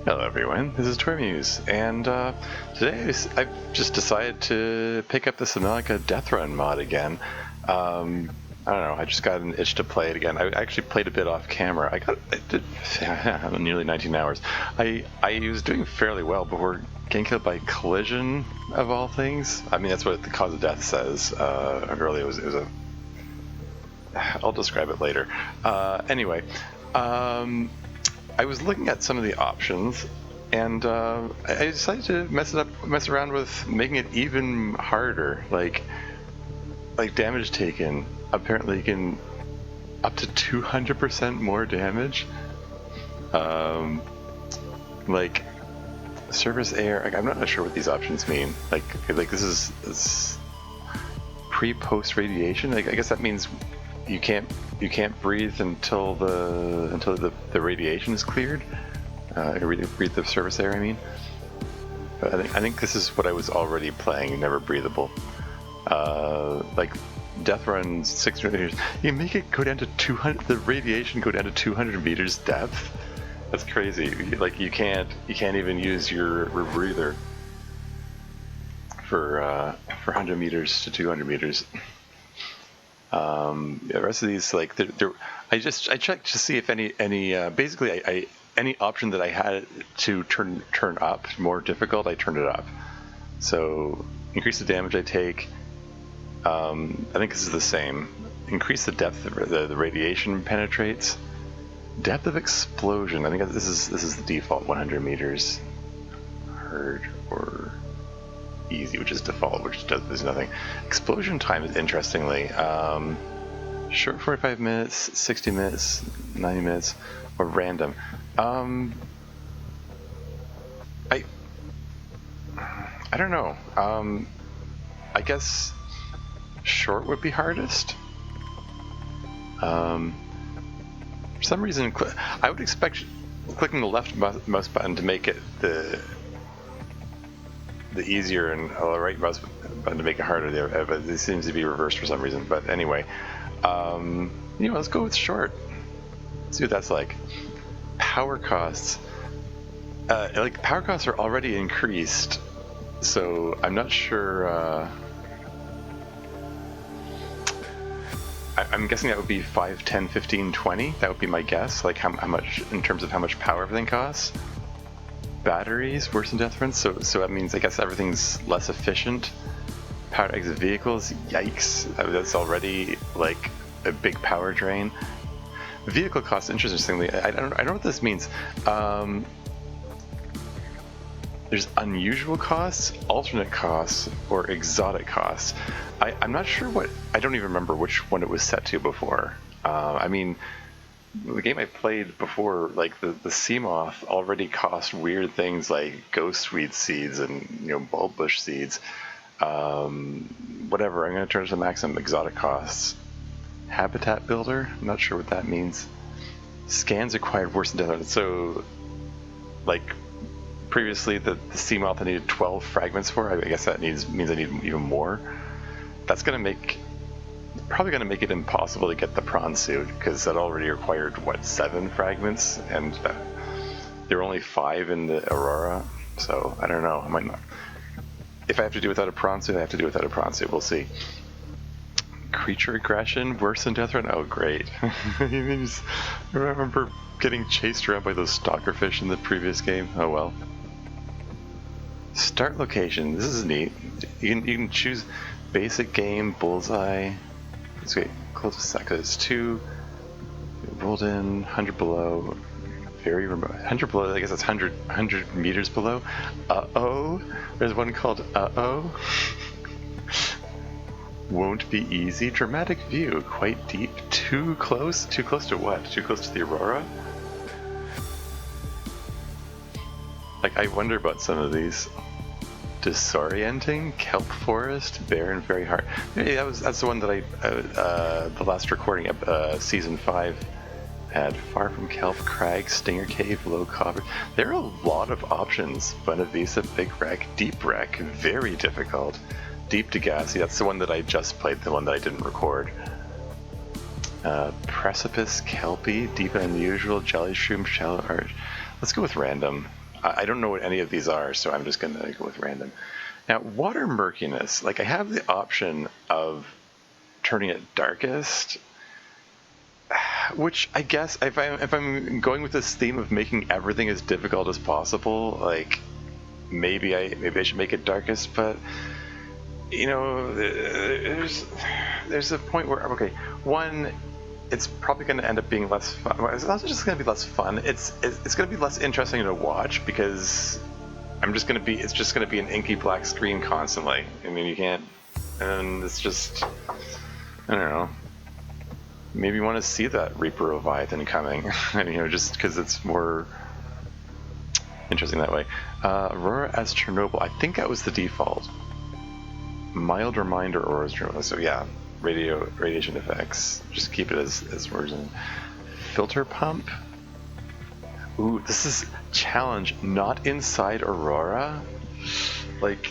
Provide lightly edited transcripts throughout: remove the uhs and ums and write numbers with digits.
Hello everyone, this is Tormuse, and today I've just decided to pick up the Subnautica Deathrun mod again. I don't know, I just got an itch to play it again. I actually played a bit off camera. I did nearly 19 hours. I was doing fairly well before getting killed by collision, of all things. I mean, that's what the cause of death says. Earlier it was a... I'll describe it later. Anyway, I was looking at some of the options, and I decided to mess around with making it even harder. Like damage taken. Apparently, you can up to 200% more damage. Like surface air. I'm not sure what these options mean. Like this is pre-post radiation. I guess that means you can't breathe until the radiation is cleared. Breathe the surface air, I mean. But I think this is what I was already playing. Never breathable. Like Deathrun 600 meters. You make it go down to 200. The radiation go down to 200 meters depth. That's crazy. Like you can't even use your rebreather for 100 meters to 200 meters. The rest of these, like, I checked to see if any basically any option that I had to turn up more difficult, I turned it up. So increase the damage I take. I think this is the same. Increase the depth the radiation penetrates. Depth of explosion. I think this is the default 100 meters. Hard or easy, which is default, which does nothing. Explosion time is interestingly short 45 minutes, 60 minutes, 90 minutes, or random. I don't know. I guess short would be hardest. For some reason, I would expect clicking the left mouse button to make it the easier and the right mouse button to make it harder there, but it seems to be reversed for some reason. But anyway, let's go with short. Let's see what that's like. Power costs. Power costs are already increased, so I'm not sure. I'm guessing that would be 5, 10, 15, 20. That would be my guess. Like how much in terms of how much power everything costs. Batteries worse than Deathrun, so that means I guess everything's less efficient. Power to exit vehicles, yikes! That's already like a big power drain. Vehicle costs, interestingly, I don't know what this means. There's unusual costs, alternate costs, or exotic costs. I'm not sure what. I don't even remember which one it was set to before. I mean, the game I played before, like the sea moth, already cost weird things like ghostweed seeds and bulbbush seeds. Whatever. I'm going to turn it to maximum exotic costs. Habitat builder. I'm not sure what that means. Scans acquired worse than Deathrun. So, like previously, the sea moth I needed 12 fragments for. I guess that means I need even more. That's going to make. Probably going to make it impossible to get the prawn suit, because that already required, 7 fragments, and there were only 5 in the Aurora, so I don't know, I might not. If I have to do without a prawn suit, I have to do without a prawn suit, we'll see. Creature aggression, worse than Deathrun? Oh great. I remember getting chased around by those stalker fish in the previous game, oh well. Start location, this is neat. You can choose basic game, bullseye. Let's wait, close a second. It's 2. Rolled in, 100 below, very remote. 100 below, I guess that's 100 meters below. Uh-oh. There's one called Uh-oh. Won't be easy. Dramatic view, quite deep. Too close? Too close to what? Too close to the Aurora? Like, I wonder about some of these. Disorienting, kelp forest, barren, very hard. Maybe that's the one that I the last recording of season 5 had. Far from kelp, crag, stinger cave, low copper. There are a lot of options. Buena Vista, big wreck, deep wreck, very difficult. Deep Degassi, that's the one that I just played, the one that I didn't record. Precipice, kelpie, deep and unusual, jelly shroom, shallow arch. Let's go with random. I don't know what any of these are, so I'm just going to go with random. Now, water murkiness, like I have the option of turning it darkest, which I guess if I'm going with this theme of making everything as difficult as possible, like maybe I should make it darkest, but you know, there's a point where, okay, one, it's probably going to end up being less fun. Well, it's not just going to be less fun. It's going to be less interesting to watch because it's just going to be an inky black screen constantly. I mean, you can't, and it's just, I don't know. Maybe you want to see that Reaper Leviathan coming, you know, just because it's more interesting that way. Aurora as Chernobyl. I think that was the default. Mild reminder or as Chernobyl. So yeah, radiation effects. Just keep it as version. Filter pump. Ooh, this is challenge. Not inside Aurora. Like,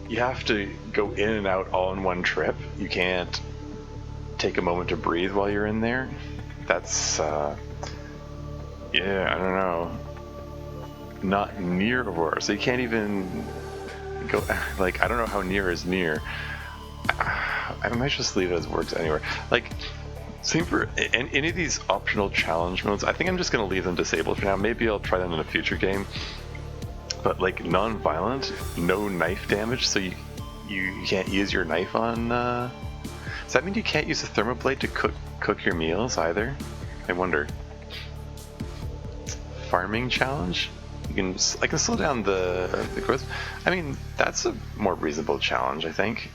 you have to go in and out all in one trip. You can't take a moment to breathe while you're in there. That's yeah, I don't know. Not near Aurora, so you can't even go, like, I don't know how near is near. I might just leave it as works anywhere. Like, same for any of these optional challenge modes. I think I'm just going to leave them disabled for now. Maybe I'll try them in a future game. But like non-violent, no knife damage, so you can't use your knife on. Does that mean you can't use a thermoblade to cook your meals either? I wonder. Farming challenge. I can slow down the growth. I mean, that's a more reasonable challenge, I think.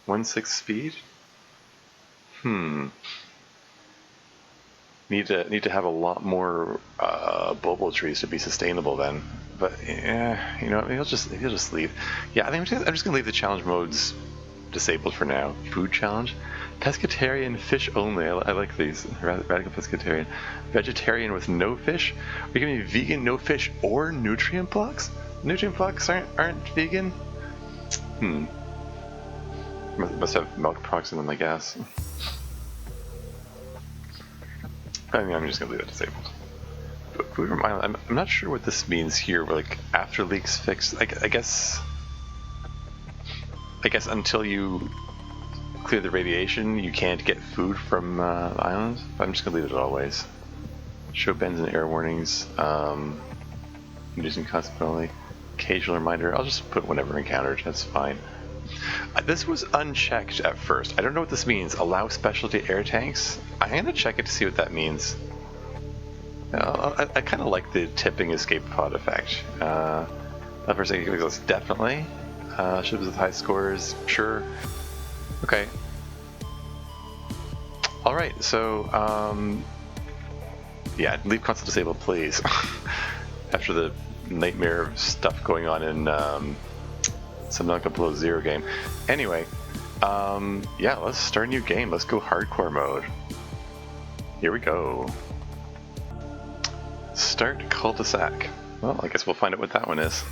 1/6 speed? Need to have a lot more bulbo trees to be sustainable then. But yeah, you know, maybe I'll just leave. Yeah, I think I'm just gonna leave the challenge modes disabled for now. Food challenge, pescatarian, fish only. I like these. Radical pescatarian, vegetarian with no fish. Are you giving me vegan, no fish, or nutrient blocks? Nutrient blocks aren't vegan. Must have milk products in them, I guess. I mean, I'm just gonna leave it disabled. Food from island. I'm not sure what this means here. Like after leaks fixed. I guess until you clear the radiation, you can't get food from the island. I'm just gonna leave it always. Show bends and air warnings. Using constantly. Occasional reminder. I'll just put whenever encountered. That's fine. This was unchecked at first. I don't know what this means. Allow specialty air tanks. I'm gonna check it to see what that means. I kind of like the tipping escape pod effect. That first thing goes definitely. Ships with high scores, sure. Okay. All right. So yeah, leave console disabled, please. After the nightmare stuff going on in Subnautica Below Zero game. Anyway, yeah, let's start a new game. Let's go hardcore mode. Here we go. Start cul-de-sac. Well, I guess we'll find out what that one is.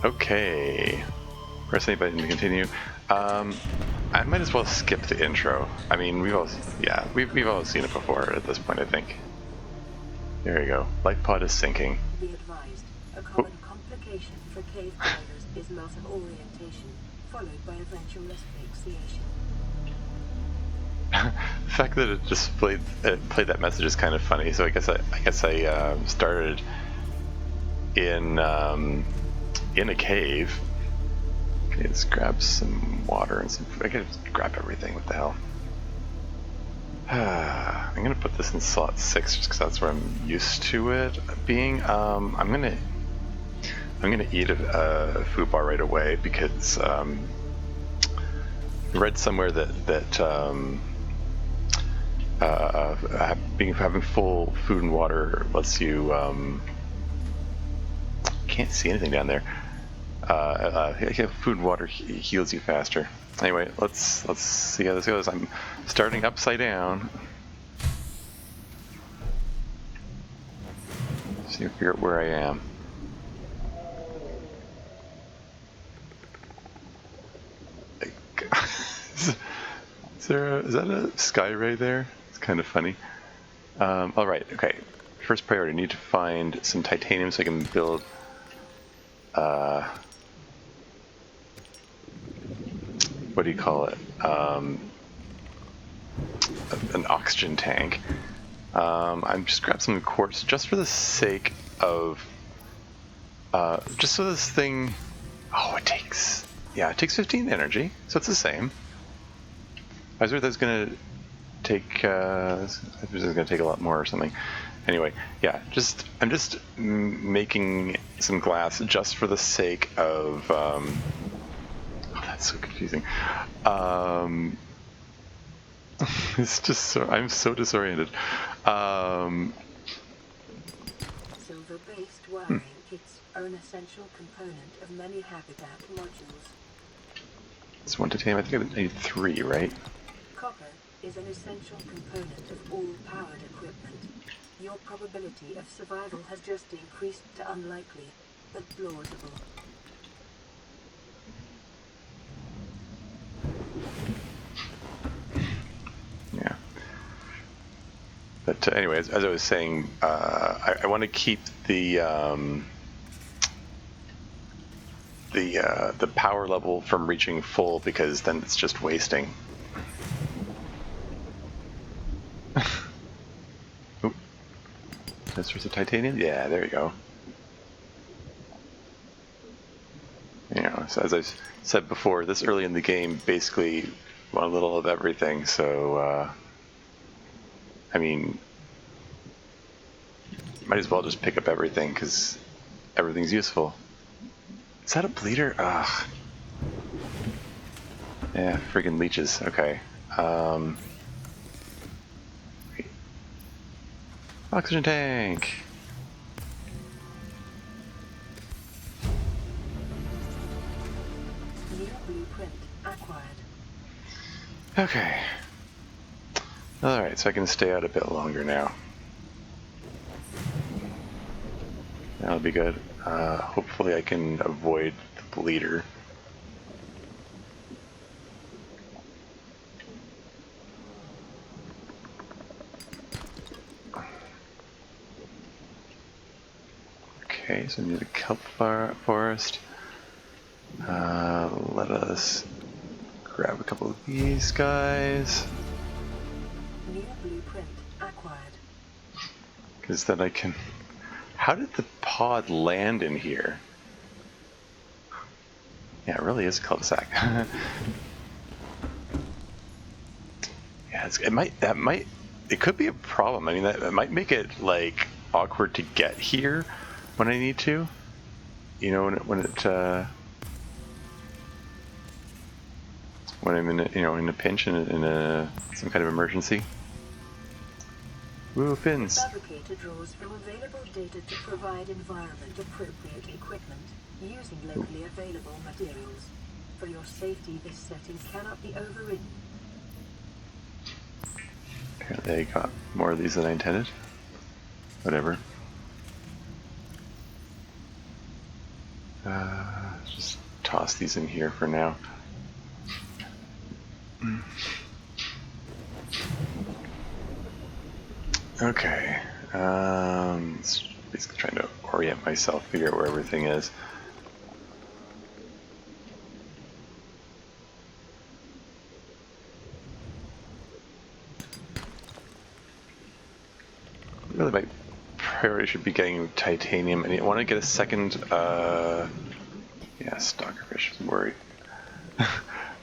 Okay. Press any button to continue. I might as well skip the intro. I mean, we've all seen it before at this point, I think. There you go. Life pod is sinking. Be advised, a common complication for cave divers is loss of orientation, followed by eventual asphyxiation. The fact that it just played that message is kind of funny. So I guess I started in a cave. Okay, let's grab some water and some food. I gotta grab everything. What the hell? I'm gonna put this in slot 6 just because that's where I'm used to it being. I'm gonna eat a food bar right away because I read somewhere that having full food and water lets you can't see anything down there. Food and water heals you faster. Anyway, let's see how this goes. I'm starting upside down. See, figure out where I am. Is that a sky ray there? It's kind of funny. All right. Okay. First priority: I need to find some titanium so I can build. What do you call it? An oxygen tank. I'm just grab some quartz just for the sake of, just so this thing. Oh, it takes. Yeah, it takes 15 energy, so it's the same. I was worried that was gonna take. I was gonna take a lot more or something. Anyway, yeah, I'm just making some glass just for the sake of. Oh, that's so confusing. It's just so I'm so disoriented. Silver-based wiring kits are an essential component of many habitat modules. It's one titanium. I think I need 3, right? Copper is an essential component of all powered equipment. Your probability of survival has just increased to unlikely, but plausible. Yeah. But anyways, as I was saying, I want to keep the power level from reaching full because then it's just wasting. Oop. This was the titanium? Yeah, there you go. You know, so as I said before, this early in the game, basically want a little of everything. So, I mean, might as well just pick up everything because everything's useful. Is that a bleeder? Ugh. Yeah, friggin' leeches. Okay. Oxygen tank. New blueprint acquired. Okay. Alright, so I can stay out a bit longer now. That'll be good. Hopefully I can avoid the bleeder. Okay, so I need a kelp forest. Let us grab a couple of these guys. New blueprint acquired. Because then I can... How did the pod land in here? Yeah, it really is a cul-de-sac. Yeah, it could be a problem. I mean, that might make it, like, awkward to get here when I need to. You know, when I'm in a pinch, in some kind of emergency. Woo, fins. The fabricator draws from available data to provide environment-appropriate equipment using locally available materials. For your safety, this setting cannot be overridden. Apparently I got more of these than I intended. Whatever. Just toss these in here for now. Okay. Basically trying to orient myself, figure out where everything is. Really, my priority should be getting titanium, and I want to get a second. Yeah, stalkerfish. I'm worried. I'm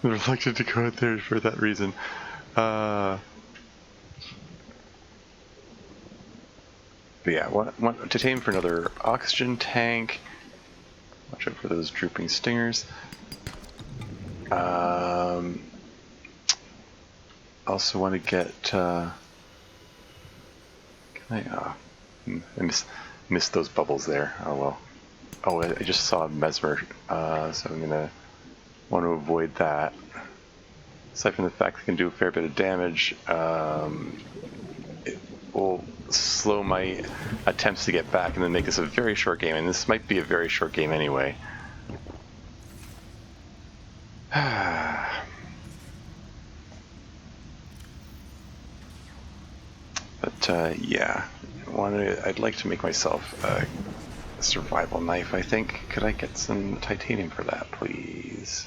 reluctant to go out there for that reason. But yeah, want titanium for another oxygen tank. Watch out for those drooping stingers. Also want to get. Can I? I missed those bubbles there. Oh well. Oh, I just saw a mesmer, so I'm gonna want to avoid that. Aside from the fact it can do a fair bit of damage, it will slow my attempts to get back and then make this a very short game, and this might be a very short game anyway. But yeah, I'd like to make myself a survival knife, I think. Could I get some titanium for that, please?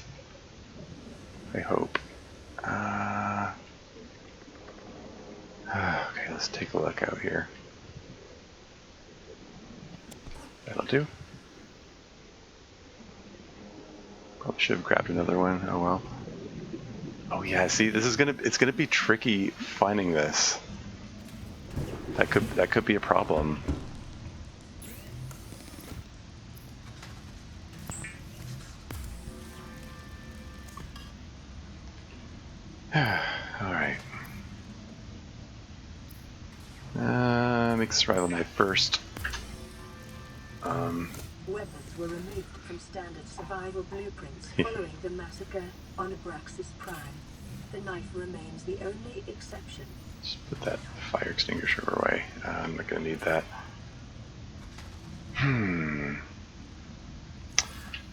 I hope. Okay, let's take a look out here. That'll do. Probably should have grabbed another one. Oh well. Oh yeah, see, it's gonna be tricky finding this. That could be a problem. Alright. Make the survival knife first. Weapons were removed from standard survival blueprints following the massacre on Abraxas Prime. The knife remains the only exception. Just put that fire extinguisher away. I'm not going to need that.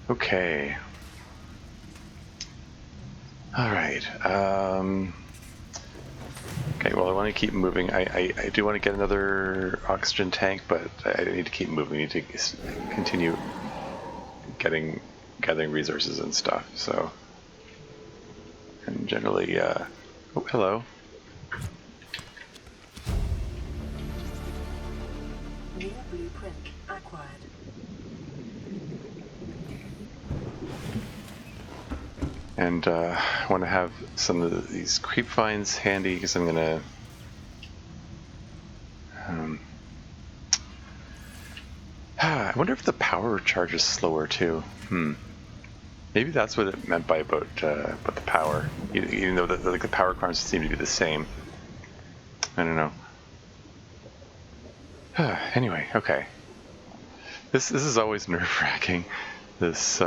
Okay. Alright. Okay, well, I want to keep moving. I do want to get another oxygen tank, but I need to keep moving. I need to continue gathering resources and stuff. So, and generally, oh, hello. New blueprint acquired. And I want to have some of these creep vines handy because I'm gonna I wonder if the power charge is slower too. Maybe that's what it meant by about the power. Even though the power requirements seem to be the same. I don't know. Anyway, okay. This is always nerve-wracking. This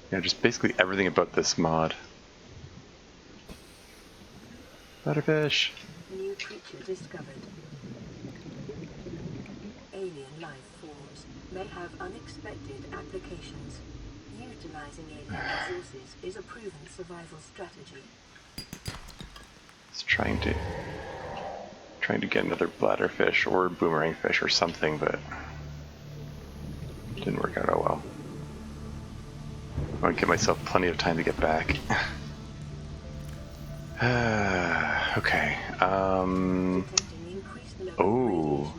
yeah, just basically everything about this mod. Butterfish. New creature discovered. Alien life forms may have unexpected applications. Utilizing alien resources is a proven survival strategy. It's trying to get another bladderfish or boomerang fish or something, but it didn't work out. Oh well. I want to give myself plenty of time to get back. Okay. Oh.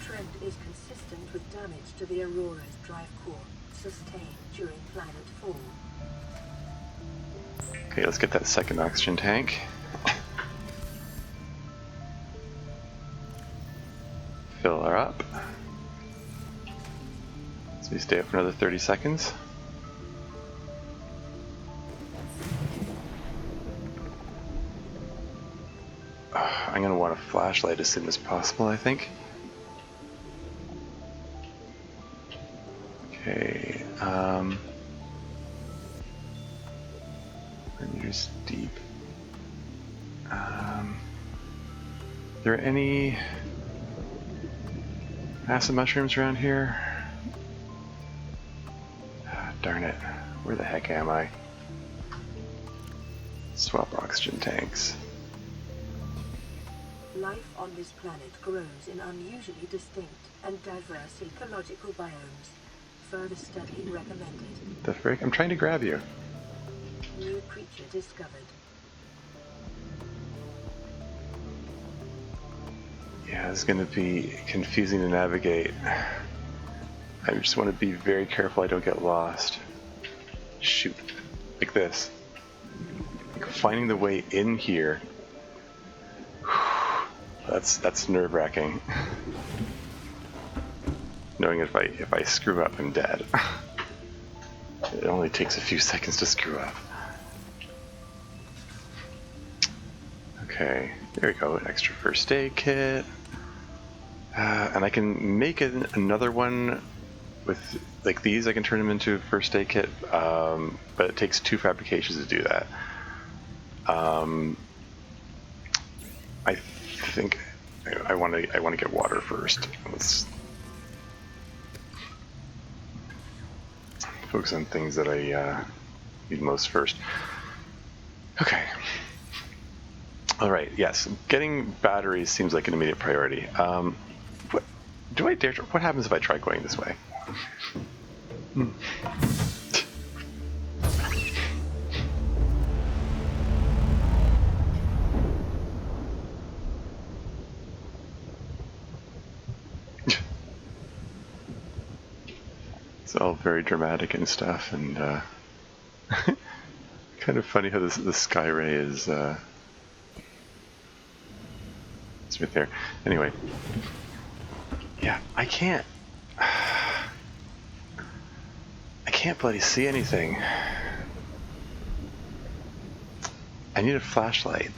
Trend is consistent with damage to the Aurora's drive core sustained during planet fall. Okay, let's get that second oxygen tank. Fill her up. So we stay up for another 30 seconds. I'm going to want a flashlight as soon as possible, I think. Okay, meters deep. Are there any acid mushrooms around here? Darn it. Where the heck am I? Swap oxygen tanks. Life on this planet grows in unusually distinct and diverse ecological biomes. Further study recommended. The frick? I'm trying to grab you. New creature discovered. Yeah, it's going to be confusing to navigate. I just want to be very careful I don't get lost. Shoot. Like this. Like finding the way in here. That's nerve-wracking. Knowing if I screw up, I'm dead. It only takes a few seconds to screw up. Okay, there we go. An extra first aid kit. And I can make another one with like these. I can turn them into a first aid kit, but it takes 2 fabrications to do that. I think I want to get water first. Let's focus on things that I need most first. Okay. All right. Yes, getting batteries seems like an immediate priority. What do I dare? What happens if I try going this way? It's all very dramatic and stuff, and kind of funny how the sky ray is. It's right there. Anyway, yeah, I can't bloody see anything. I need a flashlight.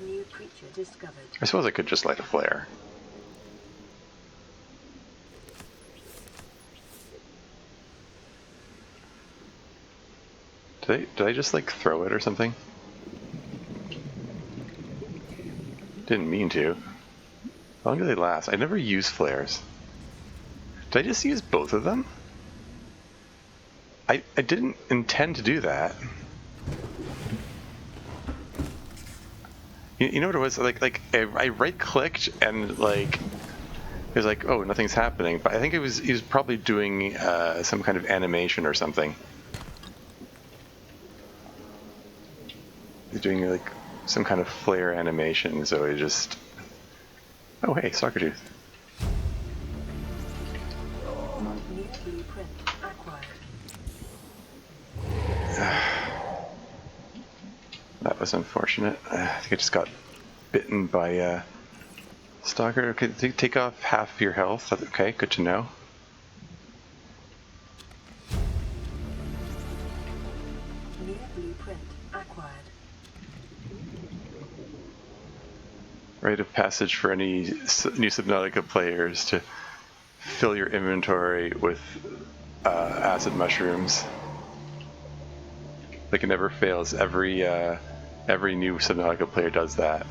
New creature discovered. I suppose I could just light a flare. Did I just like throw it or something? Didn't mean to. How long do they last? I never use flares. Did I just use both of them? I didn't intend to do that. You know what it was? Like I right clicked and like it was like, oh, nothing's happening. But I think he was probably doing some kind of animation or something. He's doing like some kind of flare animation, so it just... Oh, hey, soccer tooth. New blueprint acquired. That was unfortunate. I think I just got bitten by a stalker. Okay, take off half of your health. Okay, good to know. New blueprint acquired. Rite of passage for any new Subnautica players to fill your inventory with acid mushrooms. Like it never fails. Every new Subnautica player does that.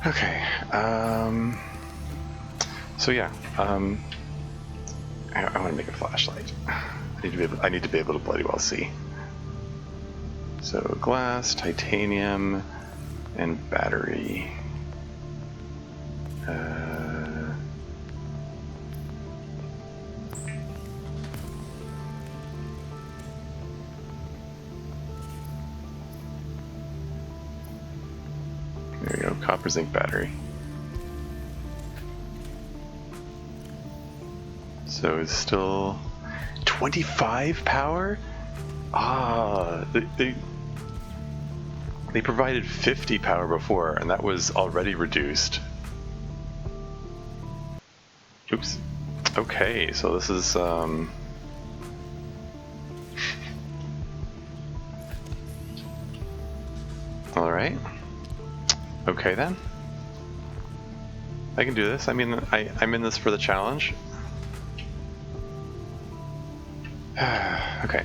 Okay. So yeah. I want to make a flashlight. I need to be able to bloody well see. So glass, titanium, and battery. There we go, copper zinc battery. So it's still 25 power? Ah, they provided 50 power before, and that was already reduced. Oops. Okay, so this is all right. Okay then. I can do this. I mean, I'm in this for the challenge. Okay.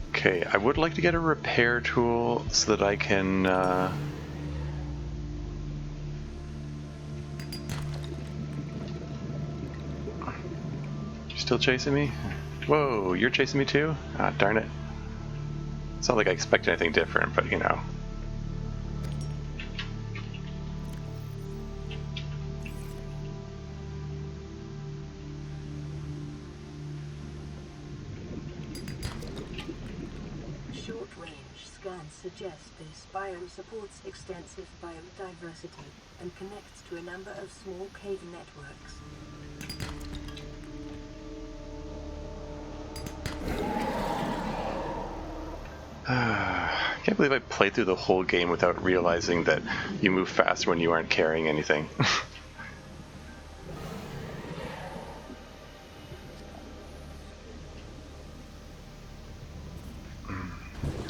Okay, I would like to get a repair tool so that I can You still chasing me? Whoa, you're chasing me too? Ah, darn it. It's not like I expect anything different, but you know. Short-range scans suggest this biome supports extensive biodiversity and connects to a number of small cave networks. I can't believe I played through the whole game without realizing that you move faster when you aren't carrying anything.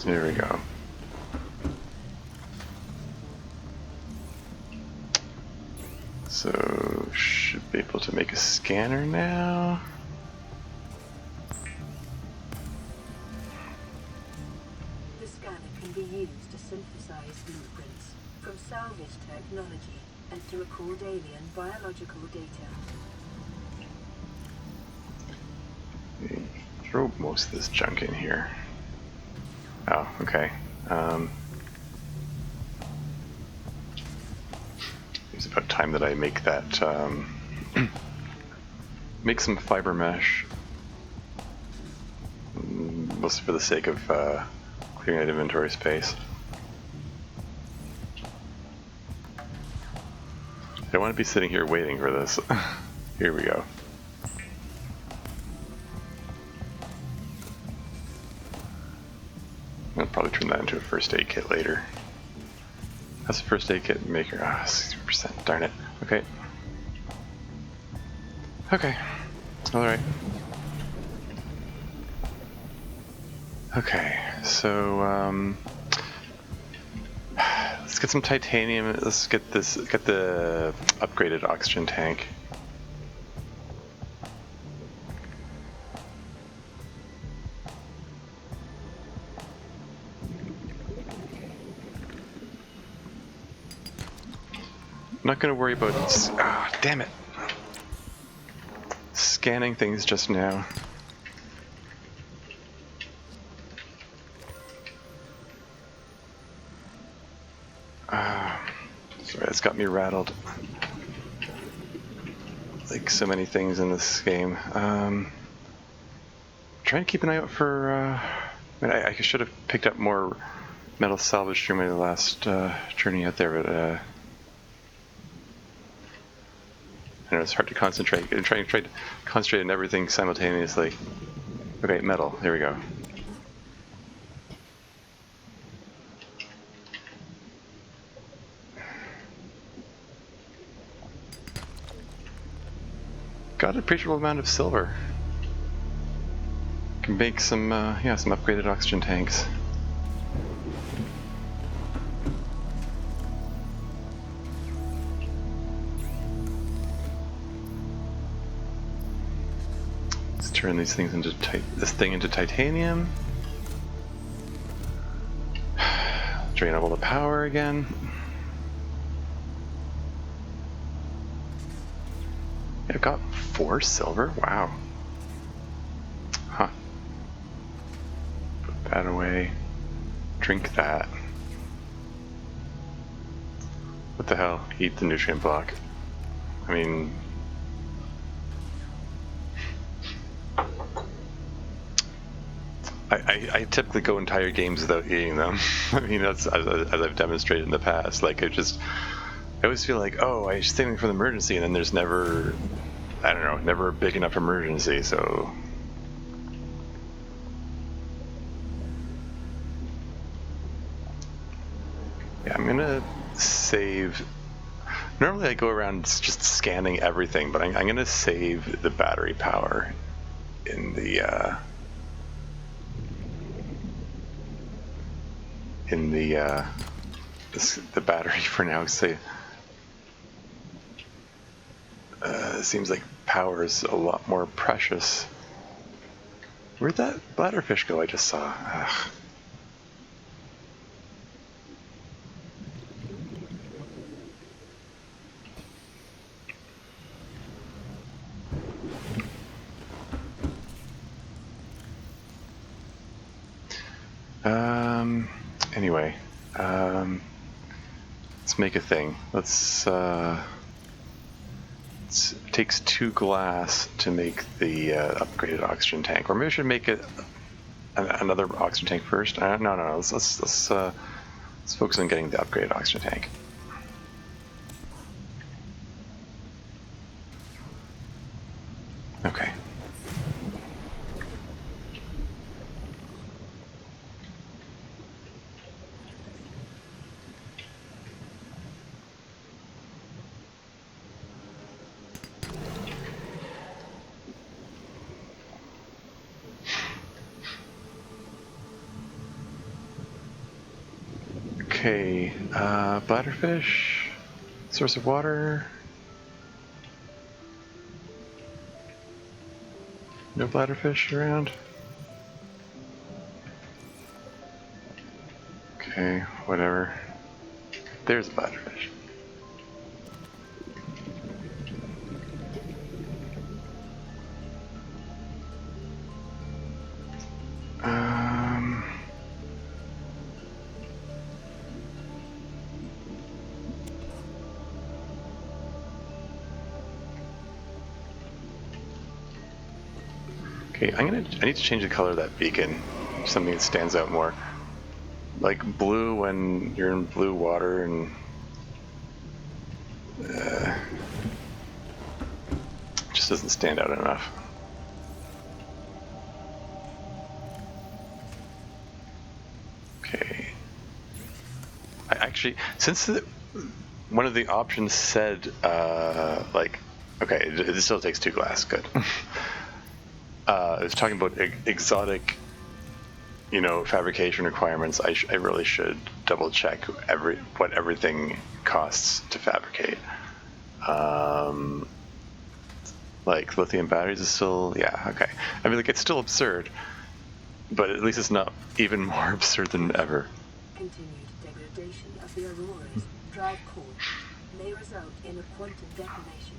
There we go. So, should be able to make a scanner now. be used to synthesize blueprints from salvage technology and to record alien biological data. Throw most of this junk in here. Oh, okay. It's about time that I make that, make some fiber mesh. Mostly for the sake of clearing out inventory space. I don't want to be sitting here waiting for this. Here we go. I'll probably turn that into a first aid kit later. That's a first aid kit maker. Ah, 60%. Darn it. Okay. Okay. Alright. Okay, so let's get some titanium. Let's get the upgraded oxygen tank. I'm not gonna worry about damn it. Scanning things just now. Sorry, it's got me rattled. Like so many things in this game. Trying to keep an eye out for. I should have picked up more metal salvage during my last journey out there, but I know it's hard to concentrate. I'm trying to concentrate on everything simultaneously. Okay, metal. Here we go. Got an appreciable amount of silver. Can make some, some upgraded oxygen tanks. Let's turn these things into this thing into titanium. Drain all the power again. I've got 4 silver? Wow. Huh. Put that away. Drink that. What the hell? Eat the nutrient block. I mean... I typically go entire games without eating them. I mean, that's as I've demonstrated in the past. Like, I always feel like, oh, I should save for the emergency, and then there's never, I don't know, never a big enough emergency, so... Yeah, I'm gonna save... Normally I go around just scanning everything, but I'm gonna save the battery power in the, the battery for now. Say, it seems like power is a lot more precious. Where'd that bladderfish go I just saw? Ugh. Anyway, let's make a thing. It takes 2 glass to make the upgraded oxygen tank. Or maybe I should make it another oxygen tank first. No. Let's focus on getting the upgraded oxygen tank. Okay. Okay, bladderfish, source of water. No bladderfish around. Okay. Okay, whatever. There's a bladderfish. Okay, I need to change the color of that beacon. Something that stands out more. Like blue when you're in blue water, and just doesn't stand out enough. Okay. I actually, since one of the options said, like, okay, it still takes 2 glass, good. It was talking about exotic, you know, fabrication requirements. I really should double check what everything costs to fabricate. Like lithium batteries is still, yeah, okay. I mean, like, it's still absurd, but at least it's not even more absurd than ever. Continued degradation of the Aurora's drive core may result in a quantum detonation.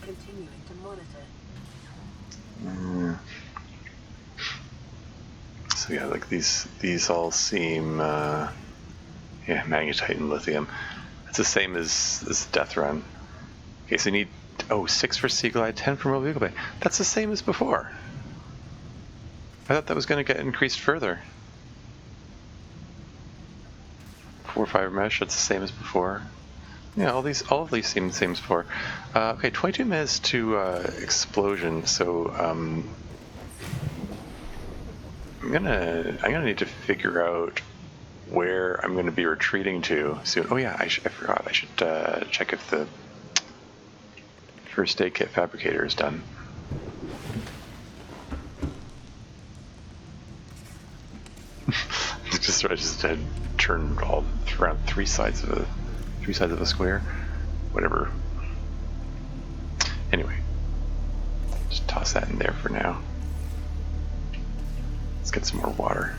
Continuing to monitor. So yeah, like these all seem, yeah, magnetite and lithium. It's the same as Deathrun. Okay, so you need 6 for Seagull Eye, 10 for Mobile Vehicle Bay. That's the same as before. I thought that was going to get increased further. 4 fiber mesh. That's the same as before. Yeah, all of these seem the same as before. Okay, 22 minutes to explosion. So I'm gonna need to figure out where I'm gonna be retreating to soon. Oh yeah, I forgot. I should check if the first aid kit fabricator is done. I just had turned all around three sides of a square. Whatever. Anyway, just toss that in there for now. Let's get some more water.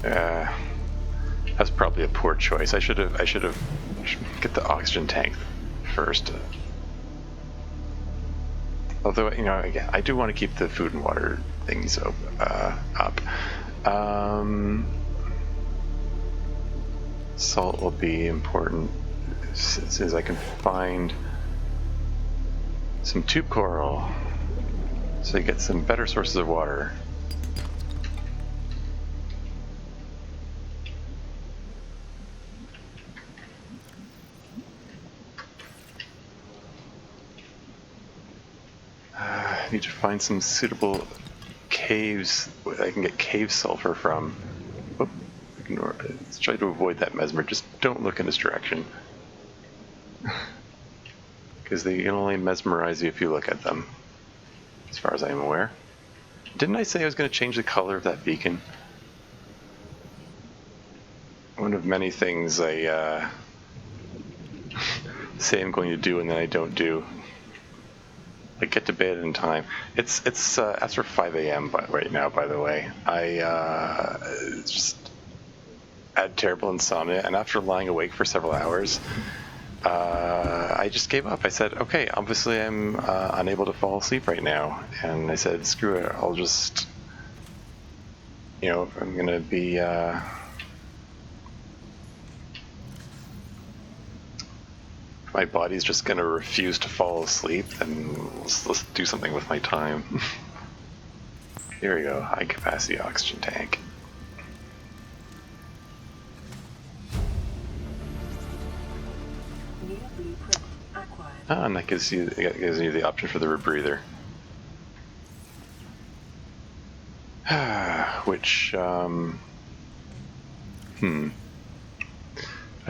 That's probably a poor choice. I should have get the oxygen tank first. Although, you know, again, I do want to keep the food and water things up. Salt will be important as soon as I can find some tube coral, so you get some better sources of water. I need to find some suitable caves that I can get cave sulfur from. Oop, ignore it. Let's try to avoid that mesmer. Just don't look in this direction. Because they can only mesmerize you if you look at them, as far as I am aware. Didn't I say I was going to change the color of that beacon? One of many things I say I'm going to do and then I don't do. Like, get to bed in time. It's after 5 a.m. right now, by the way. I just had terrible insomnia, and after lying awake for several hours, I just gave up. I said, okay, obviously I'm unable to fall asleep right now. And I said, screw it, I'll just, you know, if I'm going to be, my body's just going to refuse to fall asleep, then let's do something with my time. Here we go, high capacity oxygen tank. Ah, and that gives you the option for the rebreather. Which, I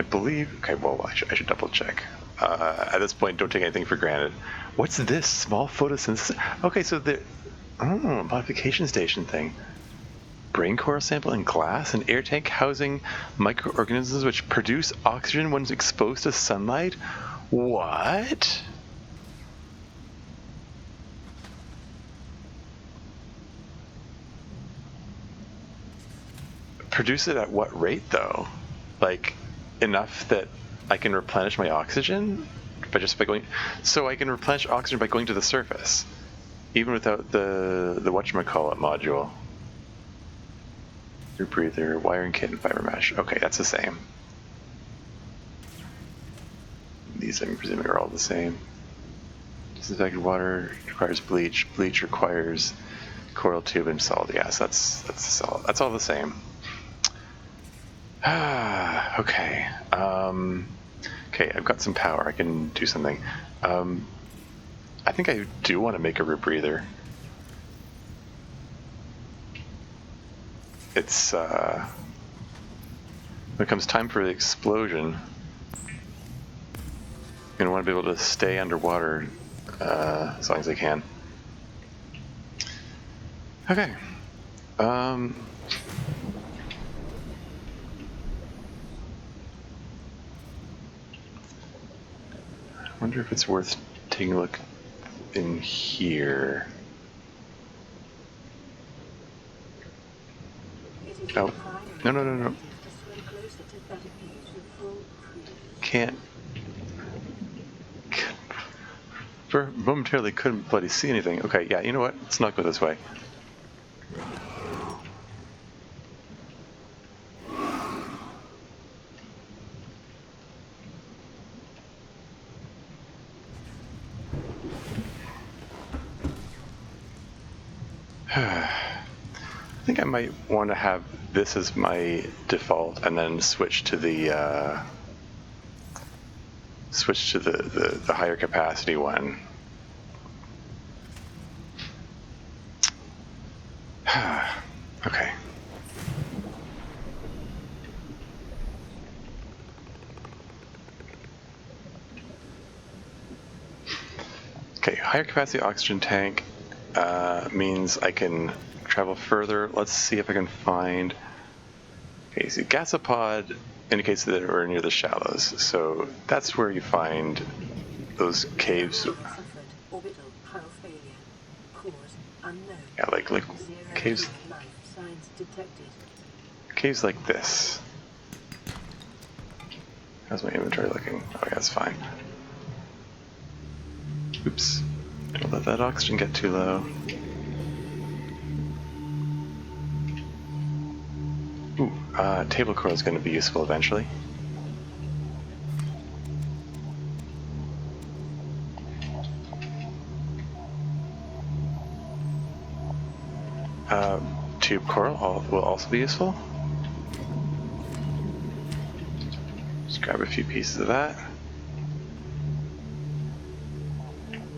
believe, okay, well, I should double check. At this point, don't take anything for granted. What's this? Small photosynthesis? Okay, so the, modification station thing. Brain coral sample in glass, an air tank housing microorganisms which produce oxygen when exposed to sunlight? What? produce it at what rate though? Like enough that I can replenish my oxygen by going. So I can replenish oxygen by going to the surface, even without the whatchamacallit module. Your breather, wiring kit, and fiber mesh. Okay, that's the same. These I'm presuming are all the same. Disinfected water requires bleach. Bleach requires coral tube and solid gas. That's all the same. Okay. Okay, I've got some power. I can do something. I think I do want to make a rebreather. It's when it comes time for the explosion, I'm gonna want to be able to stay underwater as long as I can. Okay. I wonder if it's worth taking a look in here. Oh, no. Can't. Momentarily couldn't bloody see anything. Okay, yeah, you know what? Let's not go this way. I think I might want to have this as my default, and then switch to the higher capacity one. Okay. Okay, higher capacity oxygen tank means I can travel further. Let's see if I can find. Okay, so gasopod indicates that we're near the shallows, so that's where you find those caves. Yeah, like caves. Caves like this. How's my inventory looking? Oh yeah, that's fine. Oops. Don't let that oxygen get too low. Ooh, table coral is going to be useful eventually. Tube coral will also be useful. Just grab a few pieces of that.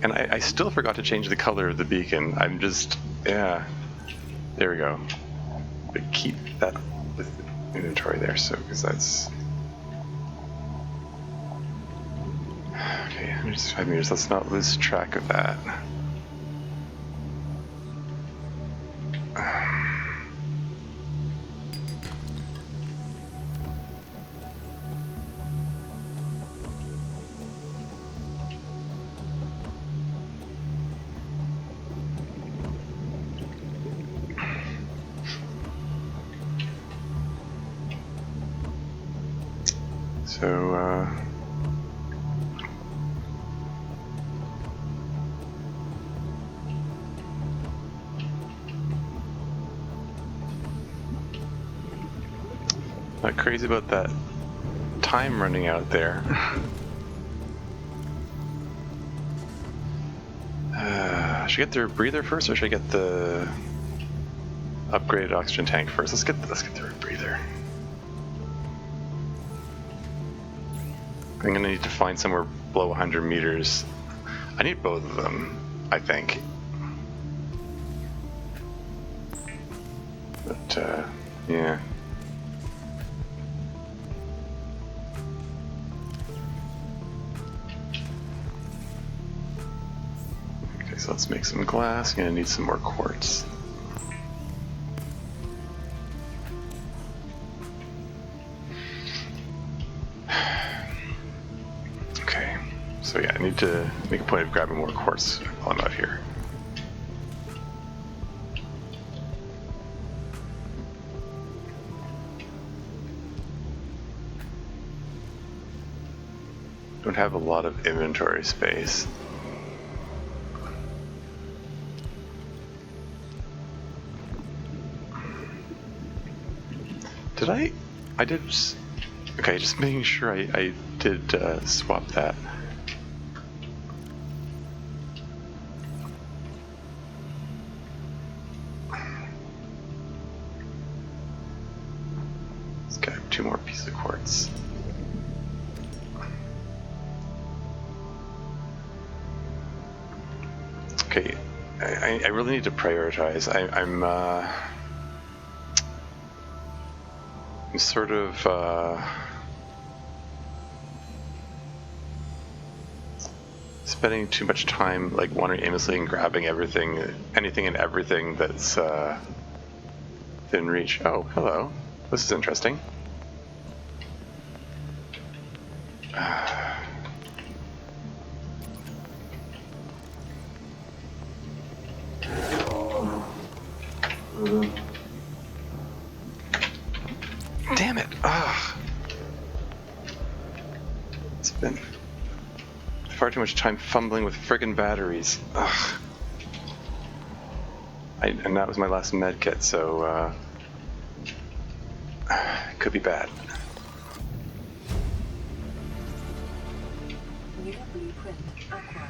And I still forgot to change the color of the beacon. I'm just, yeah. There we go. But keep that with inventory there, so, because that's... Okay, just 5 meters. Let's not lose track of that. So, not crazy about that time running out there. Should I get the breather first, or should I get the upgraded oxygen tank first? Let's get the breather. I'm gonna need to find somewhere below 100 meters. I need both of them, I think. But, yeah. Okay, so let's make some glass. I'm gonna need some more quartz. So yeah, I need to make a point of grabbing more quartz while I'm out here. don't have a lot of inventory space. Did I did just, okay, just making sure I did swap that. Let's get 2 more pieces of quartz. Okay, I really need to prioritize. I'm sort of spending too much time like wandering aimlessly and grabbing anything and everything that's within reach. Oh, hello. This is interesting. Damn it! Ah, it's been far too much time fumbling with friggin' batteries. Ugh. And that was my last med kit, so it could be bad. New blueprint acquired.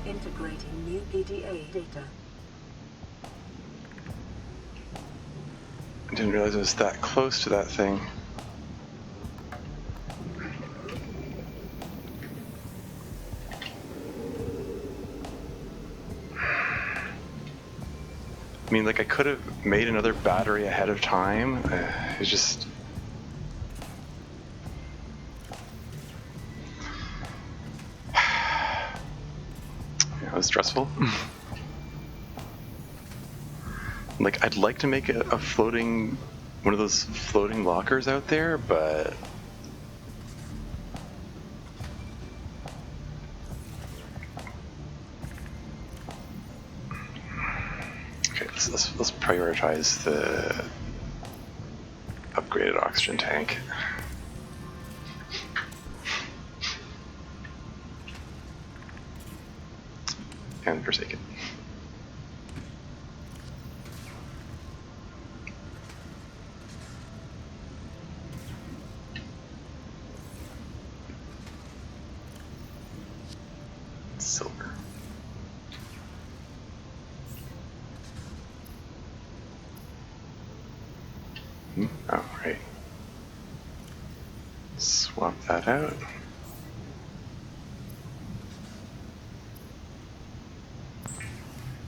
Integrating new PDA data. I didn't realize it was that close to that thing. I mean, like, I could have made another battery ahead of time. It's just... yeah, it was stressful. Like, I'd like to make a floating... one of those floating lockers out there, but... okay, let's prioritize the upgraded oxygen tank. And Forsaken. Silver. Oh, right. Swap that out.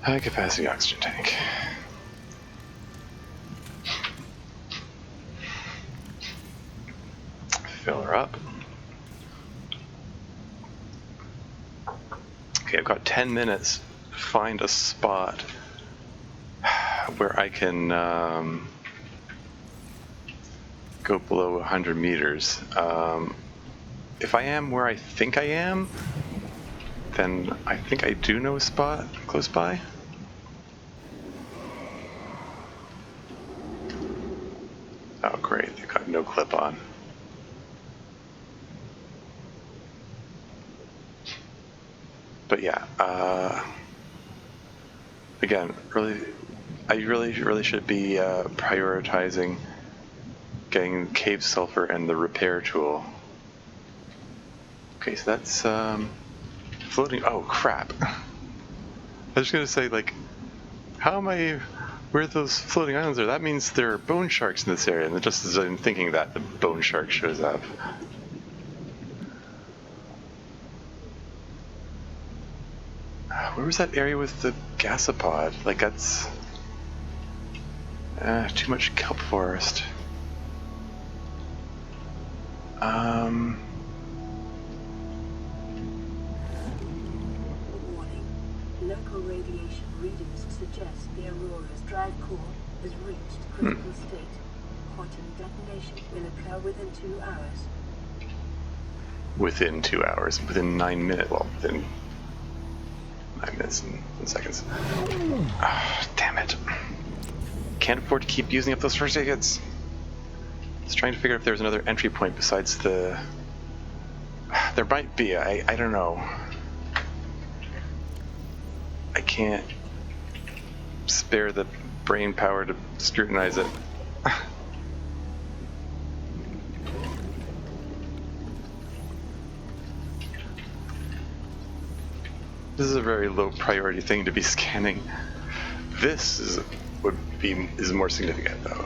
High capacity oxygen tank. Fill her up. Okay, I've got 10 minutes to find a spot where I can go below 100 meters. If I am where I think I am, then I think I do know a spot close by. Oh great, they've got no clip on. But yeah, again, I really should be prioritizing getting cave sulfur and the repair tool. Okay, so that's floating. Oh crap! I was just gonna say, like, how am I? Where those floating islands are? That means there are bone sharks in this area, and just as I'm thinking that, the bone shark shows up. Where was that area with the gasopod? Like, that's too much kelp forest. Warning. Local radiation readings suggest the Aurora's drive core has reached critical state. Quantum detonation will occur within 2 hours. Within 2 hours. Within 9 minutes. Well, within 9 minutes and seconds. Damn it. Can't afford to keep using up those first aid kits. was trying to figure out if there was another entry point besides the... There might be, I don't know. I can't spare the brain power to scrutinize it. This is a very low priority thing to be scanning. This is more significant though.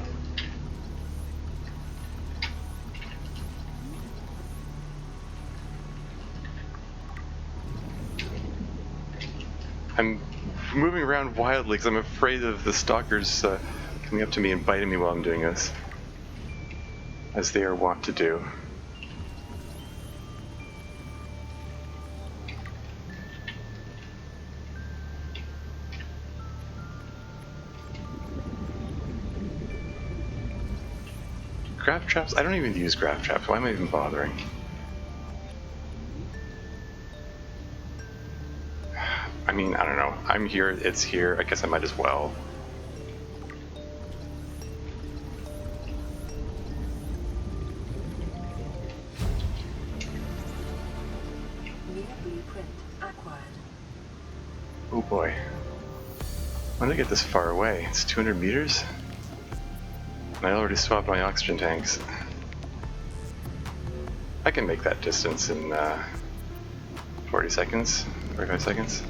I'm moving around wildly because I'm afraid of the stalkers coming up to me and biting me while I'm doing this, as they are wont to do. Graph traps? I don't even use graph traps. Why am I even bothering? I mean, I don't know. I'm here, it's here. I guess I might as well. New blueprint acquired. Oh boy. When did I get this far away? It's 200 meters? And I already swapped my oxygen tanks. I can make that distance in 40 seconds, 45 seconds.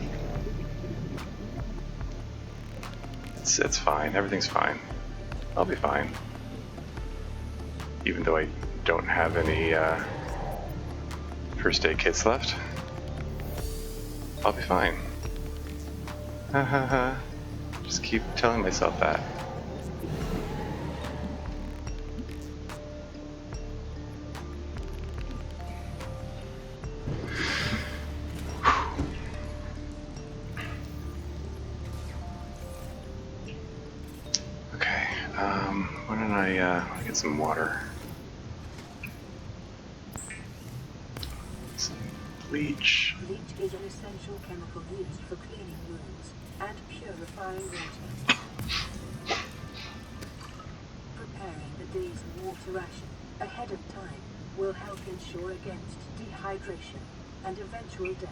It's fine, everything's fine. I'll be fine. Even though I don't have any first aid kits left. I'll be fine. Ha ha ha. Just keep telling myself that. Why don't I get some water? Some bleach. Bleach is an essential chemical used for cleaning wounds and purifying water. Preparing the day's water ration ahead of time will help ensure against dehydration and eventual death.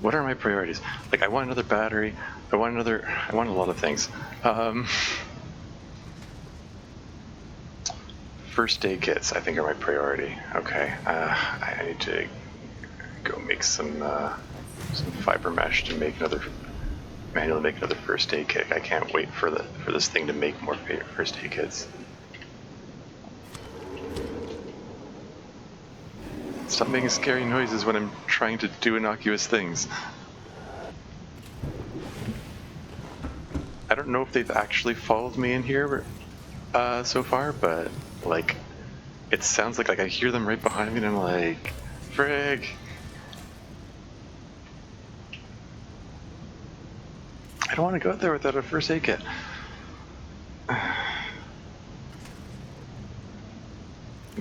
What are my priorities? Like, I want another battery. I want a lot of things. First aid kits, I think, are my priority. Okay, I need to go make some fiber mesh to manually make another first aid kit. I can't wait for this thing to make more first aid kits. Stop making scary noises when I'm trying to do innocuous things. I don't know if they've actually followed me in here so far, but like, it sounds like I hear them right behind me and I'm like, frig. I don't want to go out there without a first aid kit.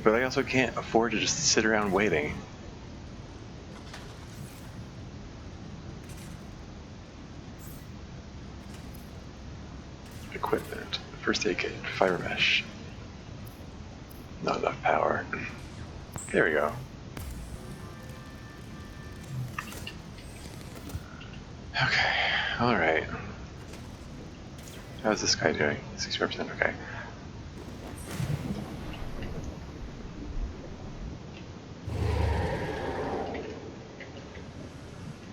But I also can't afford to just sit around waiting. Equipment, first aid kit, fiber mesh. Not enough power. There we go. Okay, alright. How's this guy doing? 60%, okay.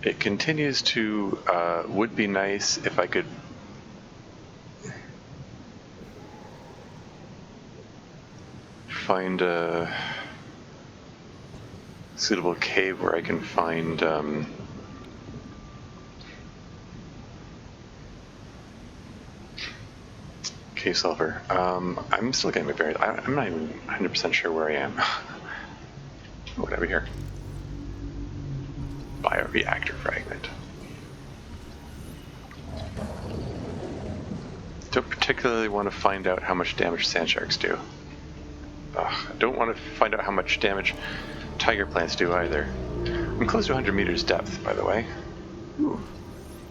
It continues to, would be nice if I could find a suitable cave where I can find cave sulfur. I'm still getting my bearings. I'm not even 100% sure where I am. Whatever here. Bioreactor fragment. Don't particularly want to find out how much damage sand sharks do. I don't want to find out how much damage tiger plants do either. I'm close to 100 meters depth, by the way. Ooh,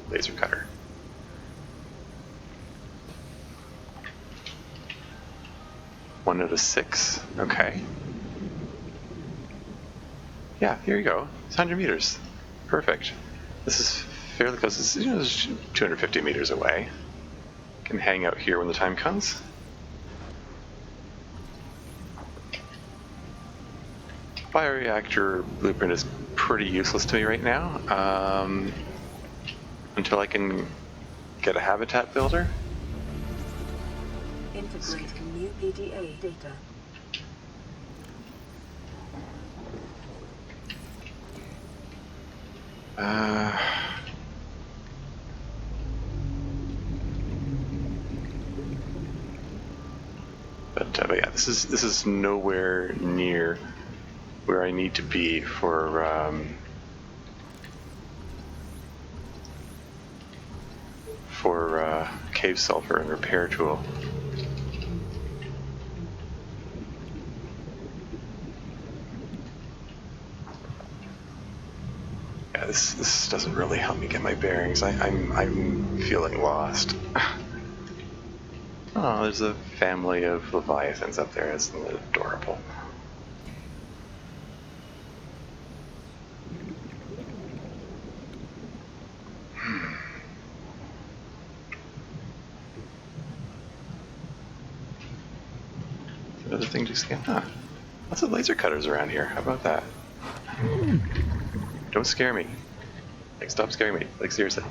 laser cutter. 1 out of 6. Okay. Yeah, here you go. It's 100 meters. Perfect. This is fairly close. It's, it's 250 meters away. Can hang out here when the time comes. Bioreactor blueprint is pretty useless to me right now. Until I can get a habitat builder. Integrating new PDA data. But yeah, this is nowhere near where I need to be for cave sulfur and repair tool. Yeah, this doesn't really help me get my bearings. I'm feeling lost. Oh, there's a family of leviathans up there. Isn't it adorable? Another thing to scan. Huh. Lots of laser cutters around here. How about that? Don't scare me. Like, stop scaring me. Like, seriously.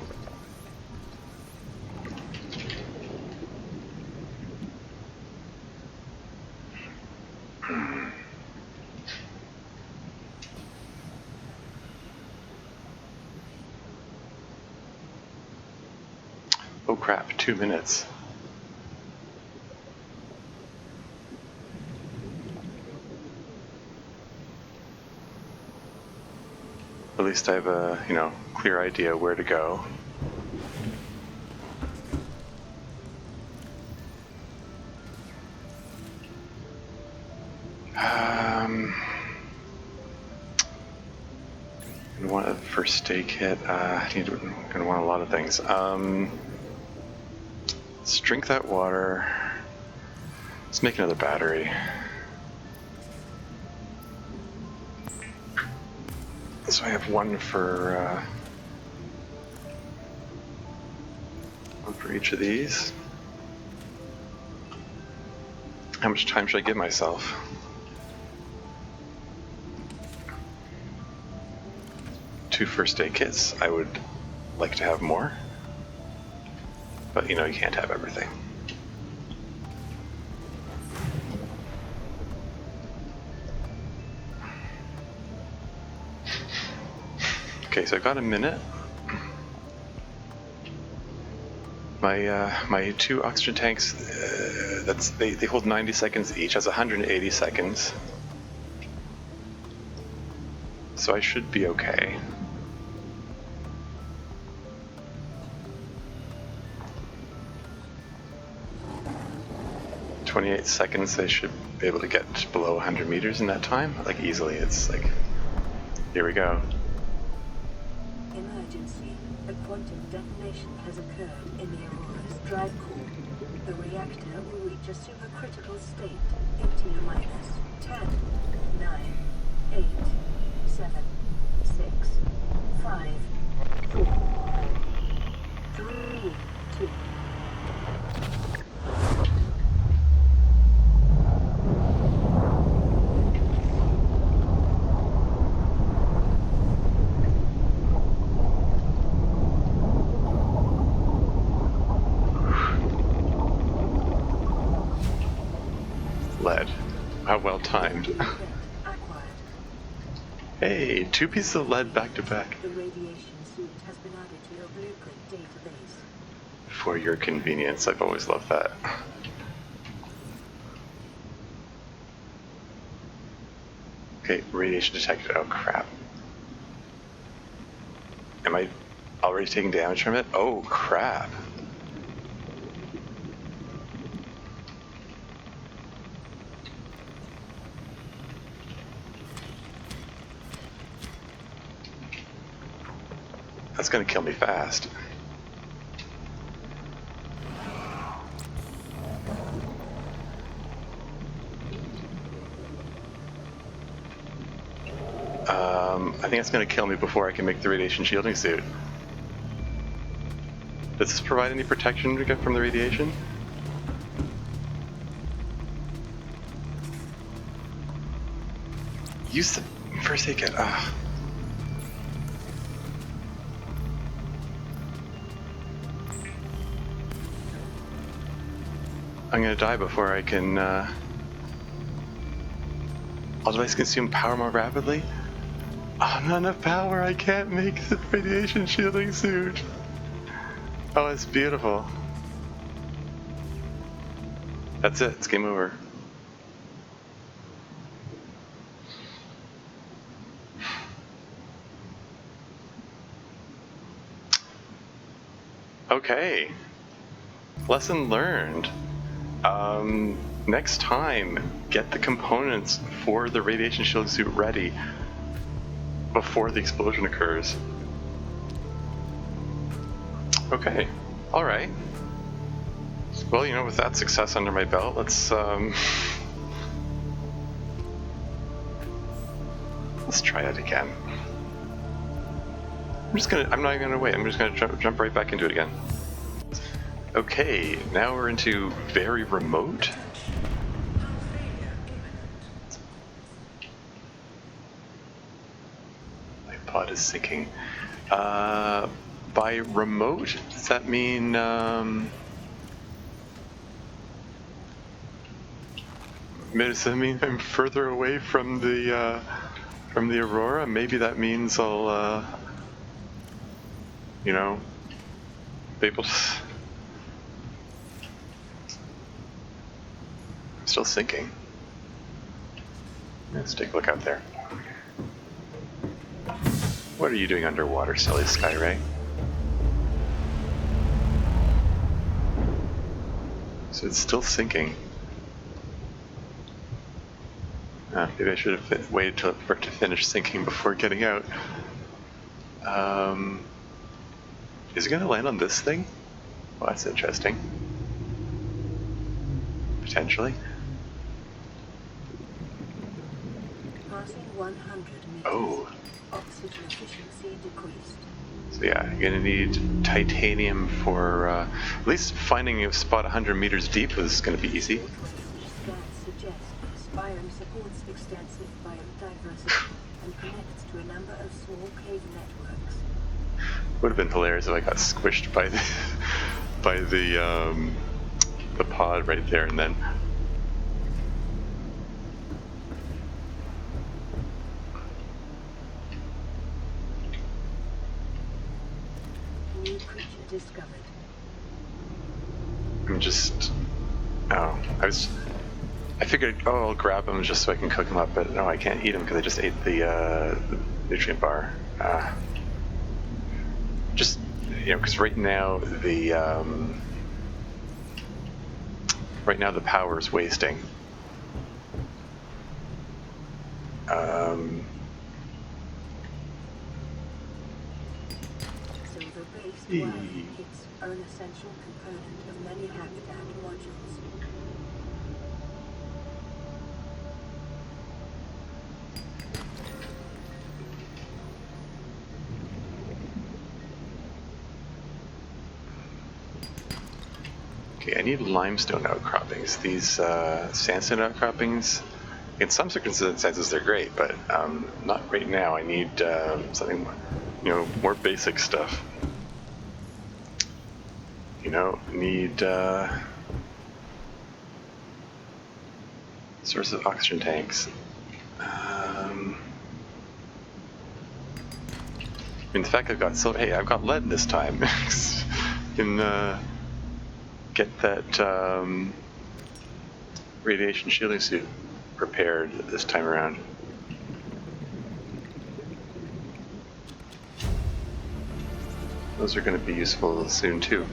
Oh crap, 2 minutes. At least I have a, clear idea where to go. I want a first aid kit. I'm gonna want a lot of things. Let's drink that water. Let's make another battery. So I have one for each of these. How much time should I give myself? Two first aid kits. I would like to have more, but you can't have everything. Okay, so I got a minute. My 2 oxygen tanks, they hold 90 seconds each. That's 180 seconds. So I should be okay. "28 seconds, I should be able to get below 100 meters in that time, like easily." It's like, here we go. Emergency. A quantum detonation has occurred in the Aurora's drive core. The reactor will reach a supercritical state in T-minus 10, 9, 8, 7, 6, 5, 4, 3, 2. Lead. How well timed. Hey, 2 pieces of lead back to back. The radiation suit has been added to your blueprint database. For your convenience, I've always loved that. Okay, radiation detected. Oh crap. Am I already taking damage from it? Oh crap. That's gonna kill me fast. I think it's going to kill me before I can make the radiation shielding suit. Does this provide any protection to get from the radiation? Use the first aid kit. I'm gonna die before I can. All devices consume power more rapidly. Oh, not enough power. I can't make the radiation shielding suit. Oh, it's beautiful. That's it. It's game over. Okay. Lesson learned. Next time, get the components for the radiation shield suit ready before the explosion occurs. Okay. Alright. Well, you know, with that success under my belt, let's try it again. I'm not even gonna wait, I'm just gonna jump right back into it again. Okay, now we're into very remote. My pod is sinking. By remote, does that mean does that mean I'm further away from the Aurora? Maybe that means I'll you know, be able to. I'm still sinking. Let's take a look out there. What are you doing underwater, silly Skyray? So it's still sinking. Maybe I should have waited for it to finish sinking before getting out. Is it going to land on this thing? Well, that's interesting. Potentially. Passing 100 meters. Oh. Oxygen efficiency decreased. So yeah, you're going to need titanium for, at least finding a spot 100 meters deep was going to be easy. Scans suggest this biome supports extensive biodiversity and connects to a number of small cave networks. Would have been hilarious if I got squished by the the pod right there and then. New creature discovered. I'm just. Oh, I figured, oh, I'll grab them just so I can cook them up, but no, I can't eat them because I just ate the nutrient bar. Just, you know, because right now the power is wasting. So the base wiring kits are an essential component of many habitat modules. Okay, I need limestone outcroppings. These sandstone outcroppings, in some circumstances they're great, but not right now. I need something, you know, more basic stuff. You know, need source of oxygen tanks. I mean, the fact I've got I've got lead this time. Can get that radiation shielding suit prepared this time around. Those are going to be useful soon too.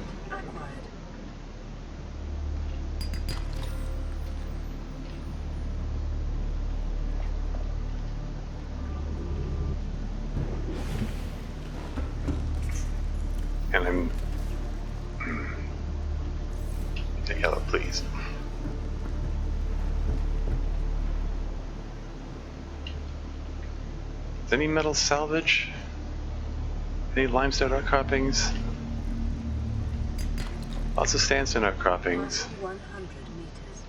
And I'm the yellow, please. Any metal salvage? Any limestone outcroppings? Lots of sandstone outcroppings. 100 meters.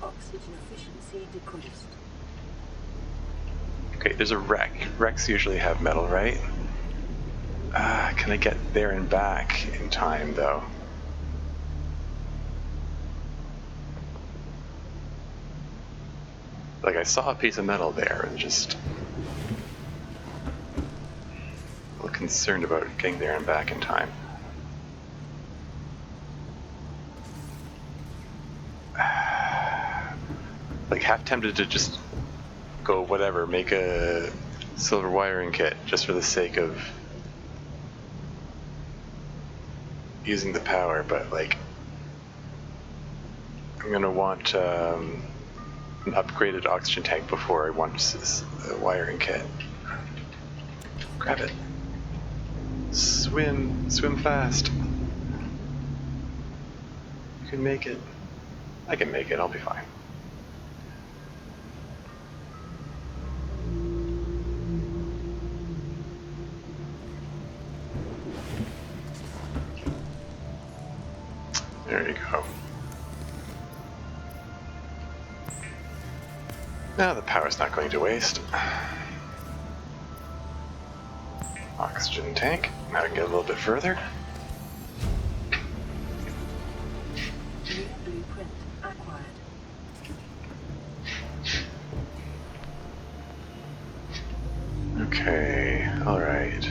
Oxygen efficiency decreased. Okay, there's a wreck. Wrecks usually have metal, right? Can I get there and back in time, though? Like, I saw a piece of metal there, and just a little concerned about getting there and back in time. Like, half tempted to just go whatever, make a silver wiring kit just for the sake of using the power, but like, I'm gonna want an upgraded oxygen tank before I want this wiring kit. Grab it. Swim fast. You can make it. I can make it, I'll be fine. There you go. Now the power's not going to waste. Oxygen tank. Now we can get a little bit further. New blueprint acquired. Okay, alright.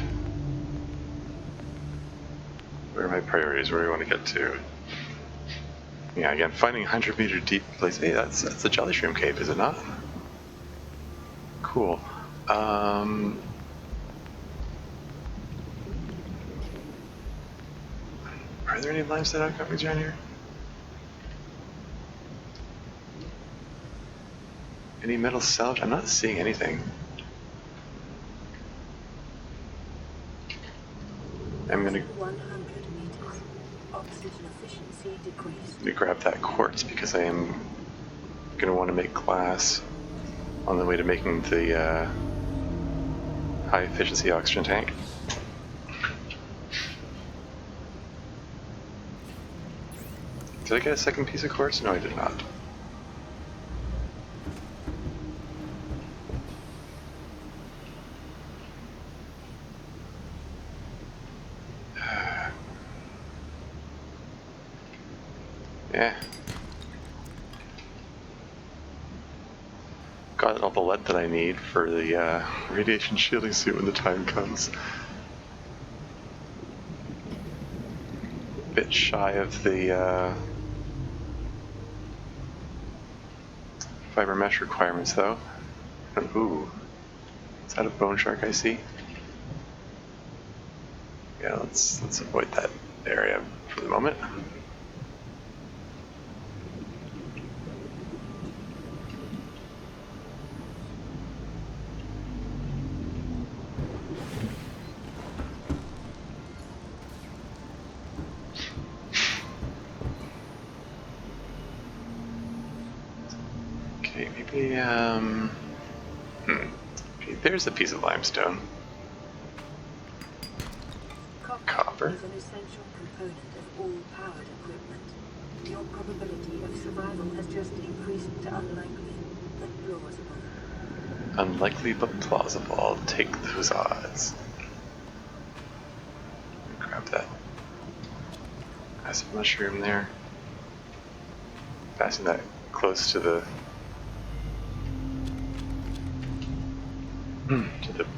Where are my priorities? Where do we want to get to? Yeah, again, finding 100-meter deep place. Hey, that's the Jelly Shroom Cave, is it not? Cool. Are there any limestone outcroppings around here? Any metal salvage? I'm not seeing anything. I'm gonna 100 meters. Oxygen efficiency decreased. Let me grab that quartz because I am going to want to make glass on the way to making the high efficiency oxygen tank. Did I get a second piece of quartz? No, I did not. Yeah. Got all the lead that I need for the radiation shielding suit when the time comes. Bit shy of the fiber mesh requirements though. Ooh. Is that a bone shark I see? Yeah, let's avoid that area for the moment. Okay, maybe okay, there's a piece of limestone. Copper. Is an essential component of all powered equipment. Your probability of survival has just increased to unlikely but plausible. Unlikely but plausible. I'll take those odds. Grab that acid mushroom there. Passing that close to the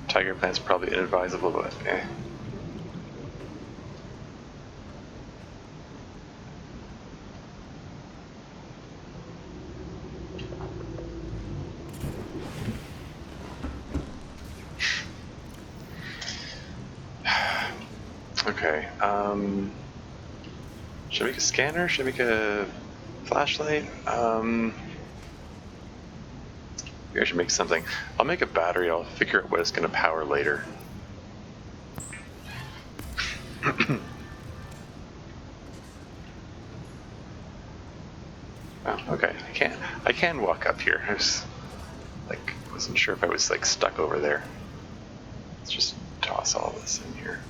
tiger plant's probably inadvisable, but eh. Okay, should I make a scanner? Should I make a flashlight? Maybe I should make something. I'll make a battery, I'll figure out what it's going to power later. Oh, okay, I can walk up here. I was like, wasn't sure if I was like stuck over there. Let's just toss all this in here.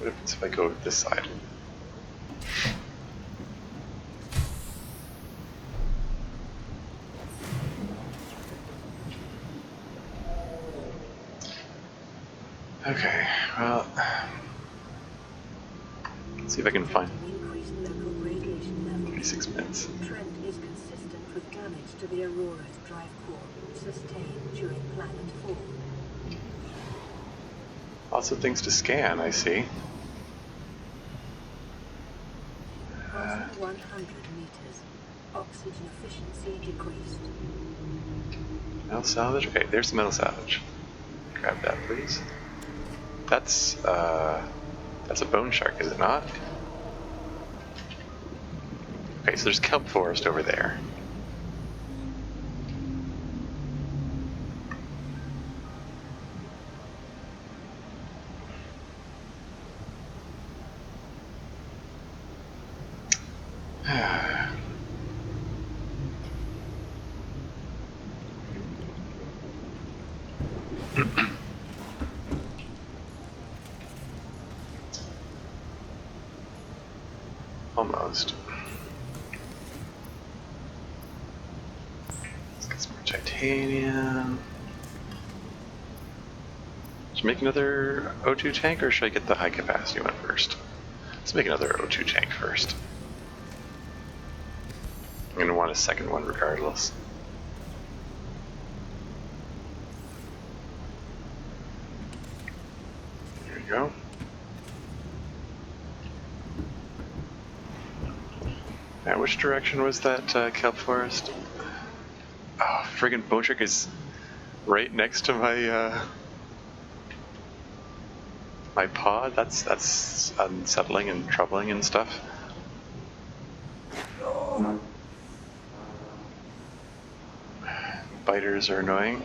What happens if I go this side? Okay, well, let's see if I can find 36 minutes. Trend is consistent with damage to the Aurora's drive core sustained during planet fall. Lots of things to scan, I see. Passing 100 meters. Oxygen efficiency decreased. Metal salvage? Okay, there's the metal salvage. Grab that, please. That's a bone shark, is it not? Okay, so there's kelp forest over there. Almost. Let's get some more titanium. Should I make another O2 tank, or should I get the high capacity one first? Let's make another O2 tank first. I'm going to want a second one regardless. There we go. Now, which direction was that kelp forest? Oh, friggin' bone shark is right next to my my pod. That's unsettling and troubling and stuff. Biters are annoying.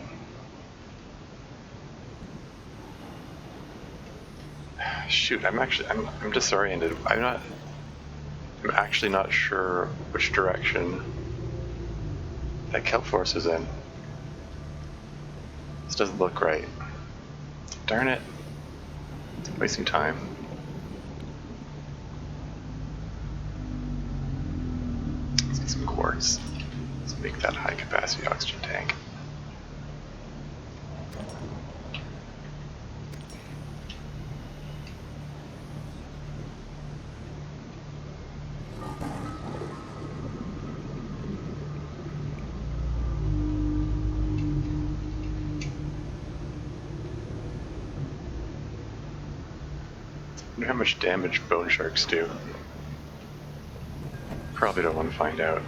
Shoot, I'm disoriented. I'm actually not sure which direction that kelp forest is in. This doesn't look right. Darn it. Wasting time. Let's get some quartz. Let's make that high capacity oxygen tank. I wonder how much damage bone sharks do. Probably don't want to find out.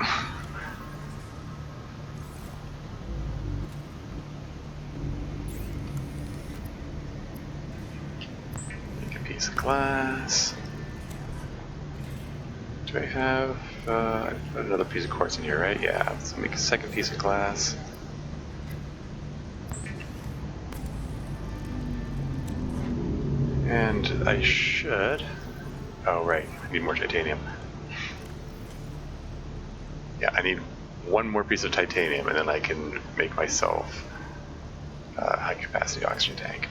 Make a piece of glass. Do I have I put another piece of quartz in here, right? Yeah, let's make a second piece of glass. And I should... Oh, right. I need more titanium. Yeah, I need one more piece of titanium, and then I can make myself a high-capacity oxygen tank.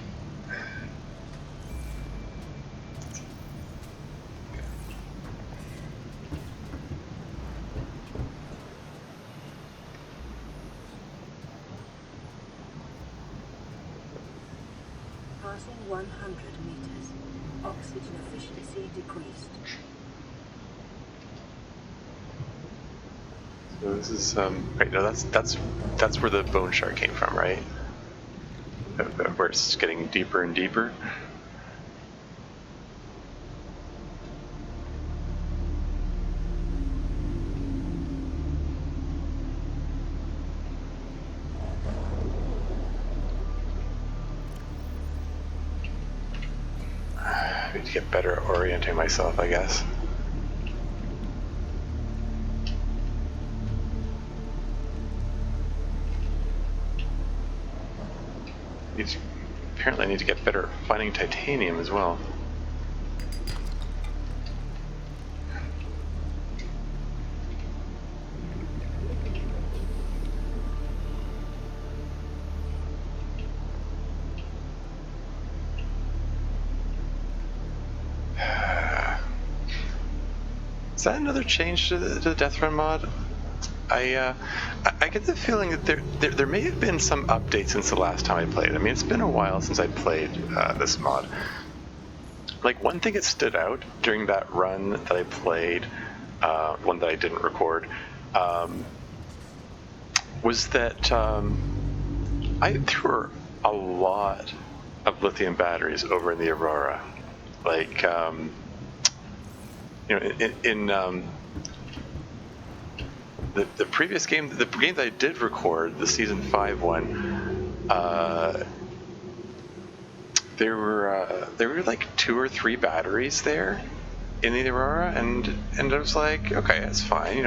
Passing 100 meters. Oxygen efficiency decreased. So this is right. No, that's where the bone shark came from, right? Where it's getting deeper and deeper. I need to get better at orienting myself, I guess. Apparently I need to get better at finding titanium as well. that another change to the Deathrun mod? I get the feeling that there may have been some updates since the last time I played. I mean, it's been a while since I played this mod. Like, one thing that stood out during that run that I played, one that I didn't record, was that there were a lot of lithium batteries over in the Aurora. Like, in the previous game, the game that I did record, the Season 5 one, there were like 2 or 3 batteries there in the Aurora, and I was like, okay, that's fine.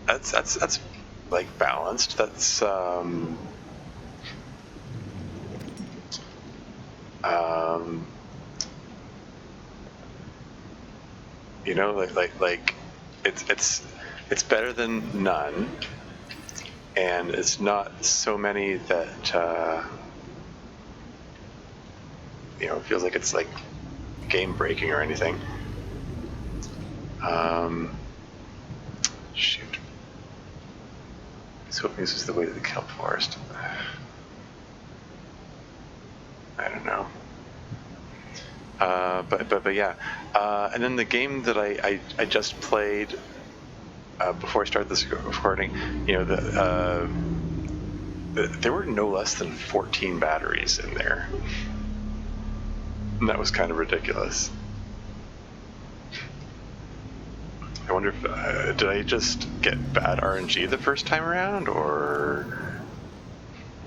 That's like balanced. That's like it's better than none, and it's not so many that it feels like it's like game breaking or anything. Shoot. I was hoping this was the way to the kelp forest. I don't know. But yeah. And then the game that I just played before I started this recording, there were no less than 14 batteries in there. And that was kind of ridiculous. I wonder if did I just get bad RNG the first time around, or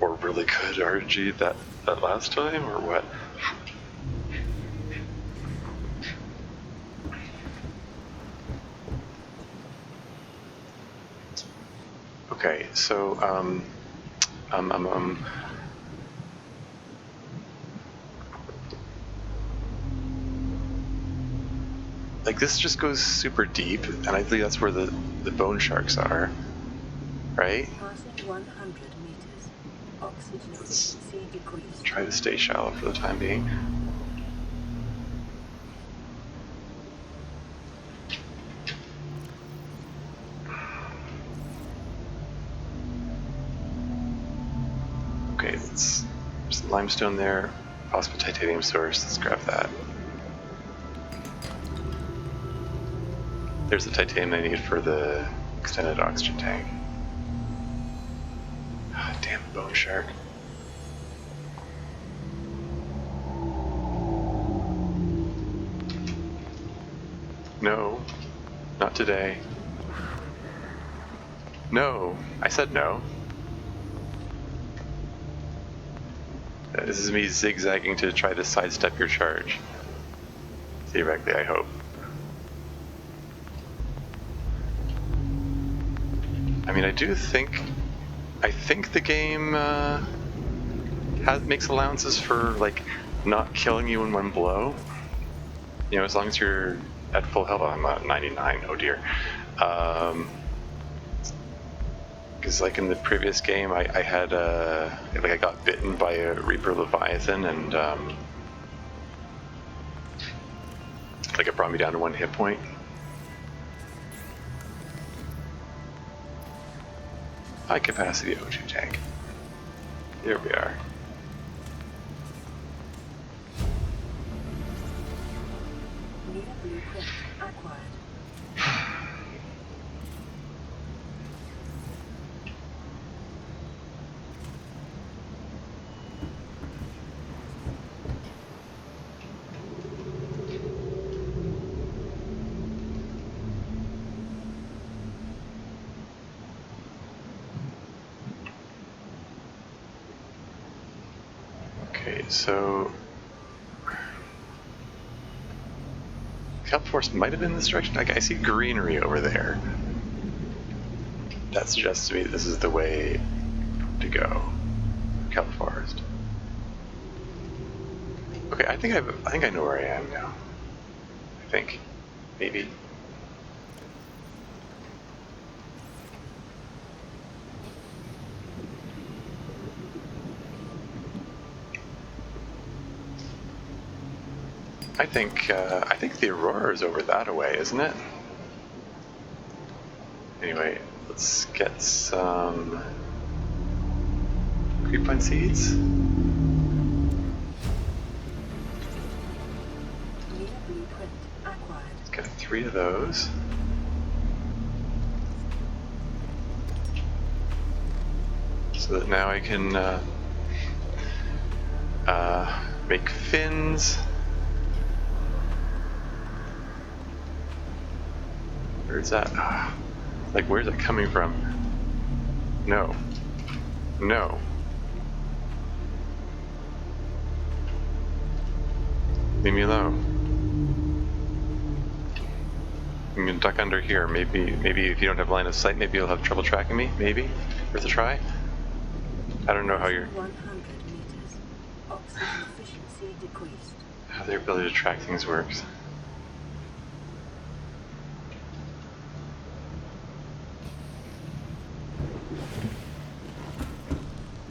really good RNG that last time, or what? Okay, so like, this just goes super deep, and I believe that's where the bone sharks are, right? Passing 100 meters. Oxygen efficiency decreased. Try to stay shallow for the time being. Okay, there's some limestone there, possible titanium source. Let's grab that. There's the titanium I need for the extended oxygen tank. Oh, damn bone shark. No, not today. No, I said no. This is me zigzagging to try to sidestep your charge. Theoretically, I hope. I mean, I think the game makes allowances for, like, not killing you in one blow. As long as you're at full health. I'm at 99. Oh dear. Because like in the previous game, I had I got bitten by a Reaper Leviathan, and like it brought me down to 1 hit point. High capacity O2 tank. Here we are. New blueprint acquired. Okay, so kelp forest might have been this direction. I see greenery over there. That suggests to me this is the way to go. Kelp forest. Okay, I think I know where I am now. I think, maybe. I think the Aurora is over that away, isn't it? Anyway, let's get some creep-pine seeds. Let's get 3 of those. So that now I can make fins. Where's that? Like, where's it coming from? No. No. Leave me alone. I'm gonna duck under here. Maybe if you don't have line of sight, maybe you'll have trouble tracking me. Maybe. Worth a try. I don't know how you're. 100 meters. Oxygen efficiency decreased. How their ability to track things works.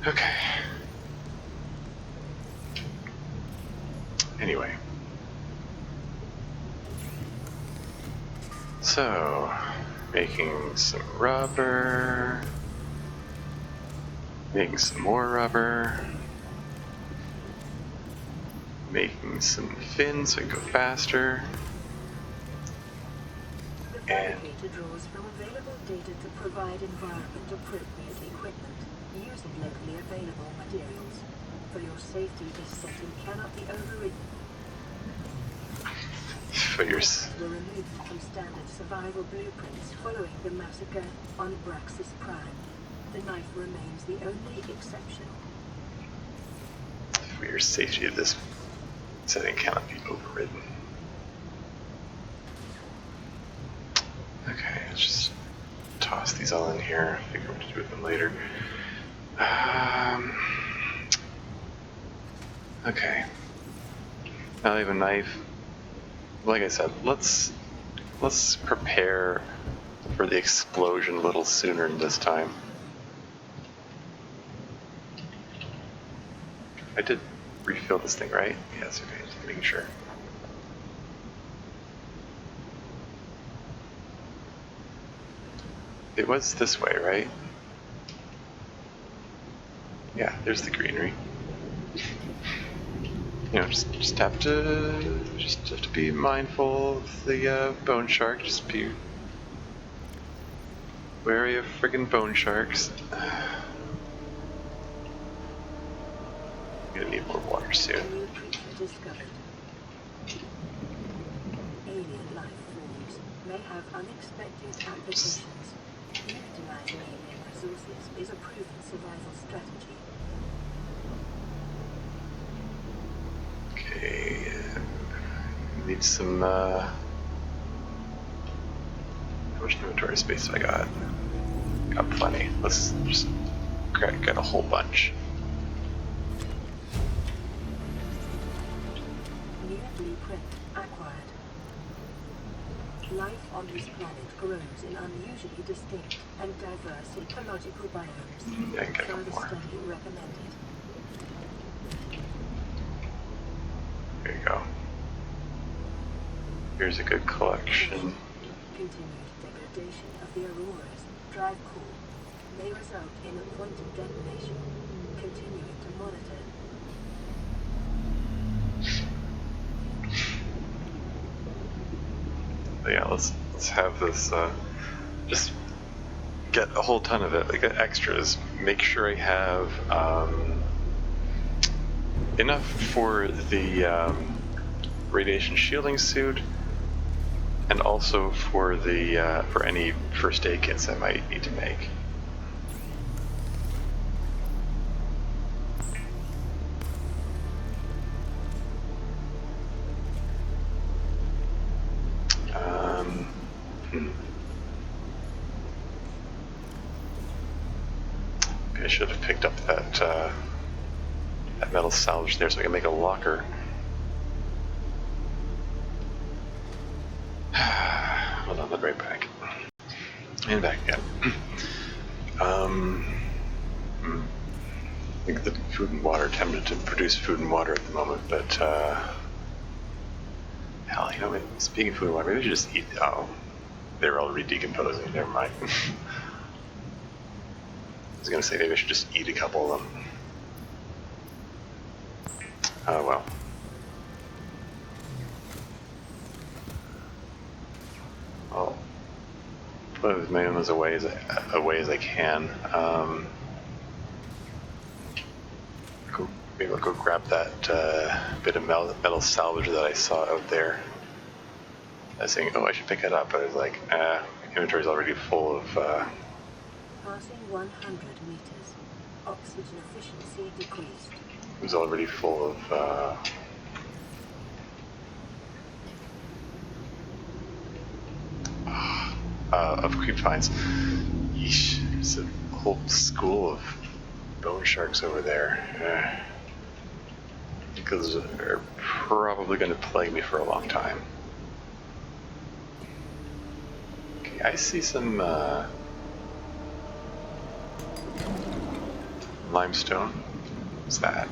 Okay. Anyway. So, making some rubber. Making some more rubber. Making some fins so I can go faster. The fabricator draws from available data to provide environment-appropriate equipment using locally available materials. For your safety, this setting cannot be overridden. Figures. Were removed from standard survival blueprints following the massacre on Braxis Prime. The knife remains the only exception. For your safety, this setting cannot be overridden. Okay, let's just toss these all in here. Figure what to do with them later. Okay. Now I have a knife. Like I said, let's prepare for the explosion a little sooner this time. I did refill this thing, right? Yes, okay, just making sure. It was this way, right? Yeah, there's the greenery. You know, just have to be mindful of the bone shark. Just be wary of friggin' bone sharks. I'm gonna need more water soon. New creature discovered. Alien life forms may have unexpected applications. Utilizing alien resources is a proven survival strategy. Okay, need some, how much inventory space do I got? Got plenty. Let's just get a whole bunch. New blueprint acquired. Life on this planet grows in unusually distinct and diverse ecological biomes. Yeah, I can get a Further couple more. study recommended. There you go. Here's a good collection. Continued degradation of the Aurora's drive core may result in a quantum detonation. Continuing to monitor. But yeah, let's have this. Just get a whole ton of it. Like extras. Make sure I have enough for the radiation shielding suit, and also for the for any first aid kits I might need to make. I should have picked up that that metal salvage there so I can make a locker. Hold on, I'll be right back. And back again. I think the food and water, tempted to produce food and water at the moment, but Well, you know what? Speaking of food and water, maybe we should just eat. Oh, they're already decomposing. Never mind. I was gonna say maybe I should just eat a couple of them. Oh well. I'll put as many of them away as I can. Maybe I'll go grab that bit of metal salvage that I saw out there. I was saying, oh, I should pick it up, but I was like, inventory's already full of. Passing 100 meters. Oxygen efficiency decreased. It was already full of creep finds. Yeesh, there's a whole school of bone sharks over there. Because they're probably going to plague me for a long time. Okay, I see some limestone. What's that?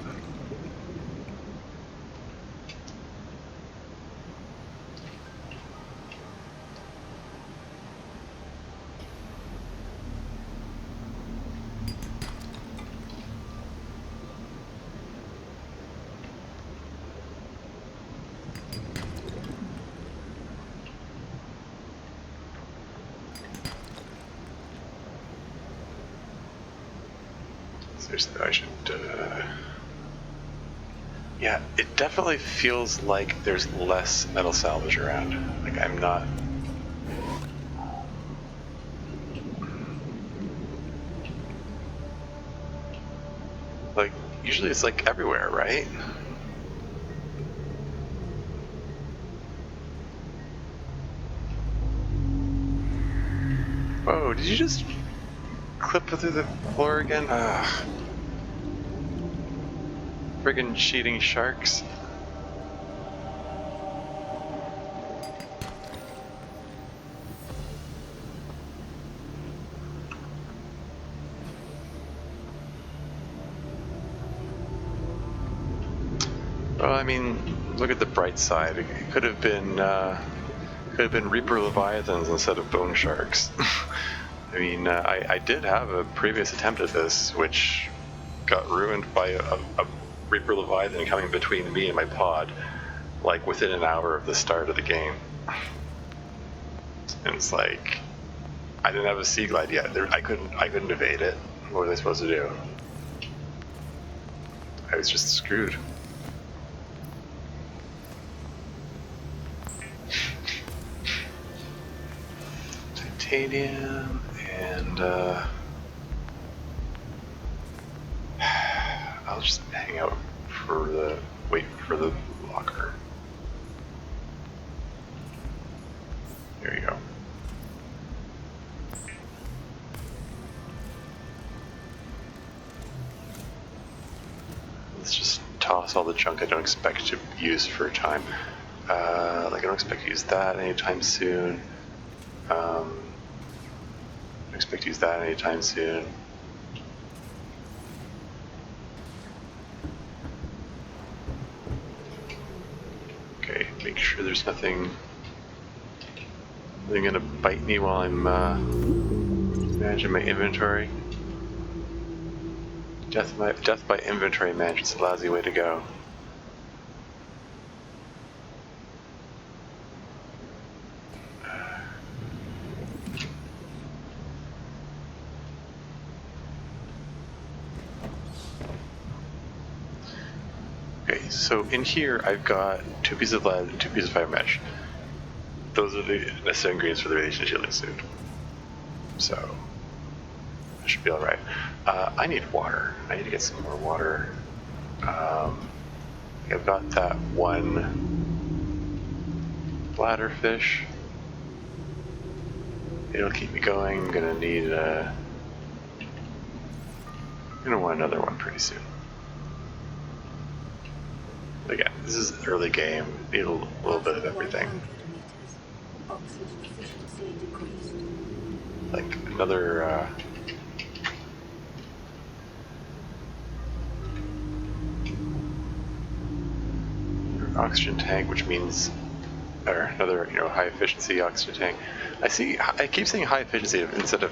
Seriously, I should. Yeah, it definitely feels like there's less metal salvage around. Like I'm not. Like usually it's like everywhere, right? Whoa! Did you just clip through the floor again? Ah. Friggin' cheating sharks. Well, I mean, look at the bright side. It could have been Reaper Leviathans instead of bone sharks. I mean, I did have a previous attempt at this, which got ruined by a Reaper Leviathan coming between me and my pod, like within an hour of the start of the game. And it's like, I didn't have a Sea Glide yet. I couldn't evade it. What was I supposed to do? I was just screwed. Titanium and I'll just hang out wait for the locker. There you go. Let's just toss all the junk I don't expect to use for a time. Like I don't expect to use that anytime soon. I don't expect to use that anytime soon. Okay, make sure there's nothing gonna bite me while I'm managing my inventory. Death by inventory management's a lousy way to go. Okay, so in here I've got 2 pieces of lead and 2 pieces of fiber mesh. Those are the necessary ingredients for the radiation shielding suit. So, that should be alright. I need water. I need to get some more water. I've got that one bladderfish. It'll keep me going. I'm gonna need I'm gonna want another one pretty soon. But again, this is an early game. Need a little bit of everything. Oxygen efficiency decreased. Like another oxygen tank, which means another, high efficiency oxygen tank. I keep saying high efficiency instead of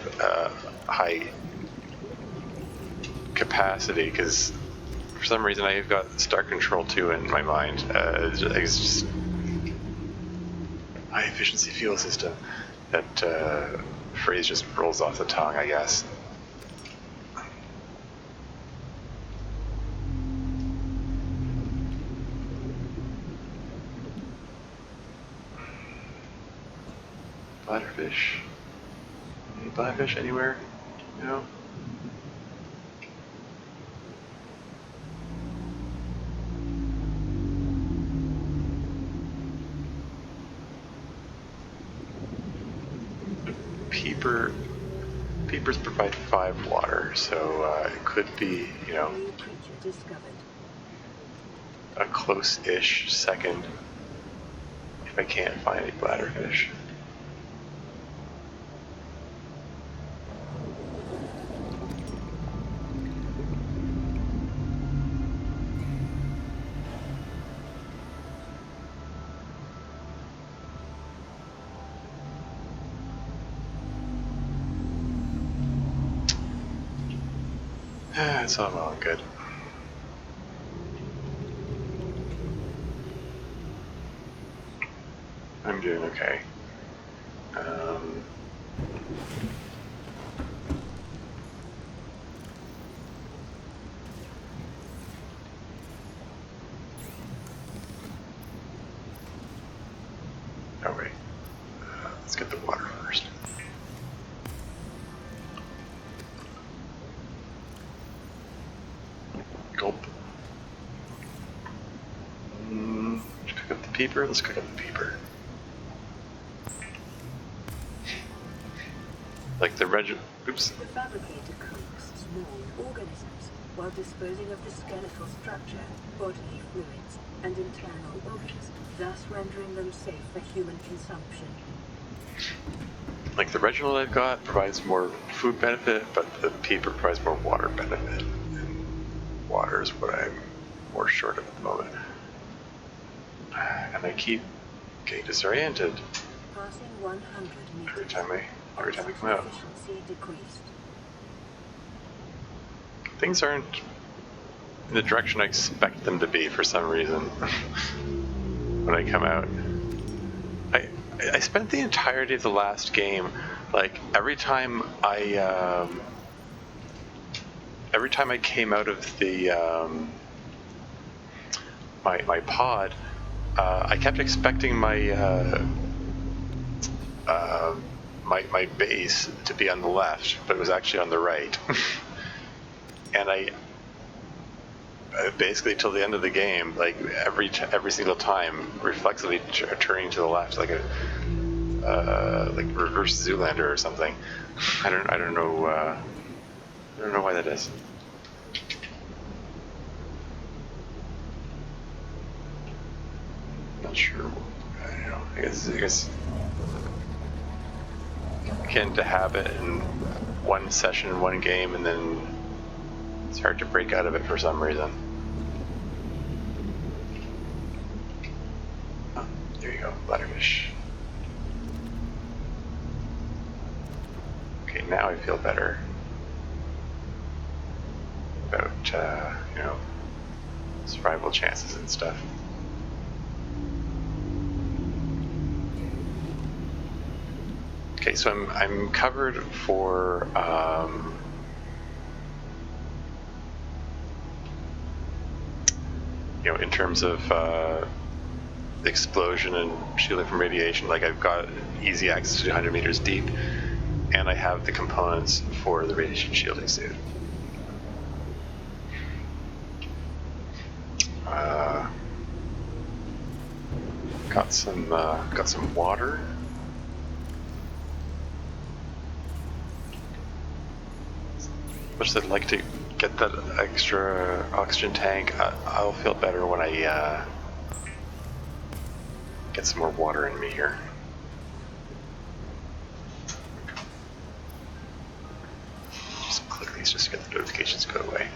high capacity, because for some reason I've got Star Control 2 in my mind. It's just high efficiency fuel system. That phrase just rolls off the tongue, I guess. Bladderfish. Any bladderfish anywhere? No? Peepers provide 5 water, so it could be, a close-ish second if I can't find any bladderfish. It's all well and good. I'm doing okay. Oh wait, let's get the water first. Gulp. Let's cook up the peeper. Let's cook up the peeper. Like the oops. The fabricator cooks small organisms while disposing of the skeletal structure, bodily fluids, and internal organs, thus rendering them safe for human consumption. Like the original I've got provides more food benefit, but the peeper provides more water benefit. And water is what I'm more short of at the moment. And I keep getting disoriented Passing 100 meters. every time I come out. Efficiency decreased. Things aren't in the direction I expect them to be for some reason when I come out. I spent the entirety of the last game, like every time I came out of the my pod, I kept expecting my my base to be on the left, but it was actually on the right. And I basically till the end of the game, like every single time, reflexively turning to the left, like a like reverse Zoolander or something. I don't know why that is. Not sure. I guess akin to habit in one session, one game, and then it's hard to break out of it for some reason. Oh, there you go, bladderfish. Okay, now I feel better about survival chances and stuff. Okay, so I'm covered for in terms of explosion and shielding from radiation. Like I've got easy access to 100 meters deep, and I have the components for the radiation shielding suit. Got some water. Much as I'd like to get that extra oxygen tank, I'll feel better when I get some more water in me here. Just click these just to get the notifications to go away.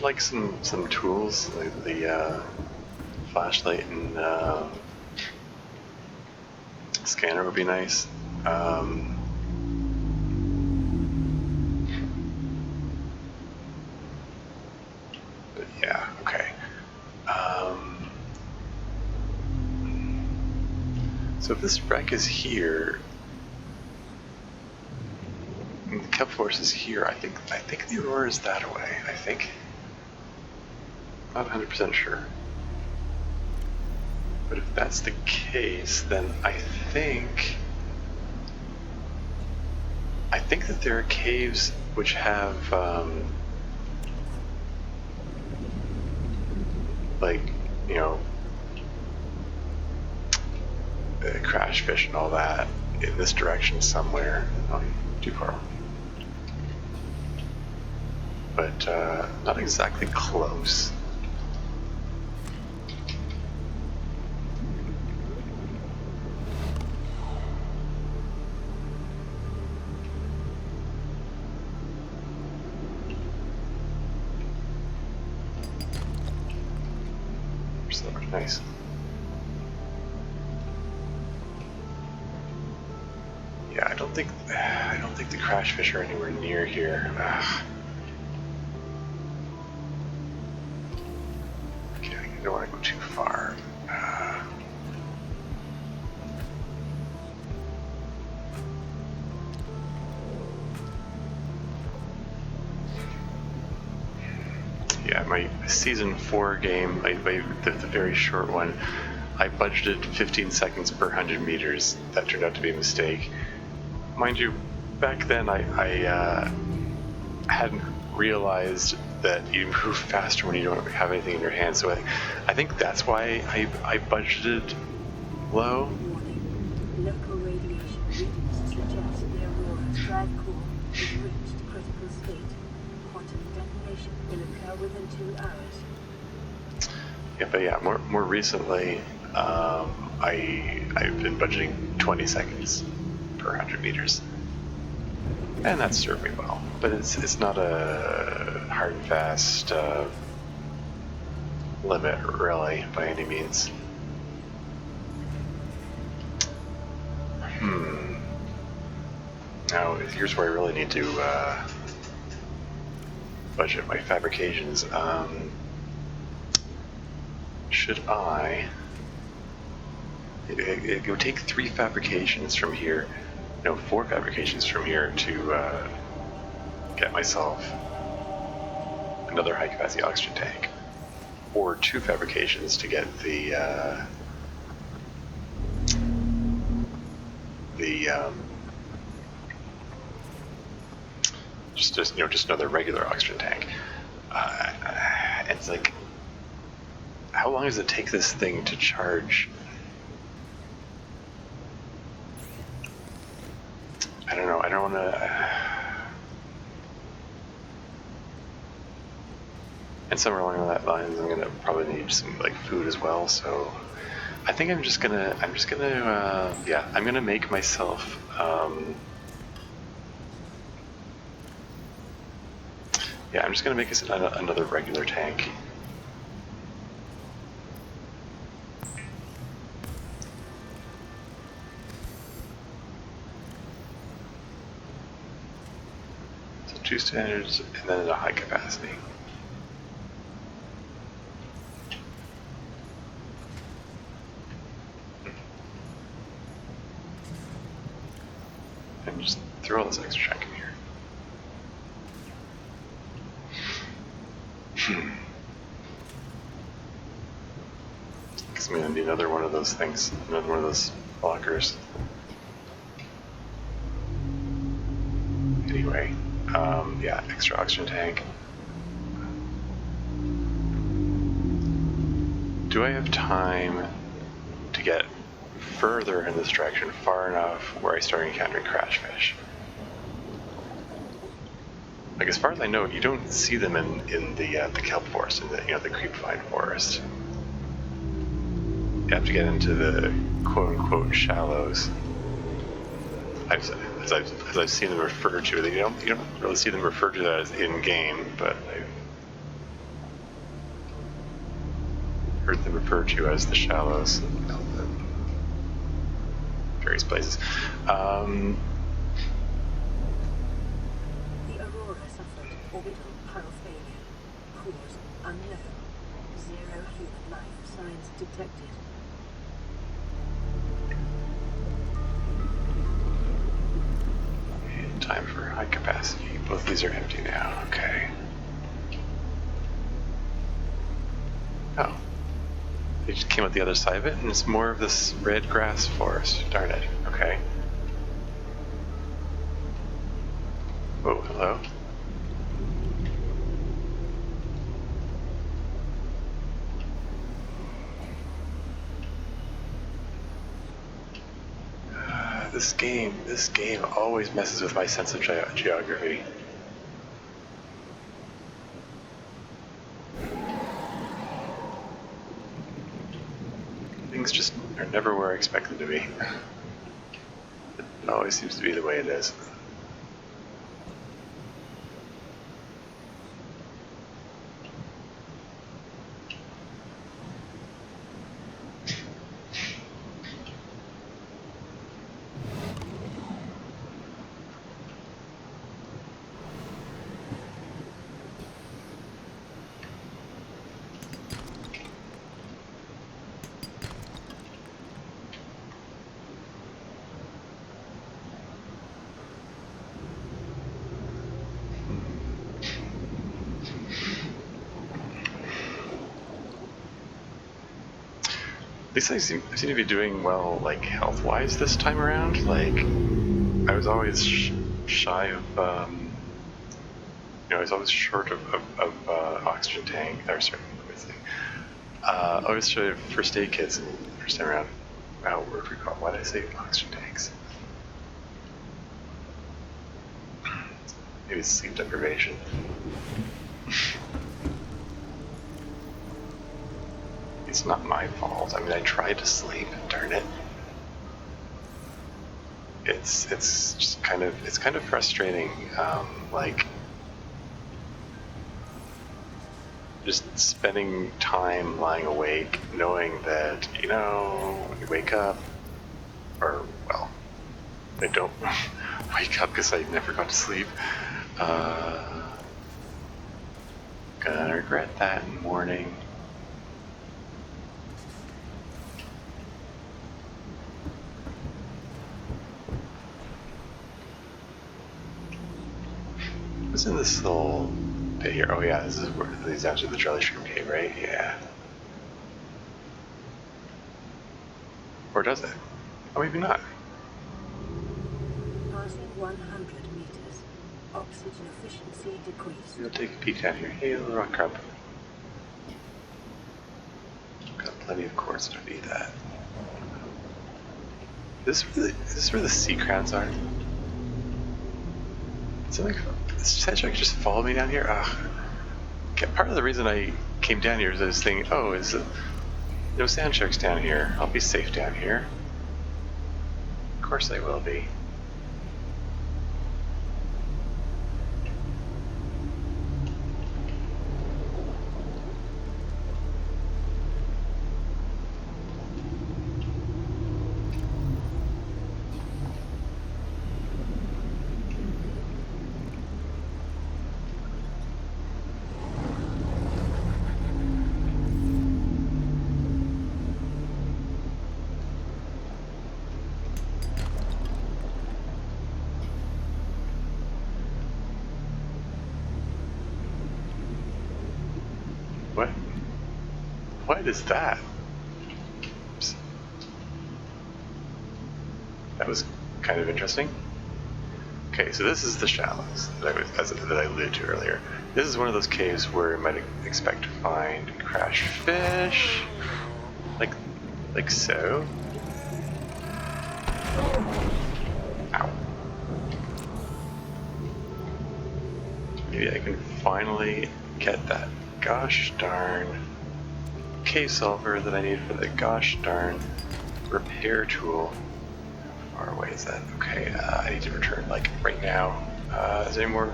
like some tools, like the flashlight and scanner would be nice. But yeah, okay. So if this wreck is here, and the Kelp Forest is here, I think the Aurora is that way. I think. Not 100% sure. But if that's the case, then I think that there are caves which have like, you know, crash fish and all that in this direction somewhere. Not too far, but not exactly close. So that was nice. Yeah, I don't think the crash fish are anywhere near here. Okay, I don't want to go too far. Yeah, my season 4 game, the very short one, I budgeted 15 seconds per 100 meters. That turned out to be a mistake. Mind you, back then I hadn't realized that you move faster when you don't have anything in your hand. So I think that's why I budgeted low. Warning. Local radiation readings suggest the Aurora's drive core has reached critical state. Quantum detonation will occur within 2 hours. Yeah, but yeah, more recently, I've been budgeting 20 seconds per 100 meters, and that's served me well. But it's not a hard and fast limit, really, by any means. Now, here's where I really need to budget my fabrications. Should I? It would take 3 fabrications from here, no, 4 fabrications from here to get myself another high capacity oxygen tank, or 2 fabrications to get the just another regular oxygen tank. It's like, how long does it take this thing to charge? I don't know. I don't want to. And somewhere along that lines, I'm gonna probably need some like food as well. So I think I'm gonna make myself. I'm just gonna make us another regular tank. So 2 standards and then a high capacity. And just throw all this extra junk in here. Because I'm going to need another one of those things, another one of those blockers. Anyway, extra oxygen tank. Do I have time to get further in this direction, far enough where I start encountering crash fish? Like, as far as I know, you don't see them in the kelp forest, in the creepvine forest. You have to get into the quote-unquote shallows. As I've seen them referred to, you don't really see them referred to as in-game, but heard them referred to as the shallows in various places. The Aurora suffered orbital hull failure. Cause unknown. 0 human life signs detected. And time for high capacity. Both these are empty now. Okay. Oh. They just came out the other side of it, and it's more of this red grass forest. Darn it. Okay. Oh, hello. This game always messes with my sense of geography. Things just are never where I expect them to be. It always seems to be the way it is. At least I seem to be doing well, like, health-wise this time around. Like, I was always shy of, I was always short of oxygen tank, or sorry, always short of first aid kits first time around. Wow, what did why did I say oxygen tanks? Maybe it's sleep deprivation. It's not my fault. I mean, I tried to sleep. Darn it. It's just kind of frustrating. Like just spending time lying awake, knowing that when you wake up, or well, I don't wake up because I never got to sleep. Gonna regret that in the morning. What's in this little bit here? Oh yeah, this is where it leads down to the Jelly Shroom Cave, right? Yeah. Or does it? Oh, maybe not. Passing 100 meters. Oxygen efficiency decreased. We'll take a peek down here. Hey, little rock crab. Got plenty of quartz to feed that. Is this where the sea crowns are? Something. This sandstrike just followed me down here. Part of the reason I came down here is I was thinking, no sand sharks down here. I'll be safe down here. Of course I will be. What is that? Oops. That was kind of interesting. Okay, so this is the shallows that I alluded to earlier. This is one of those caves where you might expect to find crash fish, like so. Ow. Maybe I can finally get that gosh darn cave solver that I need for the gosh darn repair tool. How far away is that? Okay, I need to return like right now. Is there any more?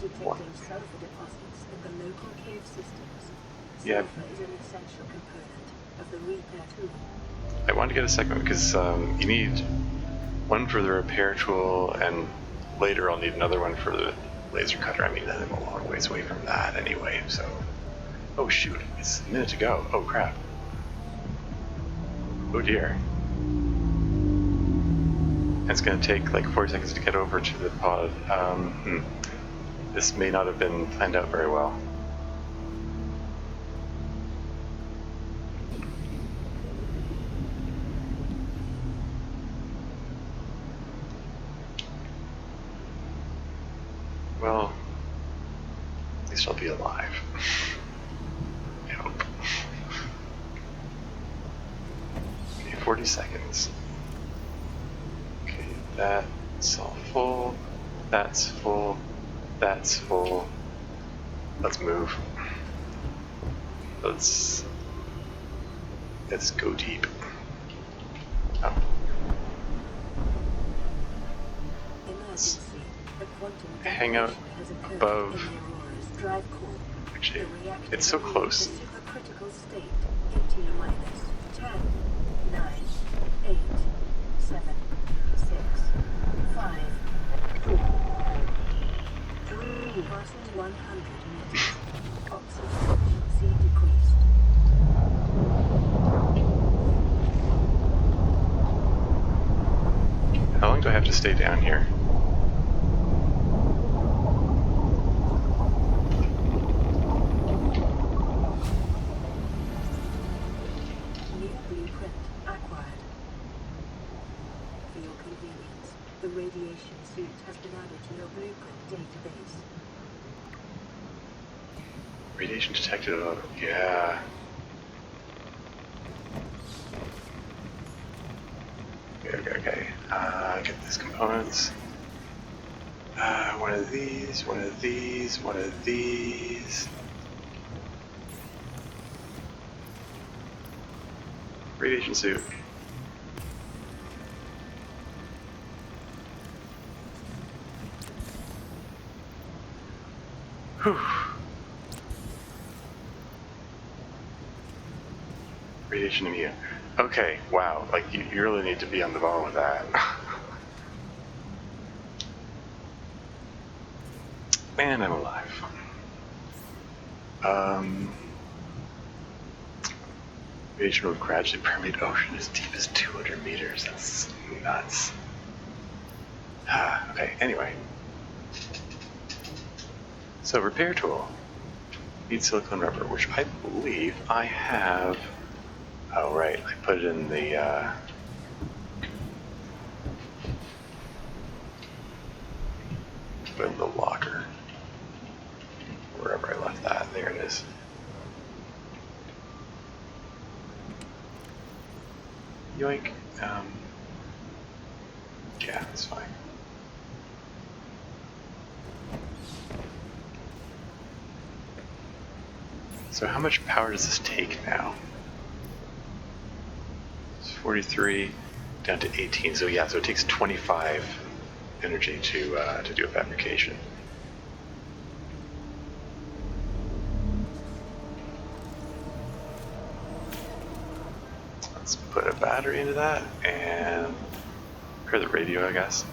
Detecting sulfur deposits in the local cave systems. Yeah, Sulfur is an essential component of the repair tool. I wanted to get a second one because you need one for the repair tool, and later I'll need another one for the laser cutter. I mean, I'm a long ways away from that anyway, so... Oh shoot, it's a minute to go. Oh crap. Oh dear. It's gonna take like 40 seconds to get over to the pod. This may not have been planned out very well. Well, at least I'll be alive. I hope. Okay, 40 seconds. Okay, that's all full. That's full. That's full. Let's move. Let's go deep. Oh. Emergency. The quantum Hang out has occurred above. in the Aurora's drive core. Actually, The reactor it's so will reach close. a supercritical state in T-minus 10, 9, 8, 7, 6, 5, 4, 3, passing 100 meters. Oxygen efficiency decreased. How long do I have to stay down here? New blueprint acquired. For your convenience, the radiation suit has been added to your blueprint database. Radiation detected. Oh, yeah. Okay. Get these components. One of these, one of these, one of these. Radiation suit. Whew. Radiation immune. Okay, wow. Like, you really need to be on the ball with that. And I'm alive. Radiation will gradually permeate ocean as deep as 200 meters. That's nuts. Okay, anyway. So, repair tool. Need silicone rubber, which I believe I have. Oh, right. I put it in the, put it in the locker. Wherever I left that. There it is. Yoink. Yeah, that's fine. So how much power does this take now? It's 43 down to 18. So yeah, so it takes 25 energy to do a fabrication. Let's put a battery into that and repair the radio, I guess.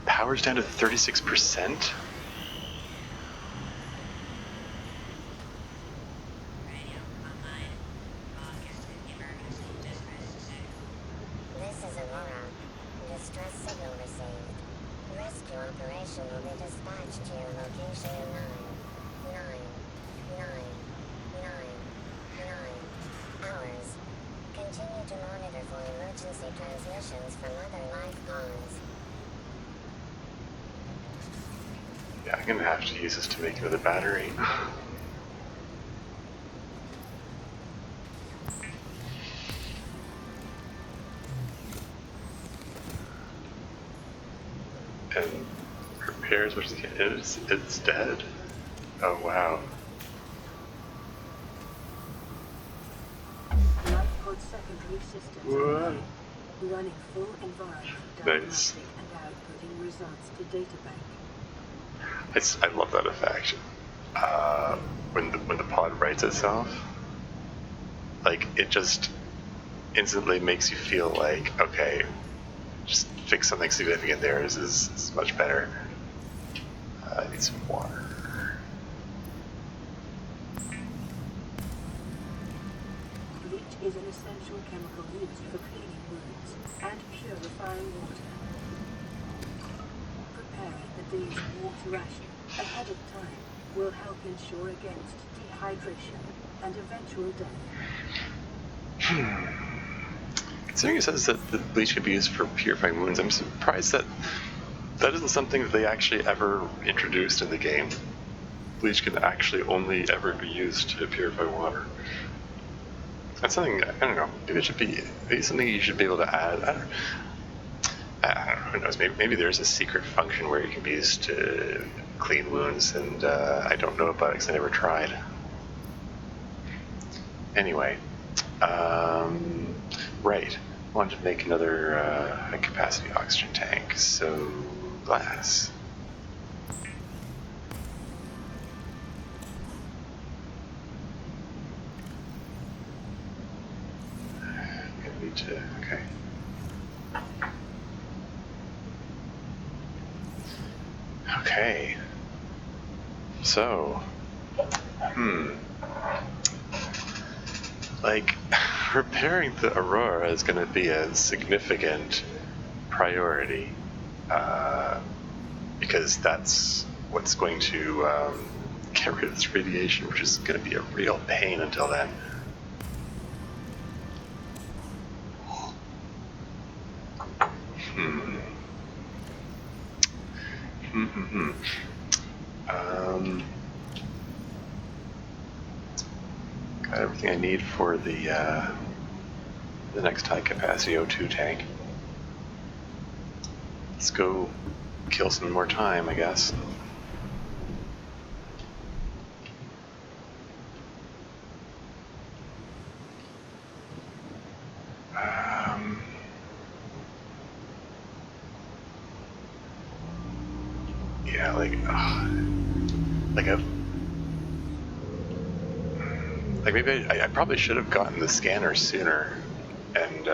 Power's down to 36%. Yeah, I'm gonna have to use this to make another battery. And repair as much as it can. It's dead. Oh wow. Life pod secondary systems Whoa. running full environment Nice. diagnostic and outputting results to databank. I love that effect. when the pod rights itself, like it just instantly makes you feel like, okay, just fix something significant there is much better. I need some water. Bleach is an essential chemical used for cleaning wounds and purifying water. Preparing the day's water ration ahead of time will help ensure against dehydration and eventual death. Considering it says that the bleach could be used for purifying wounds, I'm surprised that that isn't something that they actually ever introduced in the game. Bleach can actually only ever be used to purify water. That's something, I don't know, maybe something you should be able to add. I don't know, who knows, maybe there's a secret function where it can be used to clean wounds, and I don't know about it because I never tried. Anyway, right, I wanted to make another high-capacity oxygen tank, so glass. I need to, okay. Okay, so, like, repairing the Aurora is going to be a significant priority, because that's what's going to get rid of this radiation, which is going to be a real pain until then. Got everything I need for the next high capacity O2 tank. Let's go kill some more time, I guess. Yeah, like maybe I probably should have gotten the scanner sooner and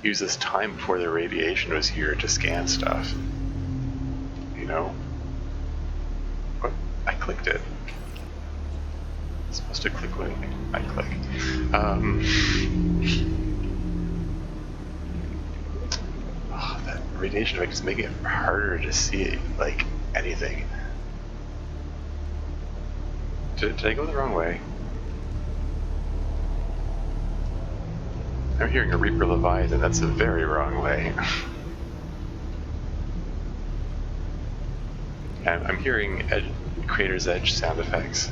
use this time before the radiation was here to scan stuff. You know? What? I clicked it. I'm supposed to click when I click. Oh, that radiation effect is making it harder to see, like, anything. Did I go the wrong way? I'm hearing a Reaper Leviathan. That's a very wrong way. I'm hearing Creator's Edge sound effects.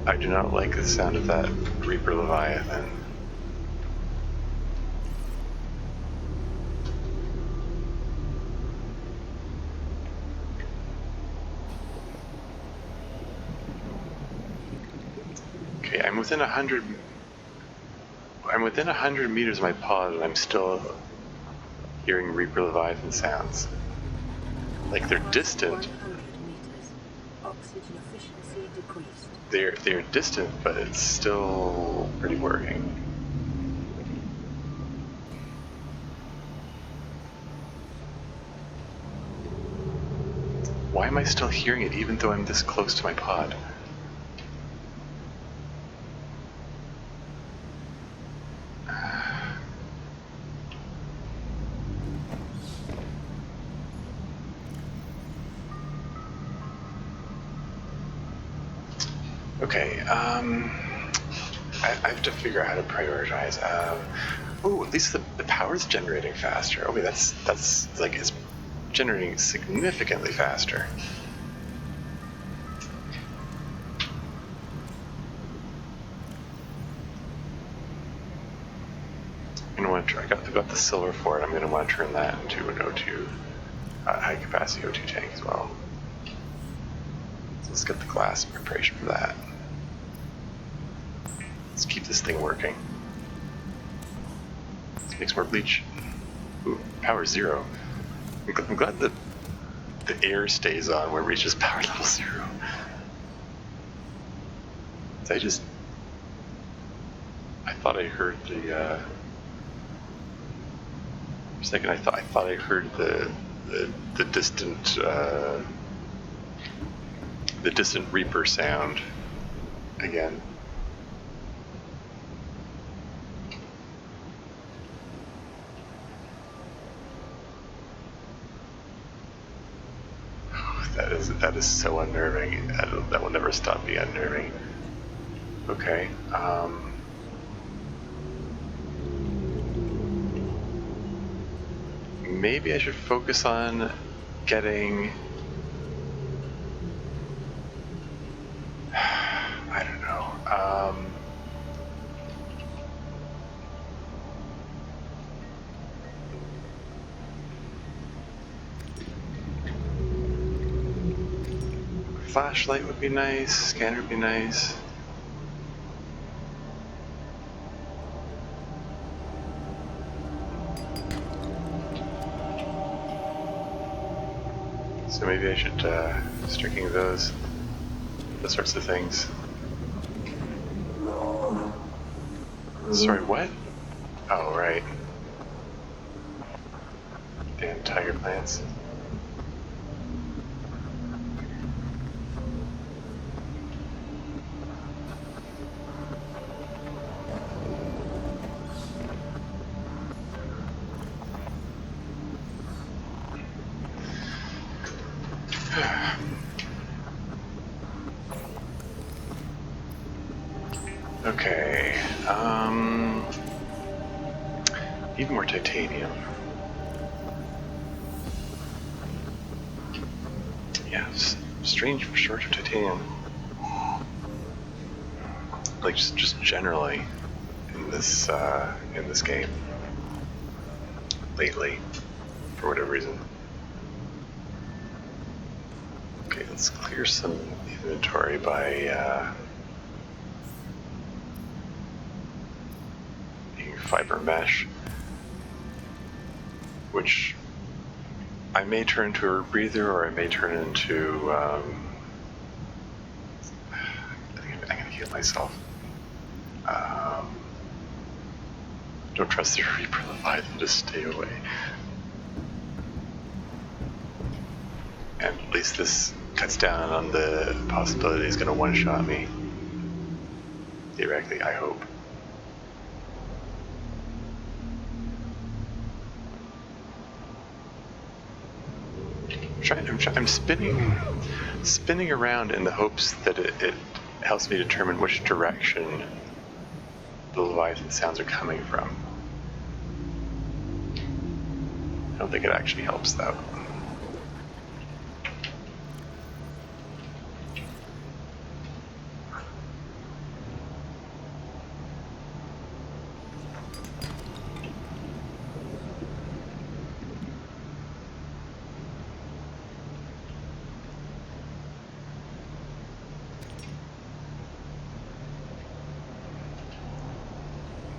I do not like the sound of that Reaper Leviathan. Okay, I'm within 100 meters of my pod, and I'm still hearing Reaper Leviathan sounds. Like they're distant. 100 meters. Oxygen efficiency decreased. They're distant, but it's still pretty worrying. Why am I still hearing it even though I'm this close to my pod? Okay, I have to figure out how to prioritize. Oh, at least the power's generating faster. Okay, that's like it's generating significantly faster. I'm gonna want to try. I got the silver for it. I'm gonna want to turn that into an O2 high capacity O2 tank as well. So let's get the glass in preparation for that. Let's keep this thing working. Let's make some more bleach. Ooh, power 0. I'm glad that the air stays on when it reaches power level 0. So I thought I heard the for a second I thought I heard the distant Reaper sound again. That is so unnerving. That will never stop being unnerving. Okay. Maybe I should focus on getting. I don't know. Flashlight would be nice. Scanner would be nice. So maybe I should start getting those sorts of things. Sorry, what? Oh, right. Damn tiger plants. Okay, need more titanium. Yeah, strange shortage of titanium. Like just generally in this game lately, for whatever reason. Okay, let's clear some inventory by fiber mesh, which I may turn into a rebreather, or I may turn into I think I'm gonna heal myself. Don't trust the Reaper Leviathan, just stay away. And at least this cuts down on the possibility he's gonna one-shot me. Theoretically, I hope. I'm spinning around in the hopes that it helps me determine which direction the Leviathan sounds are coming from. I don't think it actually helps though.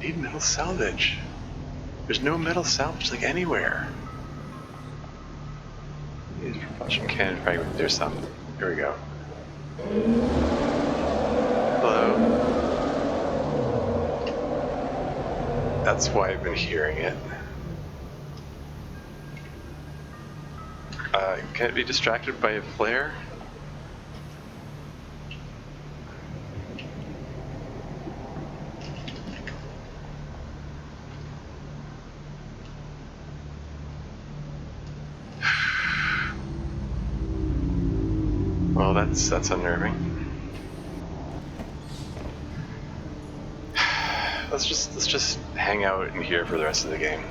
Need metal salvage. There's no metal salvage like anywhere. Need a propulsion cannon fragment. There's some. Here we go. Hello. That's why I've been hearing it. Can it be distracted by a flare? Well, that's unnerving. Let's just hang out in here for the rest of the game.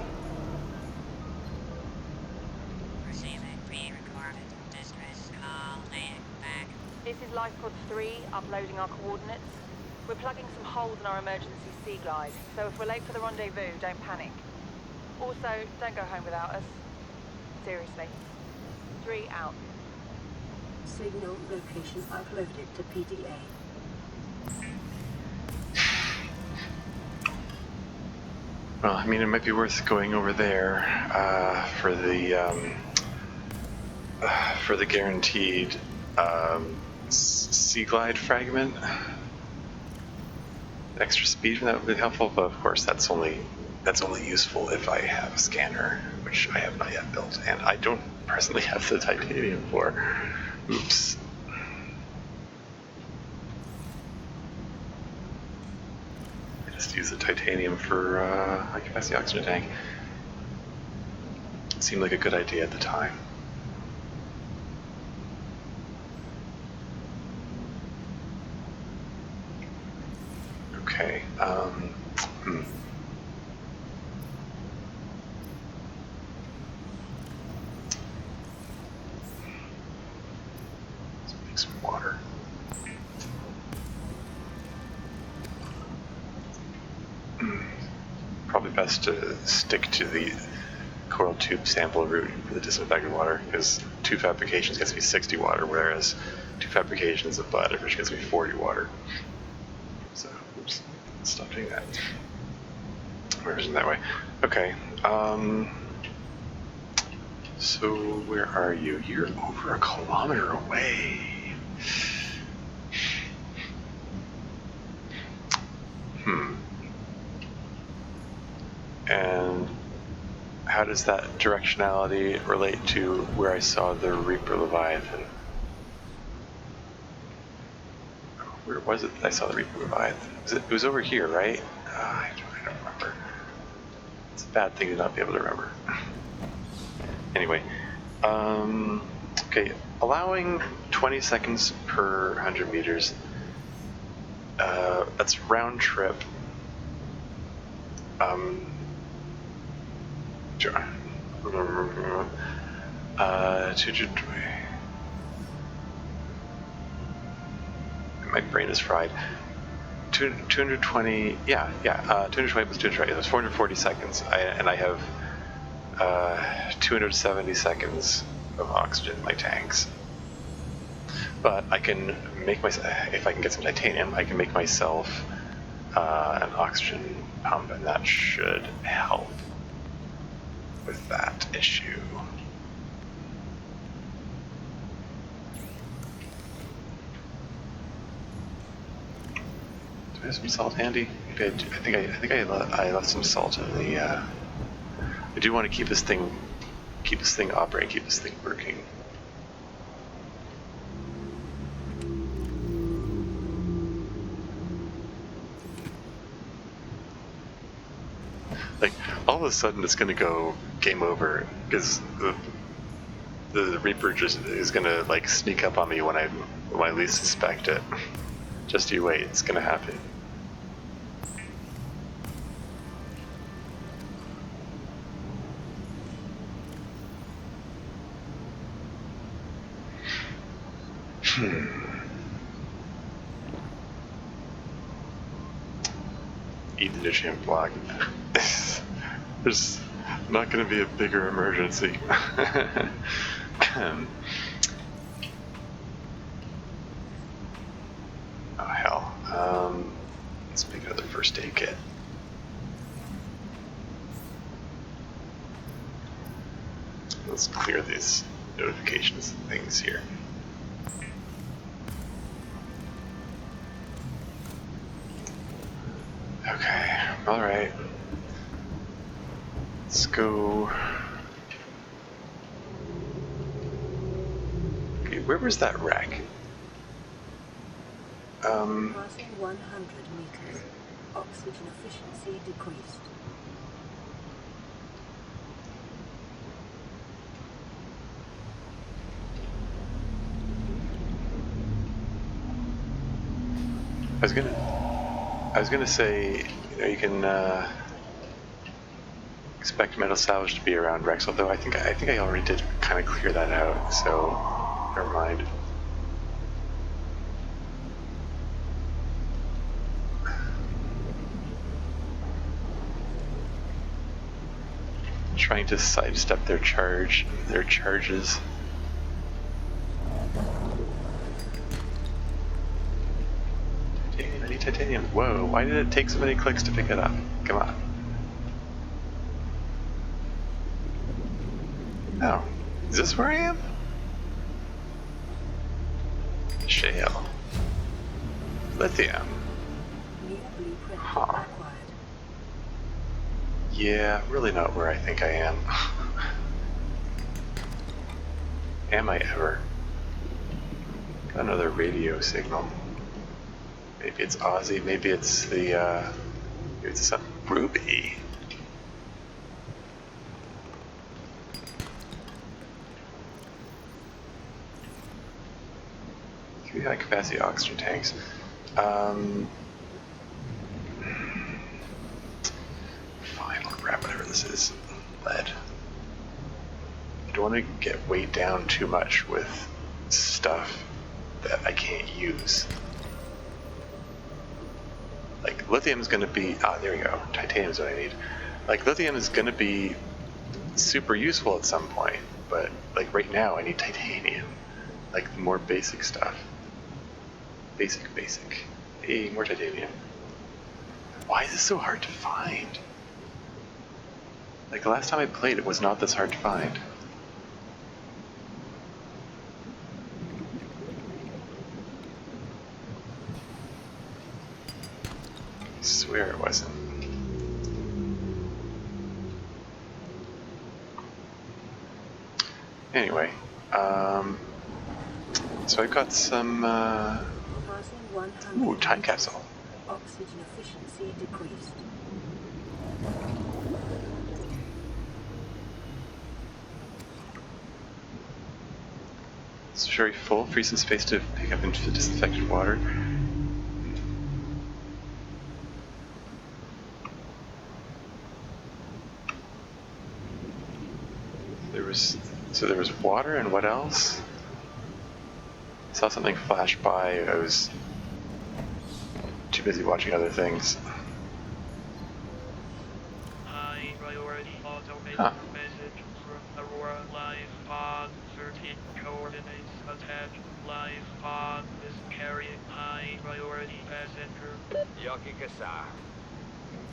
Receiving pre-recorded distress call. Laying back. This is Life Pod 3, uploading our coordinates. We're plugging some holes in our emergency sea glide, so if we're late for the rendezvous, don't panic. Also, don't go home without us. Seriously. 3 out. Signal location uploaded to PDA. Well, I mean, it might be worth going over there for the for the guaranteed sea glide fragment. Extra speed, that would be helpful, but of course that's only useful if I have a scanner, which I have not yet built, and I don't presently have the titanium for. Oops. I just use the titanium for high capacity oxygen tank. It seemed like a good idea at the time. Okay. Let's make some water. Probably best to stick to the coral tube sample route for the disinfected water, because 2 fabrications gets me 60 water, whereas 2 fabrications of bladderfish gets me 40 water. So, oops, stop doing that. Where isn't that way? Okay. So where are you? You're over a kilometer away. And how does that directionality relate to where I saw the Reaper Leviathan? Where was it that I saw the Reaper Leviathan? It was over here, right? I don't remember. It's a bad thing to not be able to remember. Anyway, okay, allowing 20 seconds per 100 meters. That's round trip. 220. My brain is fried. 220. Yeah. 220 plus 220. That's 440 seconds. And I have 270 seconds of oxygen in my tanks. But I can make myself, if I can get some titanium, I can make myself an oxygen pump, and that should help with that issue. Do I have some salt handy? Maybe I think I left some salt in the. I do want to keep this thing operating, keep this thing working. Like, all of a sudden it's gonna go game over, because the Reaper just is gonna like sneak up on me when I least suspect it. Just you wait, it's gonna happen. Eat the nutrient block. There's not going to be a bigger emergency. Oh hell. Let's make another first aid kit. Let's clear these notifications things here. Okay, alright. Let's go. Okay, where was that wreck? Passing 100 meters. Oxygen efficiency decreased. I was gonna say, you know, you can expect metal salvage to be around wrecks, although I think I already did kind of clear that out, so never mind. Trying to sidestep their charges. Titanium, I need titanium. Whoa, why did it take so many clicks to pick it up? Come on. Oh, is this where I am? Shale. Lithium. New blueprint Huh. acquired. Yeah, really not where I think I am. Am I ever? Got another radio signal. Maybe it's Aussie, maybe it's the, maybe it's some Ruby. Three high capacity oxygen tanks. Fine, I'll grab whatever this is. Lead. I don't want to get weighed down too much with stuff that I can't use. Like, lithium is going to be... Ah, there we go. Titanium is what I need. Like, lithium is going to be super useful at some point, but, like, right now I need titanium. Like, the more basic stuff. Basic. Hey, more titanium. Why is this so hard to find? Like, the last time I played, it was not this hard to find. I swear it wasn't. Anyway, so I've got some, Passing 100 ooh, time meters. capsule. Oxygen efficiency decreased. It's very full, free some space to pick up into disinfected water. There was water, and what else? I saw something flash by. I was too busy watching other things. High priority automated Huh. message from Aurora Live pod 13 coordinates attached. Live pod is carrying high priority passenger. Yoki Kassar.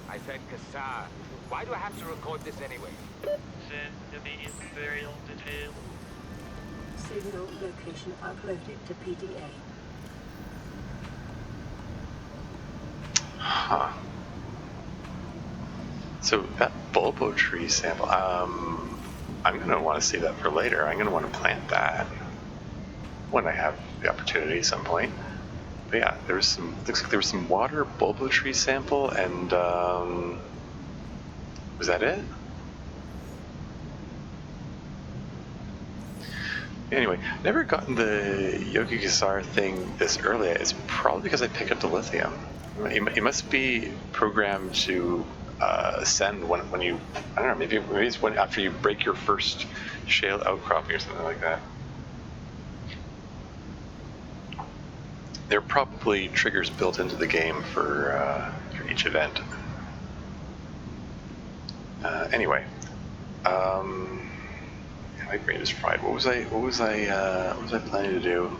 I said Kassar. Why do I have to record this anyway? Send me burial detail. Signal location uploaded to PDA. Huh. So that bulbo tree sample, I'm gonna want to save that for later. I'm gonna want to plant that when I have the opportunity at some point. But yeah, there was some. Looks like there was some water bulbo tree sample, and was that it? Anyway, never gotten the Yogi Kasar thing this early. It's probably because I picked up the lithium. It must be programmed to send when you, I don't know, maybe it's when after you break your first shale outcropping or something like that. There are probably triggers built into the game for each event. Anyway, my brain is fried. What was I planning to do?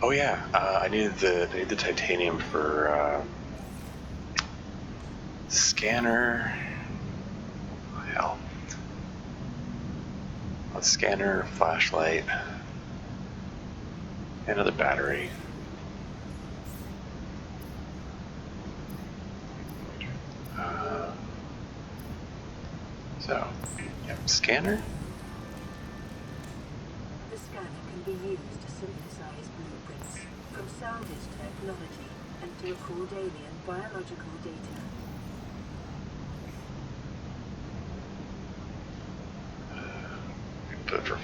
Oh yeah, I needed the titanium for scanner. Oh, hell, a scanner, flashlight, another battery. So, yep, scanner. The scanner can be used to synthesize blueprints from salvage technology and to record alien biological data. Put it for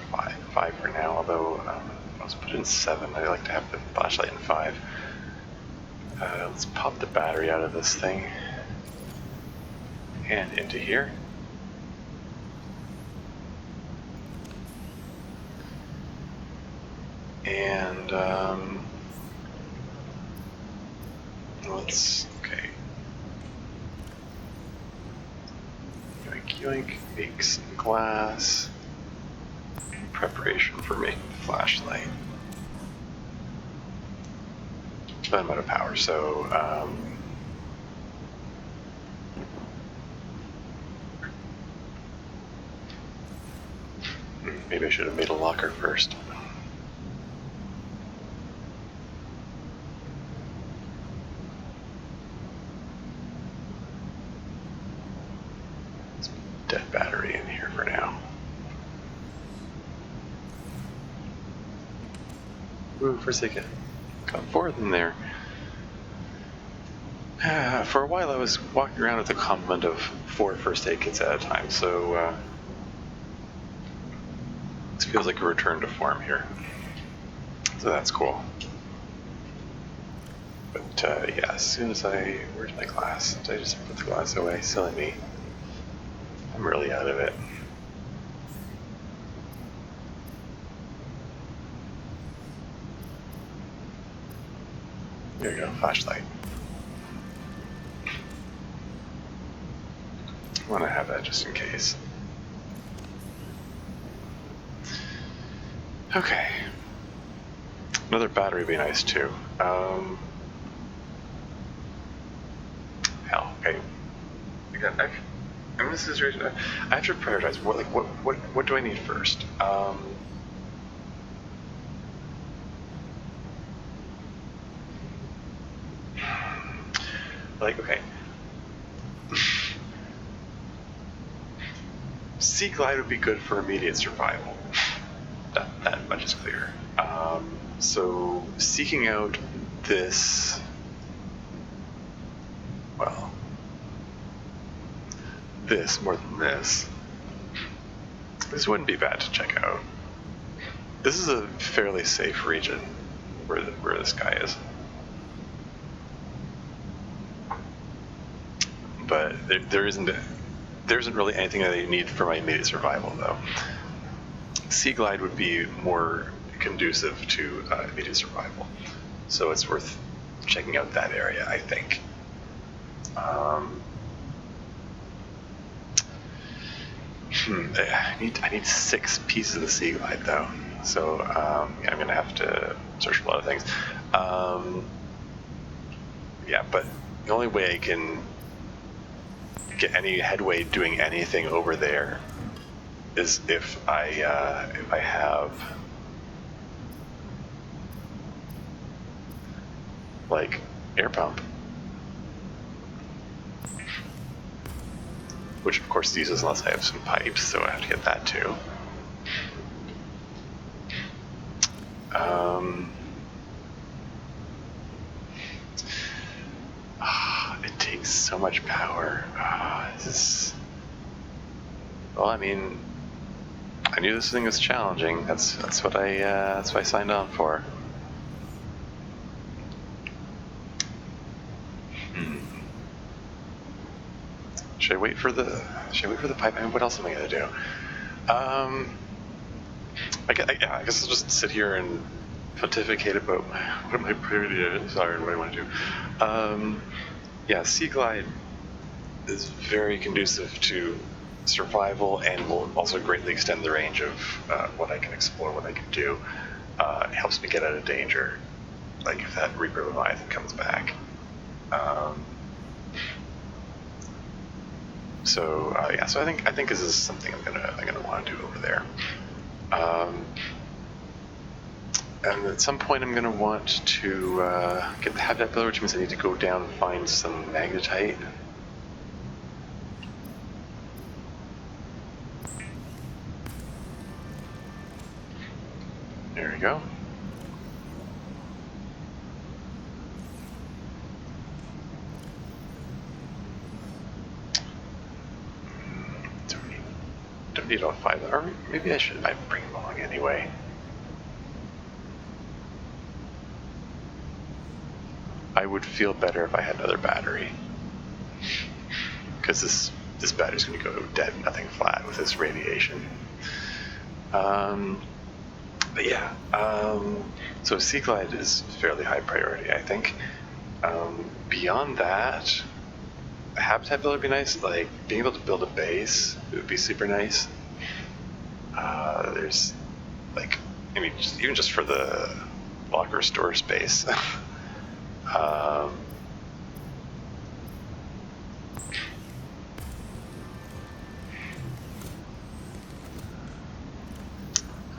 five for now. Although let's put it in 7. I like to have the flashlight in 5. Let's pop the battery out of this thing and into here. And let's, okay. Yoink yoink, make some glass. Preparation for making the flashlight. But I'm out of power, so maybe I should have made a locker first. Ooh, first aid kit. Got 4 of them there. For a while I was walking around with a complement of 4 first aid kits at a time, so this feels like a return to form here. So that's cool. But yeah, as soon as where's my glass? Did I just put the glass away? Silly me. I'm really out of it. There you go, flashlight. I want to have that just in case. Okay. Another battery would be nice too. Hell, okay. In this situation, I have to prioritize. What do I need first? Okay. Sea Glide would be good for immediate survival. That much is clear. So seeking out this, well, this more than this wouldn't be bad to check out. This is a fairly safe region where this guy is. But there isn't really anything that I need for my immediate survival, though. Sea Glide would be more conducive to immediate survival, so it's worth checking out that area, I think. I need 6 pieces of the Sea Glide, though, so yeah, I'm gonna have to search for a lot of things. Yeah, but the only way I can get any headway doing anything over there is if I have like air pump, which of course uses unless I have some pipes, so I have to get that too. It takes so much power. Well, I mean, I knew this thing was challenging. That's what I signed on for. Should I wait for the pipe? I mean, what else am I gonna do? I guess I'll just sit here and pontificate about what my priorities are and what I want to do. Yeah, Sea Glide is very conducive to survival and will also greatly extend the range of what I can explore, what I can do. It helps me get out of danger, like if that Reaper Leviathan comes back. So yeah, so I think this is something I'm gonna want to do over there. And at some point I'm gonna want to get the habitat builder, which means I need to go down and find some magnetite. There we go. Don't need all 5, or maybe I bring them along anyway. I would feel better if I had another battery, because this battery's going to go dead, nothing flat with this radiation. But yeah, so Sea Glide is fairly high priority, I think. Beyond that, a habitat builder would be nice. Like being able to build a base, it would be super nice. There's like, I mean, even just for the locker store space.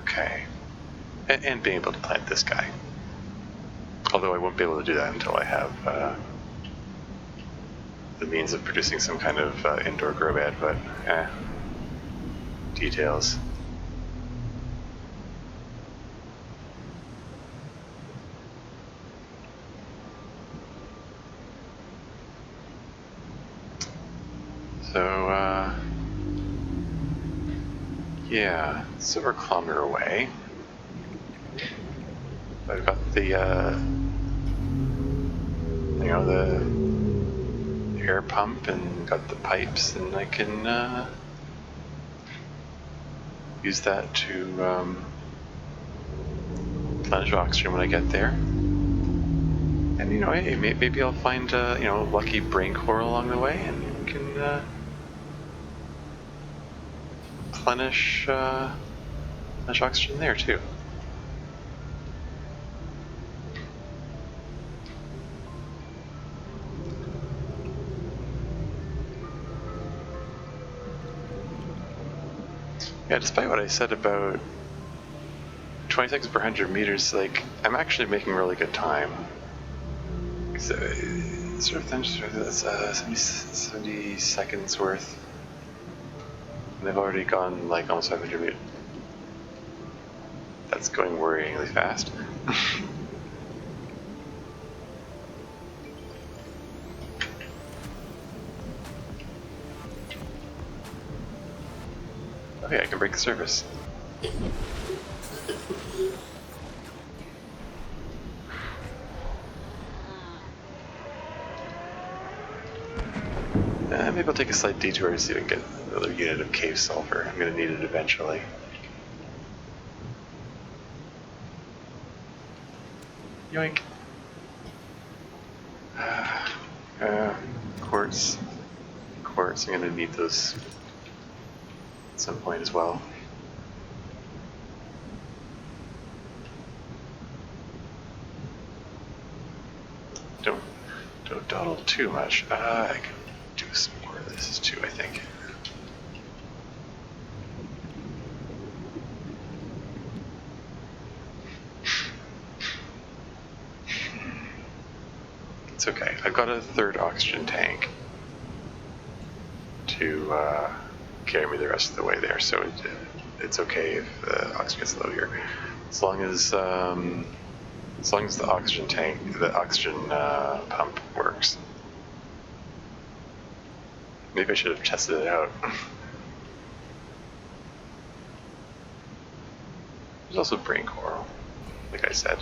Okay, and being able to plant this guy. Although I won't be able to do that until I have the means of producing some kind of indoor grow bed, but details. So, yeah, it's over a kilometer away. I've got the, you know, the air pump and got the pipes, and I can use that to replenish oxygen when I get there. And you know, hey, maybe I'll find you know, lucky brain core along the way, and can replenish oxygen there too. Yeah, despite what I said about 20 seconds per 100 meters, like, I'm actually making really good time. So, sort of that's 70 seconds worth. And I've already gone like almost 500 meters. That's going worryingly fast. Okay, I can break the surface. Maybe I'll take a slight detour to see if I can get another unit of cave sulfur. I'm going to need it eventually. Yoink. Quartz. Quartz, I'm going to need those at some point as well. Don't dawdle too much. I can do some more of this too, I think. It's okay. I've got a third oxygen tank to carry me the rest of the way there, so it's okay if the oxygen gets low here, as long as the oxygen tank, the oxygen pump works. Maybe I should have tested it out. There's also brain coral, like I said.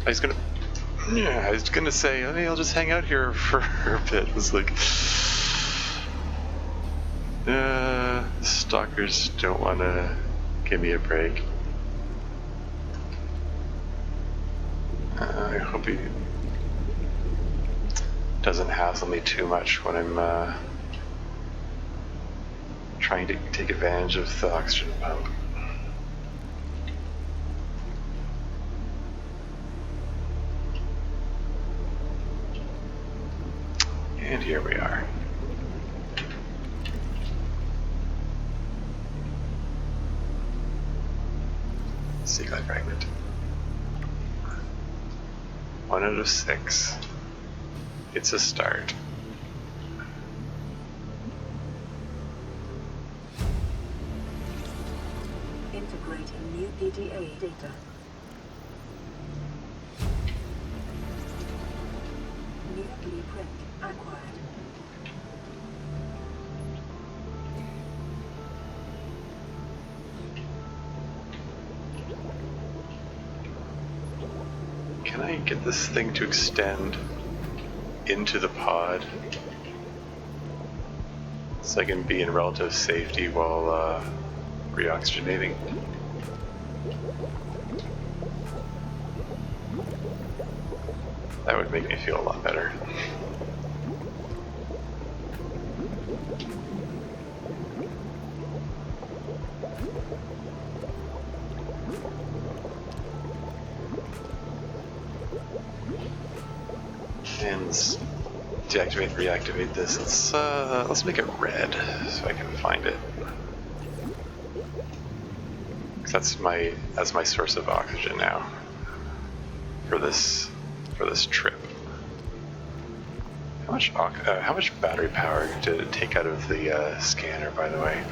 I was gonna say, hey, I'll just hang out here for a bit. It was like, stalkers don't want to give me a break. I hope he doesn't hassle me too much when I'm trying to take advantage of the oxygen pump. And here we are. Sea-glide fragment. 1 out of 6. It's a start. Integrating new PDA data. New blueprint acquired. Can I get this thing to extend into the pod so I can be in relative safety while reoxygenating? That would make me feel a lot better. And let's deactivate, reactivate this. Let's make it red so I can find it. 'Cause that's my source of oxygen now for this trip. How much battery power did it take out of the scanner, by the way?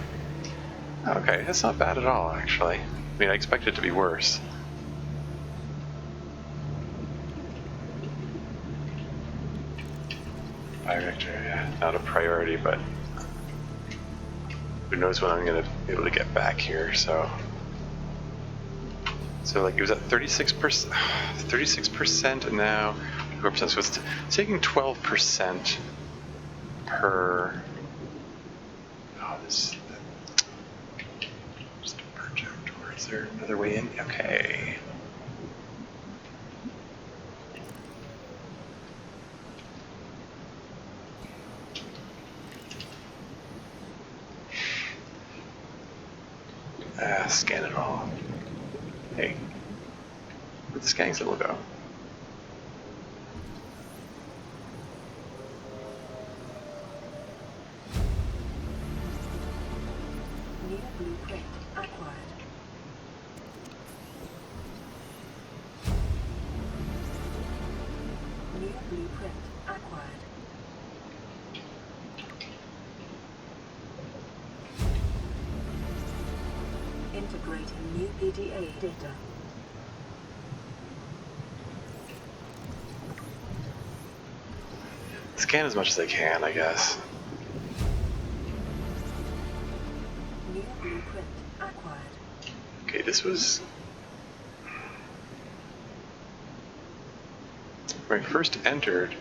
Okay, that's not bad at all, actually. I mean, I expect it to be worse. Bioreactor, yeah, not a priority, but who knows when I'm gonna be able to get back here, so. So like it was at 36%, and now 4%, so it's taking 12% per. Oh, this. Just a project, or is there another way in? Okay. Scan it all. Hey, where'd the scanning symbol go? New blueprint acquired. New blueprint acquired. Integrating new PDA data. Scan as much as I can, I guess. New blueprint acquired. Okay, this was when I first entered.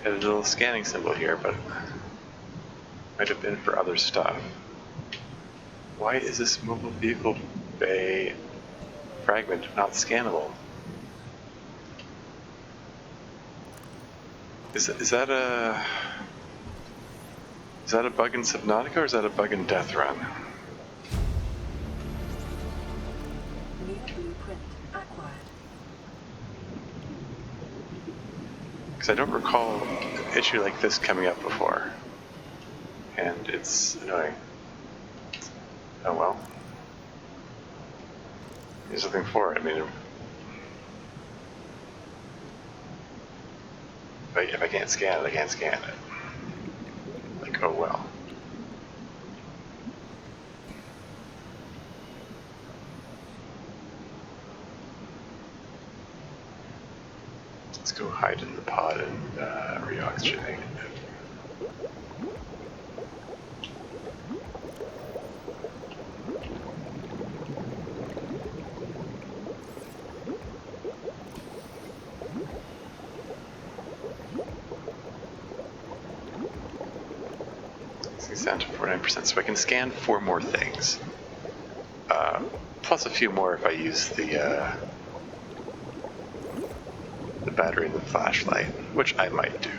Had a little scanning symbol here, but might have been for other stuff. Why is this mobile vehicle bay fragment not scannable? Is that a bug in Subnautica, or is that a bug in Deathrun? New blueprint acquired. Because I don't recall an issue like this coming up before, and it's annoying. Oh well. There's nothing for it. I mean, if I can't scan it, I can't scan it. Like, oh well. Let's go hide in the pod and reoxygenate. It's down to 49%, so I can scan 4 more things. Plus a few more if I use the battery and the flashlight, which I might do.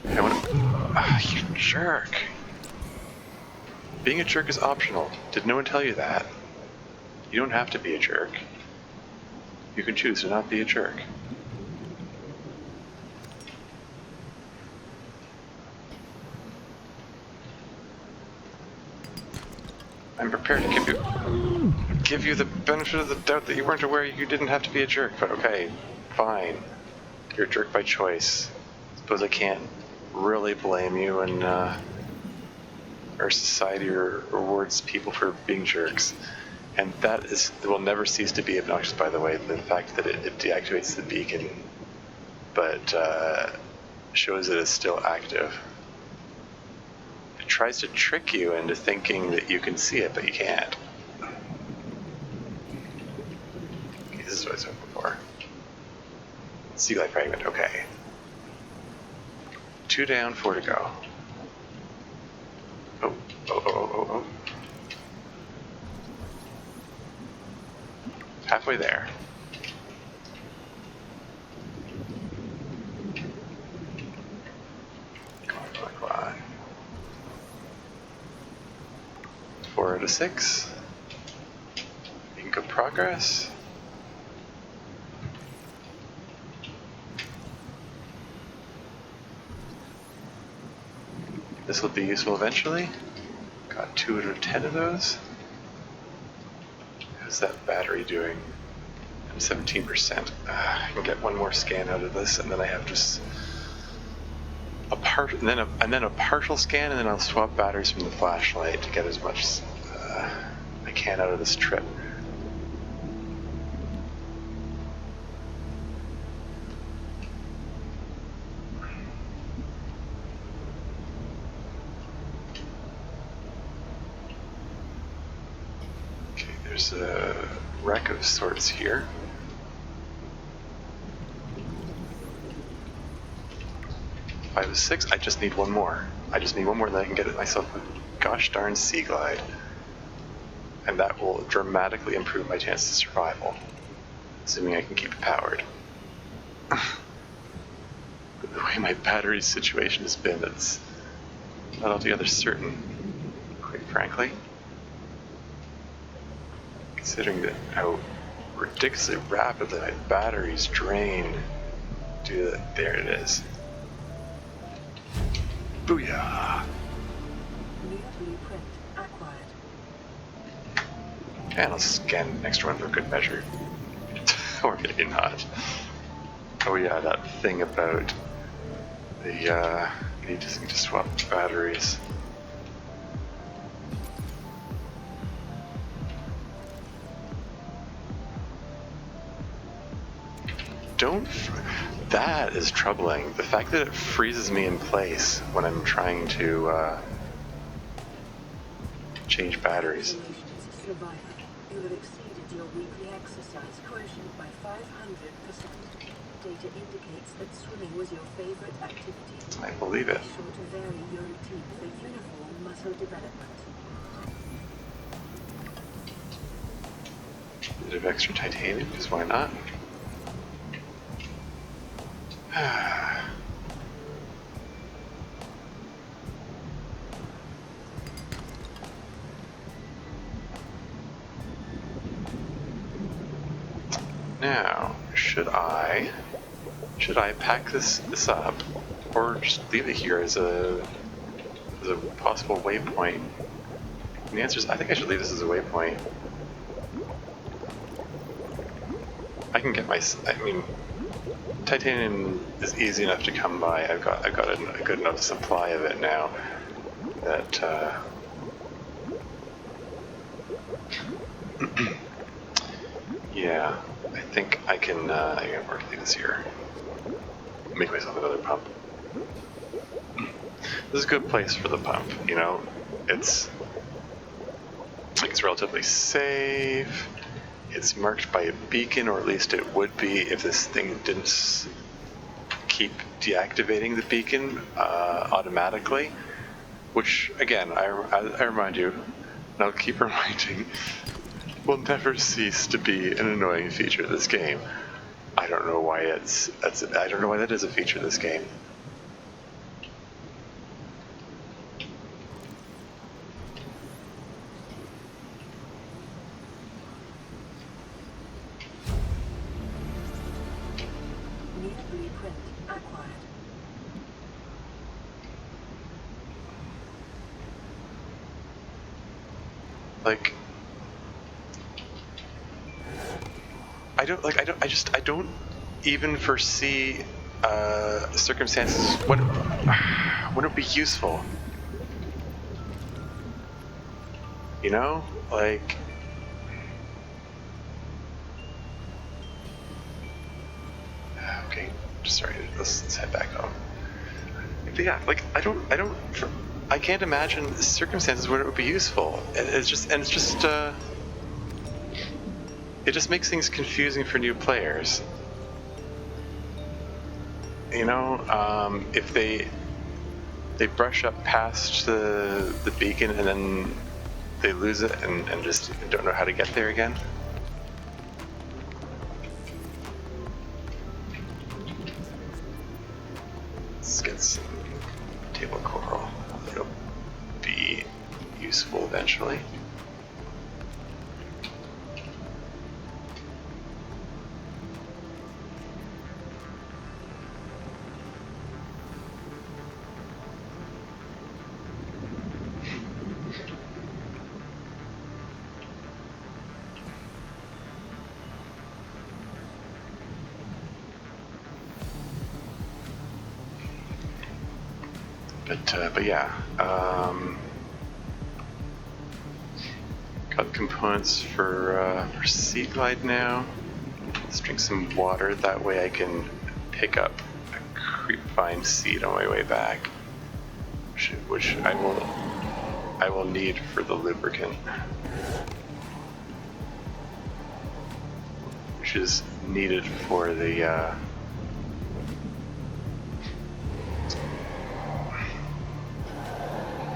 I want to... you jerk! Being a jerk is optional. Did no one tell you that? You don't have to be a jerk. You can choose to not be a jerk. I'm prepared to give you the benefit of the doubt that you weren't aware you didn't have to be a jerk, but okay, fine. You're a jerk by choice. Suppose I can't really blame you, and our society rewards people for being jerks. And that will never cease to be obnoxious, by the way, the fact that it deactivates the beacon, but shows that it's still active. It tries to trick you into thinking that you can see it, but you can't. Okay, this is what I was looking for. Sea life fragment, okay. 2 down, 4 to go. Oh. Halfway there. Come on. 4 out of 6. Making good progress. This will be useful eventually. Got 2 out of 10 of those. How's that battery doing? I'm 17%. I can get 1 more scan out of this, and then I have just and then a partial scan, and then I'll swap batteries from the flashlight to get as much I can out of this trip. Okay, there's a wreck of sorts here. 5 of 6. I just need one more. I just need one more, and then I can get myself a gosh darn sea glide. And that will dramatically improve my chance of survival, assuming I can keep it powered. The way my battery situation has been, it's not altogether certain, quite frankly. Considering how ridiculously rapidly my batteries drain. There it is. Booyah! New blueprint acquired. And I'll scan the next one for good measure. Or maybe not. Oh yeah, that thing about the needing to swap batteries. That is troubling. The fact that it freezes me in place when I'm trying to change batteries. Congratulations, survivor. You have exceeded your weekly exercise quotient by 500%. Data indicates that swimming was your favorite activity. I believe it. Be sure to vary your routine for uniform muscle development. A bit of extra titanium, because why not? Now, should I pack this up, or just leave it here as a possible waypoint? And the answer is I think I should leave this as a waypoint. I can get titanium is easy enough to come by. I've got a good enough supply of it now that yeah, I think I can work this here. Make myself another pump. This is a good place for the pump, you know? It's relatively safe. It's marked by a beacon, or at least it would be if this thing didn't keep deactivating the beacon automatically. Which, again, I remind you, and I'll keep reminding, will never cease to be an annoying feature of this game. I don't know why I don't know why that is a feature of this game. New blueprint acquired. Like, I don't even foresee circumstances when it would be useful. You know, like. Okay, sorry. Let's head back home. But yeah, like I can't imagine circumstances where it would be useful. It just makes things confusing for new players. You know, if they brush up past the beacon and then they lose it and just don't know how to get there again. Let's get some table coral. It'll be useful eventually. But yeah, got the components for Sea Glide now. Let's drink some water. That way I can pick up a creepvine seed on my way back, which I will need for the lubricant, which is needed for the.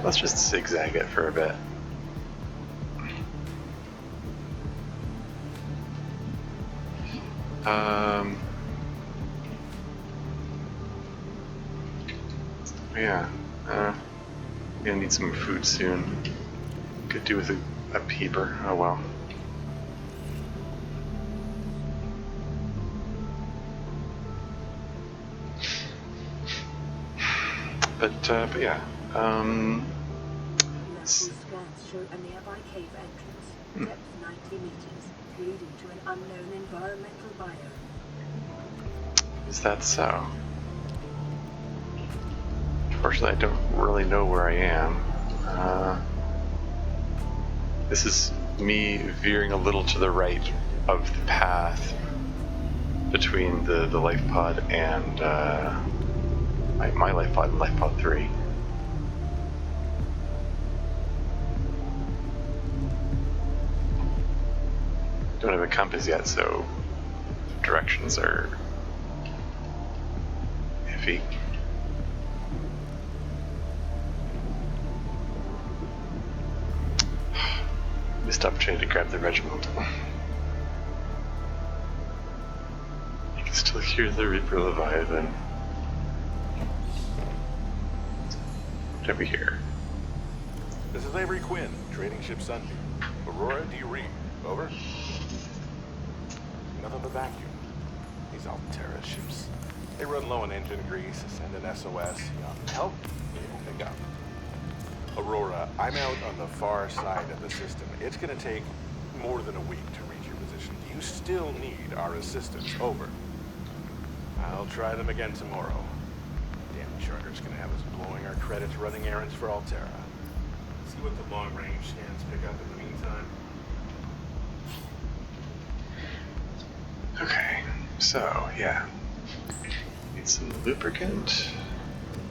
Let's just zigzag it for a bit. Yeah, gonna need some food soon. Could do with a peeper, oh well. But yeah, Local scans show a nearby cave entrance, depth 90 meters, leading to an unknown environmental biome. is that so? Unfortunately, I don't really know where I am. This is me veering a little to the right of the path between the life pod and my life pod and life pod 3. Don't have a compass yet, so directions are iffy. Missed opportunity to grab the regiment. You can still hear the Reaper Leviathan. What have we here? This is Avery Quinn, trading ship Sunbeam. Aurora, do you read? Over? Nothing but vacuum. These Altera ships. They run low on engine grease, send an SOS. Help? They won't pick up. Aurora, I'm out on the far side of the system. It's gonna take more than a week to reach your position. You still need our assistance. Over. I'll try them again tomorrow. Damn charter's gonna have us blowing our credits running errands for Altera. See what the long-range scans pick up in the meantime. Okay, so yeah. Need some lubricant.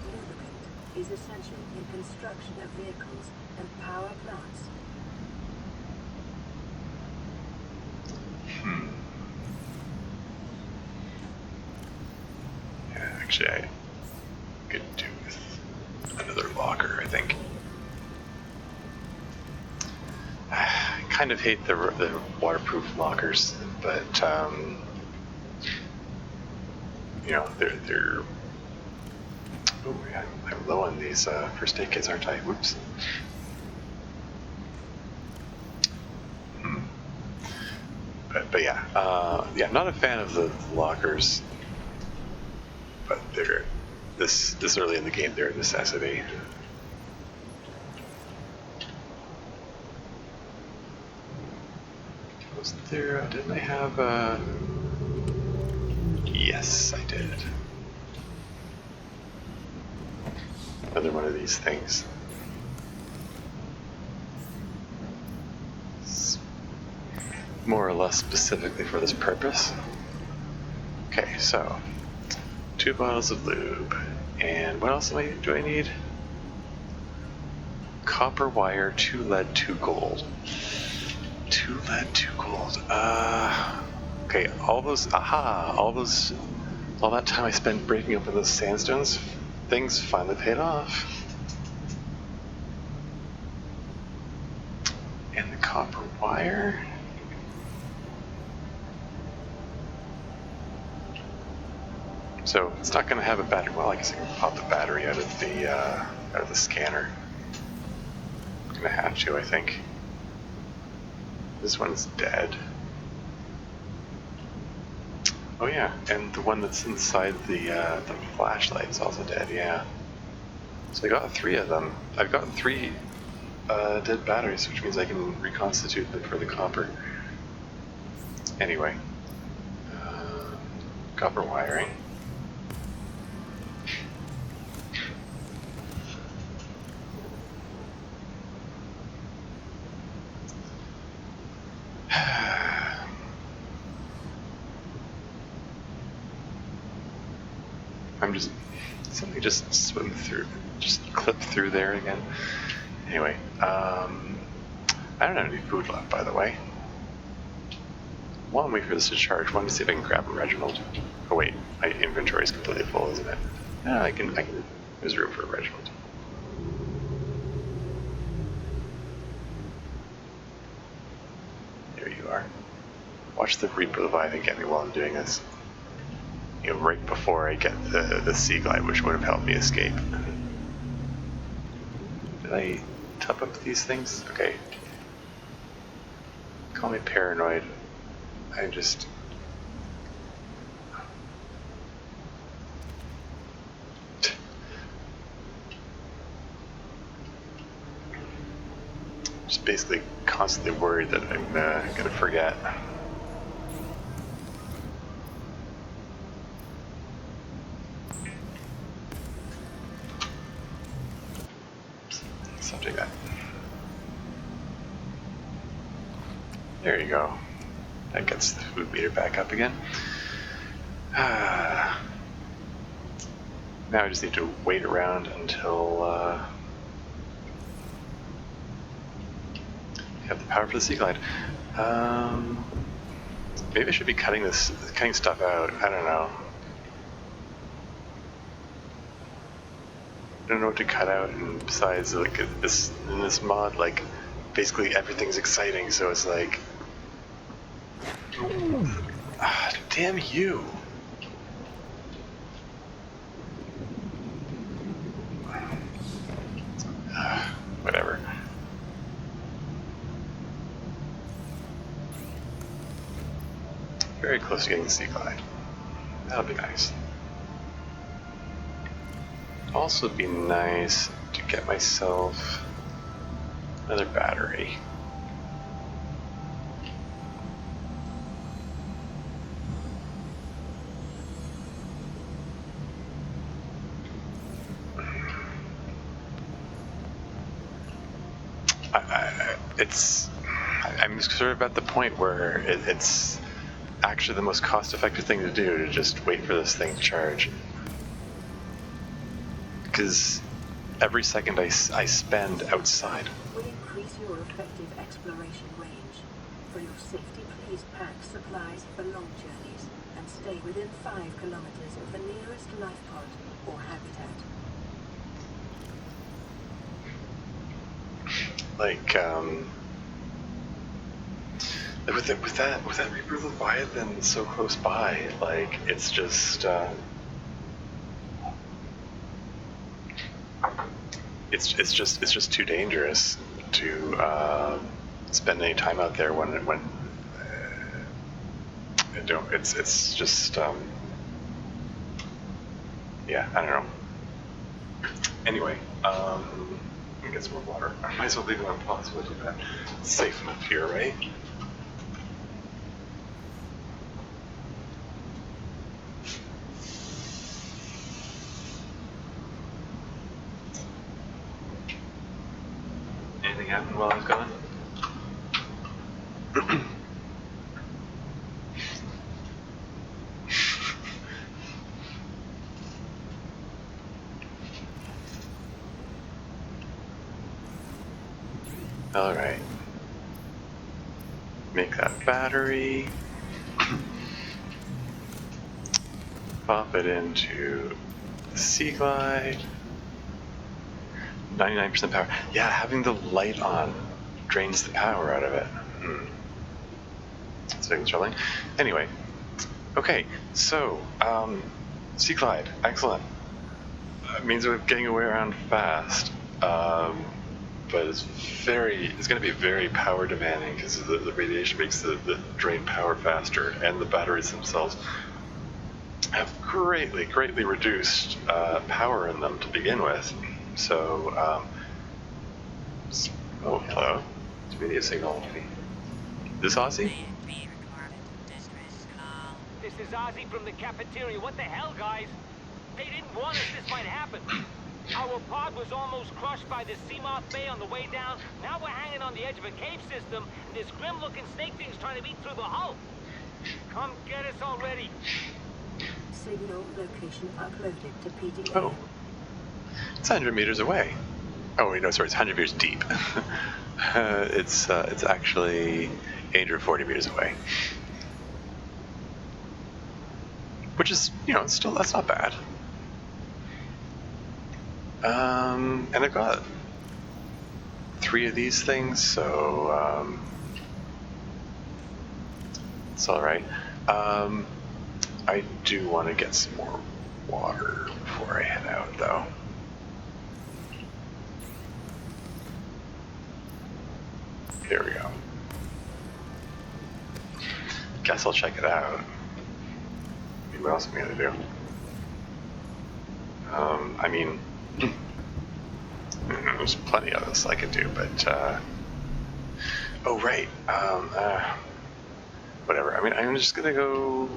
Lubricant is essential in construction of vehicles and power plants. Yeah, actually I could do with another locker, I think. I kind of hate the waterproof lockers, but you know, they're oh yeah, I'm low on these first aid kits, aren't I? Whoops. But yeah, yeah, not a fan of the lockers, but they're this early in the game, they're a necessity. Was there? Didn't I have? Yes, I did. Another one of these things. It's more or less specifically for this purpose. Okay, so 2 bottles of lube, and what else do I need? Copper wire, 2 lead, 2 gold. 2 lead, 2 gold. Okay, all that time I spent breaking open those sandstones, things finally paid off. And the copper wire. So it's not going to have a battery. Well, I guess I can pop the battery out of the scanner. I'm going to have to, I think. This one's dead. Oh yeah, and the one that's inside the flashlight's also dead. Yeah. So I got 3 of them. I've got 3 dead batteries, which means I can reconstitute them for the copper. Anyway, copper wiring. I'm just... Something just swim through, just clip through there again. Anyway, I don't have any food left, by the way. While I'm waiting for this to charge, I want to see if I can grab a Reginald. Oh wait, my inventory is completely full, isn't it? No, I can, there's room for a Reginald. There you are. Watch the Reaper Leviathan get me while I'm doing this. You know, right before I get the Sea Glide, which would have helped me escape. Did I top up these things? Okay. Call me paranoid. I just... Just basically constantly worried that I'm gonna forget. Something like that. There you go. That gets the food meter back up again. Now I just need to wait around until I have the power for the Sea Glide. Maybe I should be cutting stuff out. I don't know. I don't know what to cut out, and besides, like in this mod, like basically everything's exciting, so it's like, damn you! Whatever. Very close to getting the Sea Glide. That'll be nice. Also be nice to get myself another battery. I'm sort of at the point where it's actually the most cost-effective thing to do to just wait for this thing to charge. Because every second I spend outside. Will increase your effective exploration range. For your safety, please pack supplies for long journeys and stay within 5 kilometers of the nearest life pod or habitat. Like, with that Reaper Leviathan so close by, like, it's just, it's just too dangerous to spend any time out there when it's just yeah, I don't know. Anyway, let me get some more water. I might as well leave it on pause. We'll do that. It's safe enough here, right? Anything happened while I was gone? Alright. Make that battery. Pop it into the Sea Glide. 99% power. Yeah, having the light on drains the power out of it. It's very troubling. Anyway, okay, so, Sea Glide, excellent. It means we're getting away around fast, but it's going to be very power demanding because the radiation makes the drain power faster, and the batteries themselves have greatly reduced power in them to begin with. So, oh, hello. It's radio signal. This Aussie? This is Ozzy from the cafeteria. What the hell, guys? They didn't warn us this might happen. Our pod was almost crushed by this Seamoth Bay on the way down. Now we're hanging on the edge of a cave system, and this grim-looking snake thing's trying to beat through the hull. Come get us already. Signal location uploaded to PDA. Oh. It's 100 meters away. Oh, wait, no, sorry, it's 100 meters deep. It's actually 840 meters away. Which is, still, that's not bad. And I've got 3 of these things, so, it's alright. I do want to get some more water before I head out, though. There we go. Guess I'll check it out. What else am I gonna do? I mean, there's plenty of this I could do, but oh right. Whatever. I mean, I'm just gonna go.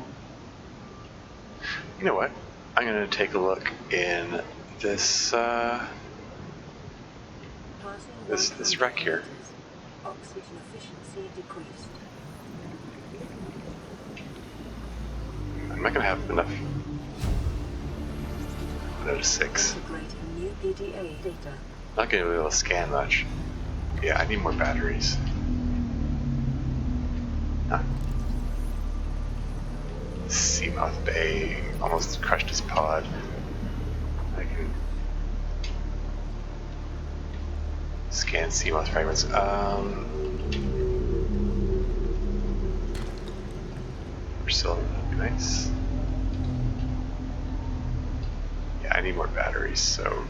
You know what? I'm gonna take a look in this this wreck here. Oxygen efficiency decreased. I'm not gonna have enough. Another 6. Integrating new PDA data. Not gonna be able to scan much. Yeah, I need more batteries. Huh. Seamoth Bay almost crushed his pod. I can scan Seamoth fragments. We're still nice. Yeah, I need more batteries, so.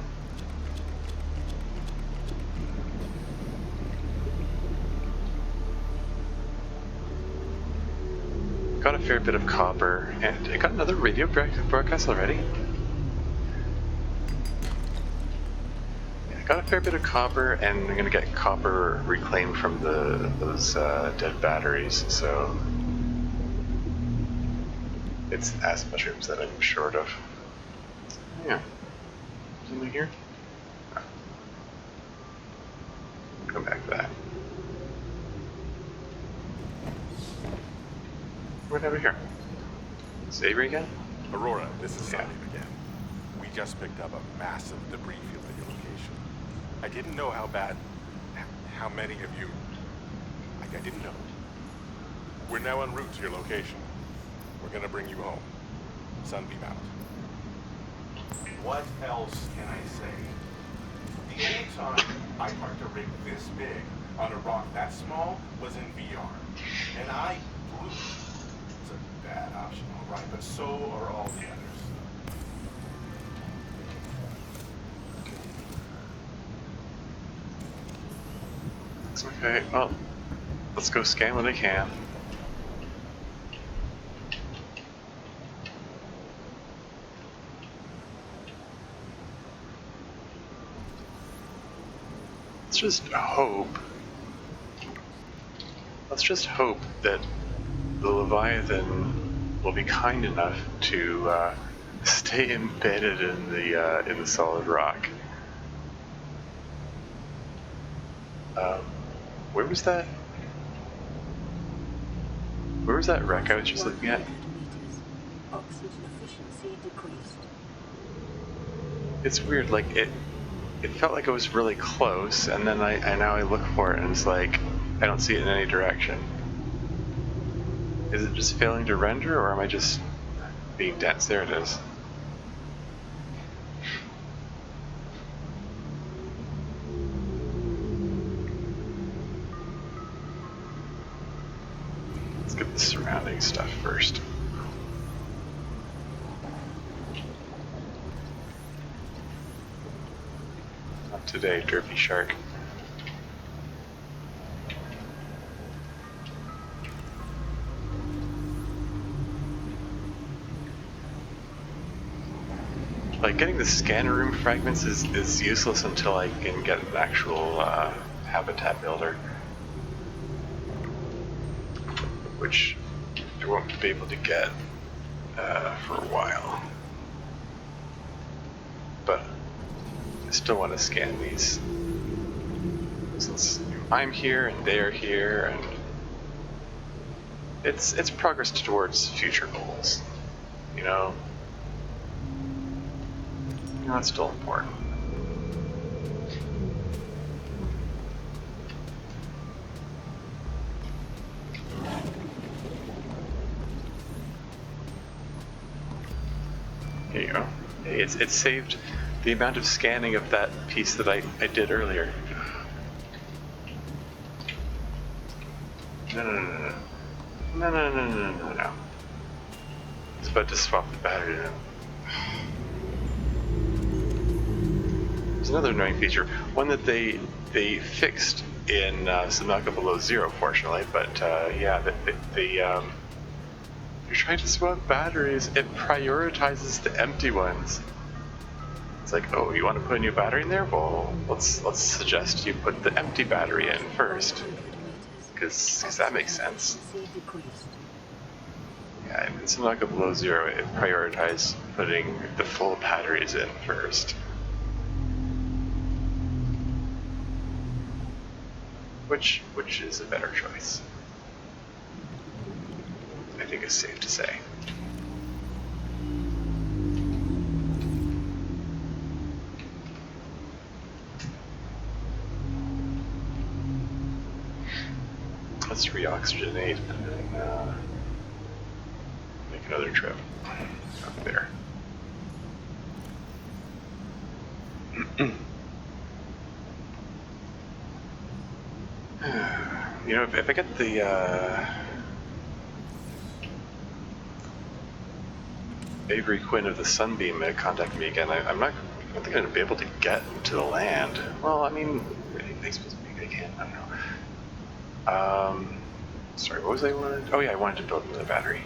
Got a fair bit of copper, and I got another radio broadcast already. Yeah, I got a fair bit of copper, and I'm gonna get copper reclaimed from those dead batteries. So it's acid mushrooms that I'm short of. Yeah, something here. Oh. Come back to that. What have we here? Is Avery again? Aurora, this is Simon again. We just picked up a massive debris field at your location. I didn't know how many of you... I didn't know. We're now en route to your location. We're gonna bring you home. Sunbeam out. What else can I say? The only time I parked a rig this big on a rock that small was in VR. And I blew. It's a bad option, all right, but so are all the others. Okay, well, let's go scan what I can. Let's just hope that the Leviathan will be kind enough to stay embedded in the solid rock. Where was that? Where was that wreck I was just looking at? Oxygen efficiency decreased. It's weird, like it felt like it was really close, and then now I look for it and it's like I don't see it in any direction. Is it just failing to render, or am I just being dense? There it is. Let's get the surrounding stuff first. Not today, Derpy Shark. Like, getting the scanner room fragments is useless until I can get an actual habitat builder, which I won't be able to get for a while. But I still want to scan these, since I'm here and they're here, and it's progress towards future goals, you know. You know, it's still important. Here you go. Hey, it saved the amount of scanning of that piece that I did earlier. No. It's about to swap the battery in. There's another annoying feature, one that they fixed in Subnautica Below Zero, fortunately, but yeah, you're trying to swap batteries, it prioritizes the empty ones. It's like, oh, you want to put a new battery in there? Well, let's suggest you put the empty battery in first, because that makes sense. Yeah, in Subnautica Below Zero, it prioritized putting the full batteries in first. Which is a better choice, I think it's safe to say. Let's re-oxygenate and then make another trip up there. You know, if I get the Avery Quinn of the Sunbeam to contact me again, I don't think I'm going to be able to get to the land. Well, I mean, I suppose maybe I can. I don't know. Sorry, what was I wanted? Oh yeah, I wanted to build another battery.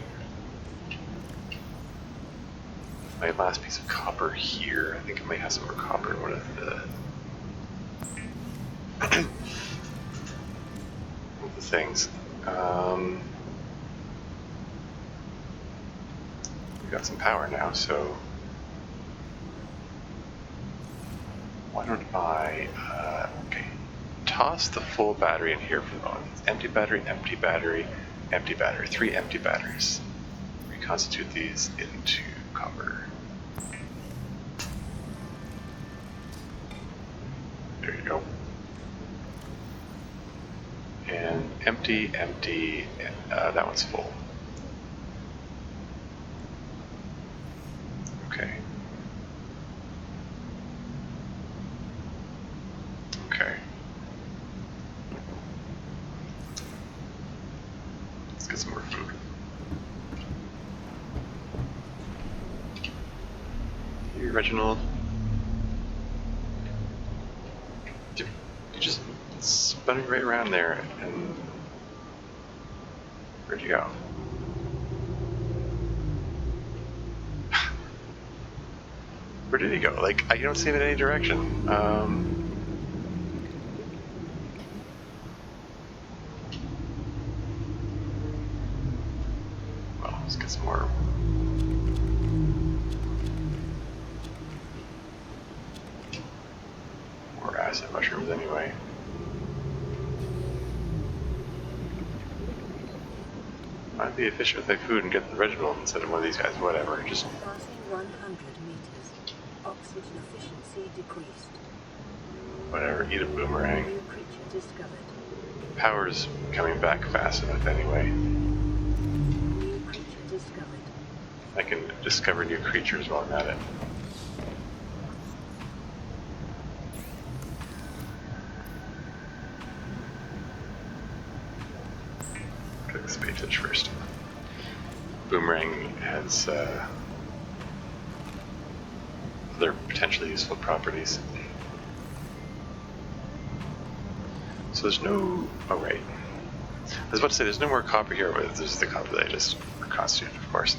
My last piece of copper here. I think I might have some more copper in one of the things. We've got some power now, so why don't I okay, toss the full battery in here for the moment. Empty battery, empty battery, empty battery. 3 empty batteries. Reconstitute these into copper. There you go. And empty, empty, that one's full. Okay. Okay. Let's get some more food. Here, Reginald. You're just spinning right around there, and where'd you go? Where did he go? Like, I don't see him in any direction. Well, let's get some more. More acid mushrooms anyway. I'd be efficient with my food and get the Reginald instead of one of these guys, whatever. Just Passing 100 meters. Oxygen efficiency decreased. whatever, eat a boomerang. New creature discovered. Power's coming back fast enough anyway. New creature discovered. I can discover new creatures while I'm at it. Click space touch first. Boomerang has other potentially useful properties. So there's no. Oh, right. I was about to say there's no more copper here, but there's the copper that I just reconstituted, of course.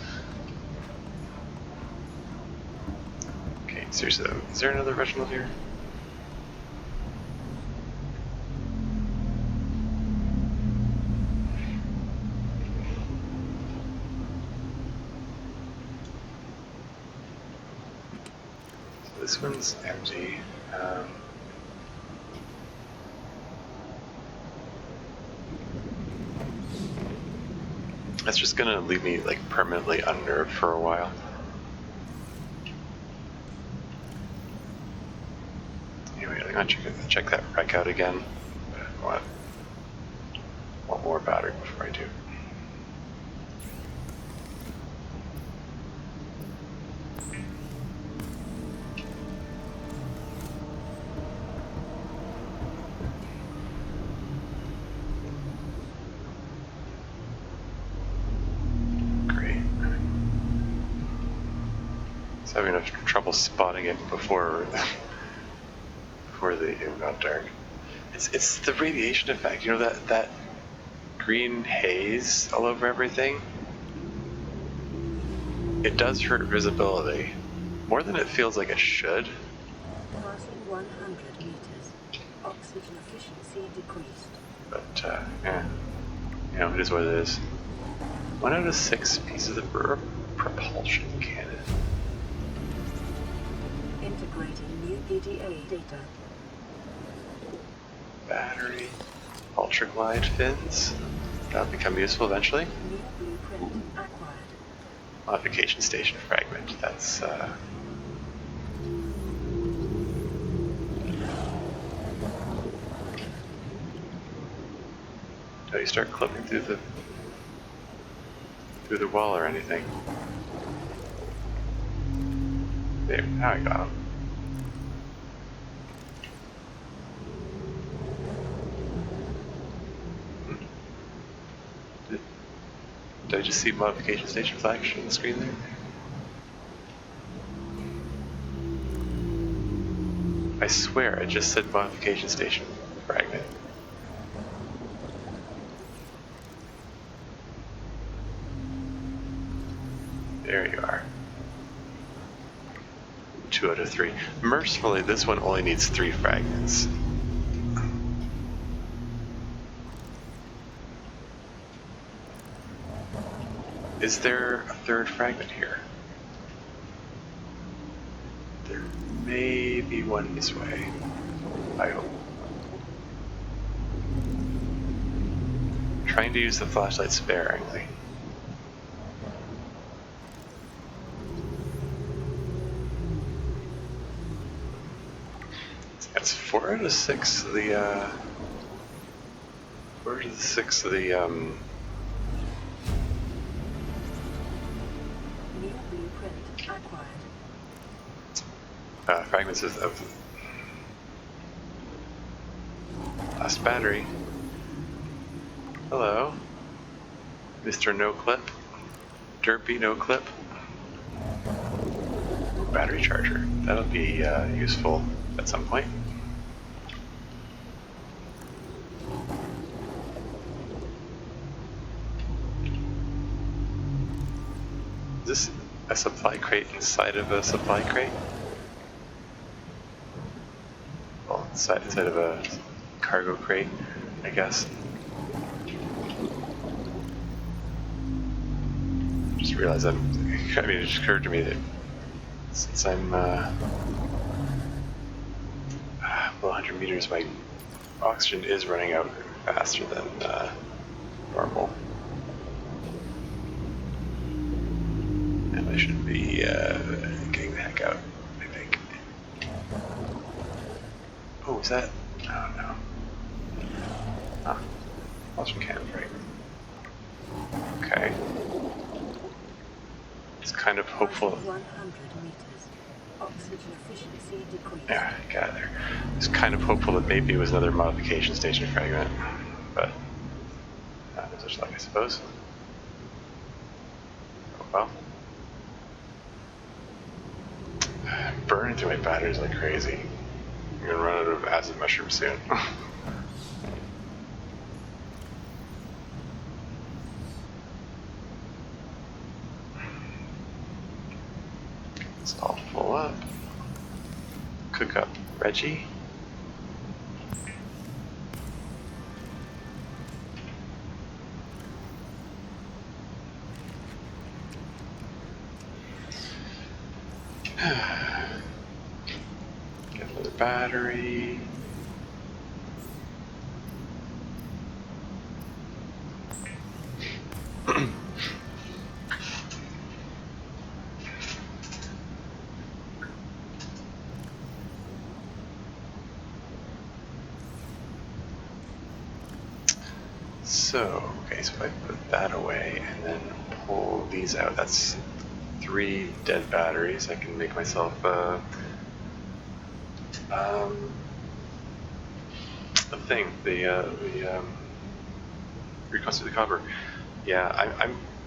Okay, seriously though, is there another Reginald here? So this one's empty. That's just gonna leave me like permanently unnerved for a while. I'll check that wreck out again. But want more battery before I do. Having enough trouble spotting it before it got dark. It's the radiation effect. You know that green haze all over everything. It does hurt visibility more than it feels like it should. Passing 100 meters. Oxygen efficiency decreased. But yeah, you know, it is what it is. 1 out of 6 pieces of propulsion cannon. Integrating new EDA data. Battery, ultra glide fins. That'll become useful eventually. New blueprint acquired. Modification station fragment. That's do you start clipping through the wall or anything? There, now I got him. Did I just see modification station flash on the screen there? I swear I just said modification station fragment. There you are. 2 out of 3. Mercifully, this one only needs 3 fragments. Is there a 3rd fragment here? There may be one this way. I hope. Trying to use the flashlight sparingly. That's 4 out of 6 of the 4 out of 6 of the New blueprint acquired. fragments of last battery. Hello, Mr. No Clip, Derpy No Clip. Battery charger. That'll be useful at some point. Is this a supply crate inside of a supply crate? Well, inside of a cargo crate, I guess. Just realized it just occurred to me that since I'm below 100 meters, my oxygen is running out faster than normal. And I should be getting the heck out, I think. Oh, is that? Oh no. Ah, awesome cannon fragment. Okay. It's kind of hopeful. 100 meters. Oxygen efficiency decreased. Yeah, I got there. It's kind of hopeful that maybe it was another modification station fragment, but not as much luck, I suppose. Oh well. Burning through my batteries like crazy. I'm gonna run out of acid mushrooms soon. It's all full up. Cook up Reggie. Get another battery. So, okay, so if I put that away and then pull these out, that's 3 dead batteries. I can make myself the thing, the reconstitute the copper. Yeah,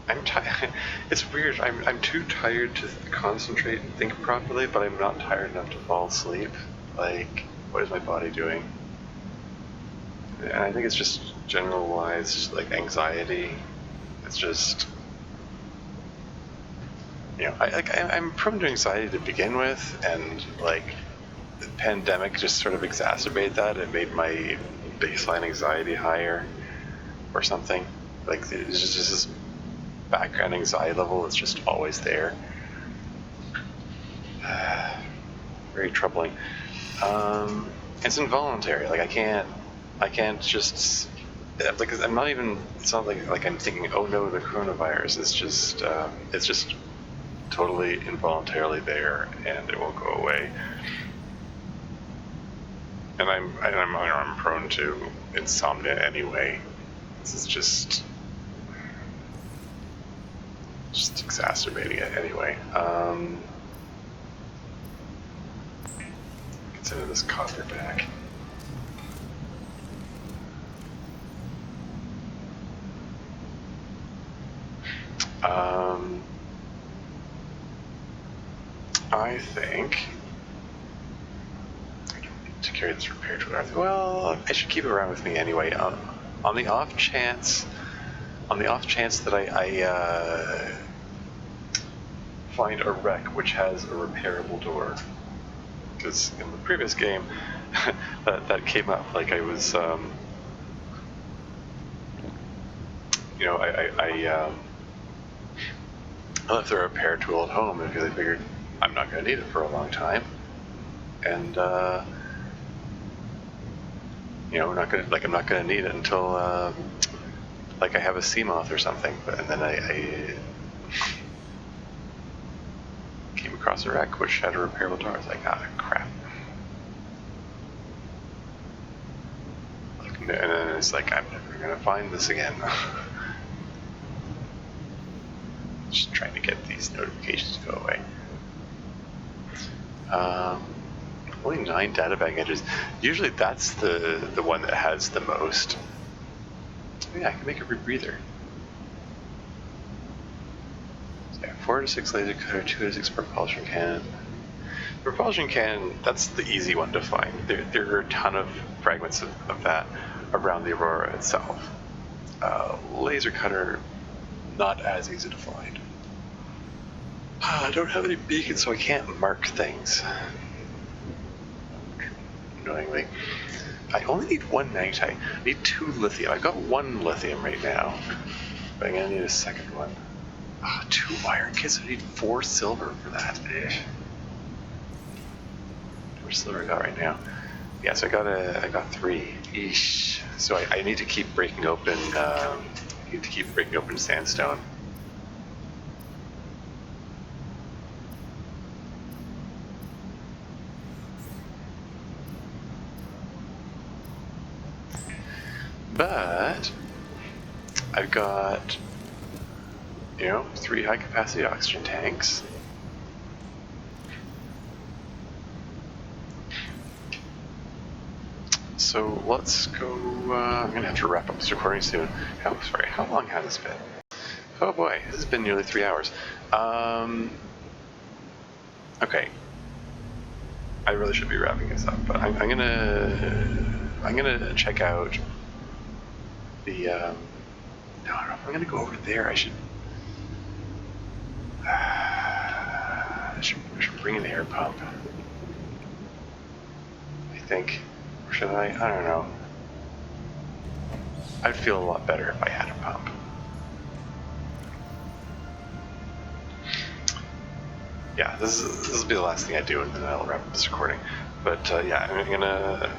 I'm tired. It's weird. I'm too tired to concentrate and think properly, but I'm not tired enough to fall asleep. Like, what is my body doing? And I think it's just generalized, like, anxiety. It's just, you know, I'm prone to anxiety to begin with, and, like, the pandemic just sort of exacerbated that. It made my baseline anxiety higher or something. Like, it's just this background anxiety level that's just always there. Very troubling. It's involuntary. Like, I can't just, like, I'm not even, it's not like I'm thinking, oh no, the coronavirus. It's just totally involuntarily there, and it won't go away. And I'm prone to insomnia anyway. This is just exacerbating it anyway. Consider this copper back. I think to carry this repair tool. Well, I should keep it around with me anyway. On the off chance that I find a wreck which has a repairable door, because in the previous game that came up. Like, I was, you know, I left the repair tool at home because I figured I'm not going to need it for a long time, and you know, I'm not going to need it until like I have a sea moth or something. And then I came across a wreck which had a repairable door. I was like, ah, crap. And then it's like, I'm never going to find this again. Just trying to get these notifications to go away. Only 9 data bank entries. Usually that's the one that has the most. Yeah, I can make a rebreather. So yeah, 4 to 6 laser cutter, 2 to 6 propulsion cannon. Propulsion cannon, that's the easy one to find. There are a ton of fragments of that around the Aurora itself. Laser cutter, not as easy to find. I don't have any beacons, so I can't mark things. Annoyingly. I only need 1 magnetite. I need 2 lithium. I've got 1 lithium right now, but I'm gonna need a second one. 2 iron kits. I need 4 silver for that. How much silver I got right now? Yeah, so I got 3. Eesh. So I need to keep breaking open. Sandstone. But I've got, you know, 3 high-capacity oxygen tanks. So let's go. I'm gonna have to wrap up this recording soon. How long has this been? Oh boy, this has been nearly 3 hours. Okay. I really should be wrapping this up, but I'm gonna check out the. No, I don't know if I'm gonna go over there. I should bring an air pump. I think. Or should I? I don't know. I'd feel a lot better if I had a pump. Yeah, this will be the last thing I do, and then I'll wrap up this recording. But yeah, I'm gonna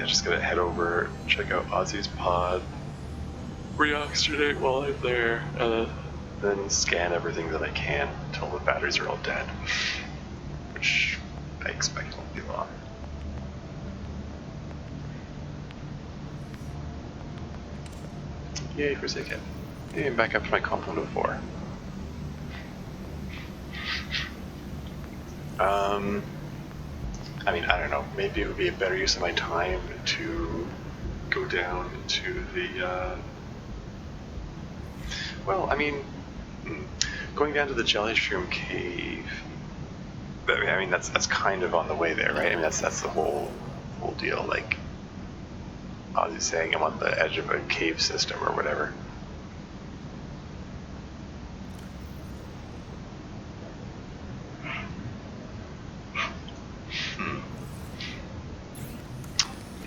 just gonna head over, check out Ozzy's pod, reoxygenate while I'm there, and then scan everything that I can until the batteries are all dead, which I expect won't be long. Yay, Forsaken. Hey, I'm back up to my complement of 4. I mean, I don't know. Maybe it would be a better use of my time to go down to the, well, I mean, going down to the Jellyshroom Cave. I mean, that's kind of on the way there, right? I mean, that's the whole deal. Like, I was saying, I'm on the edge of a cave system or whatever.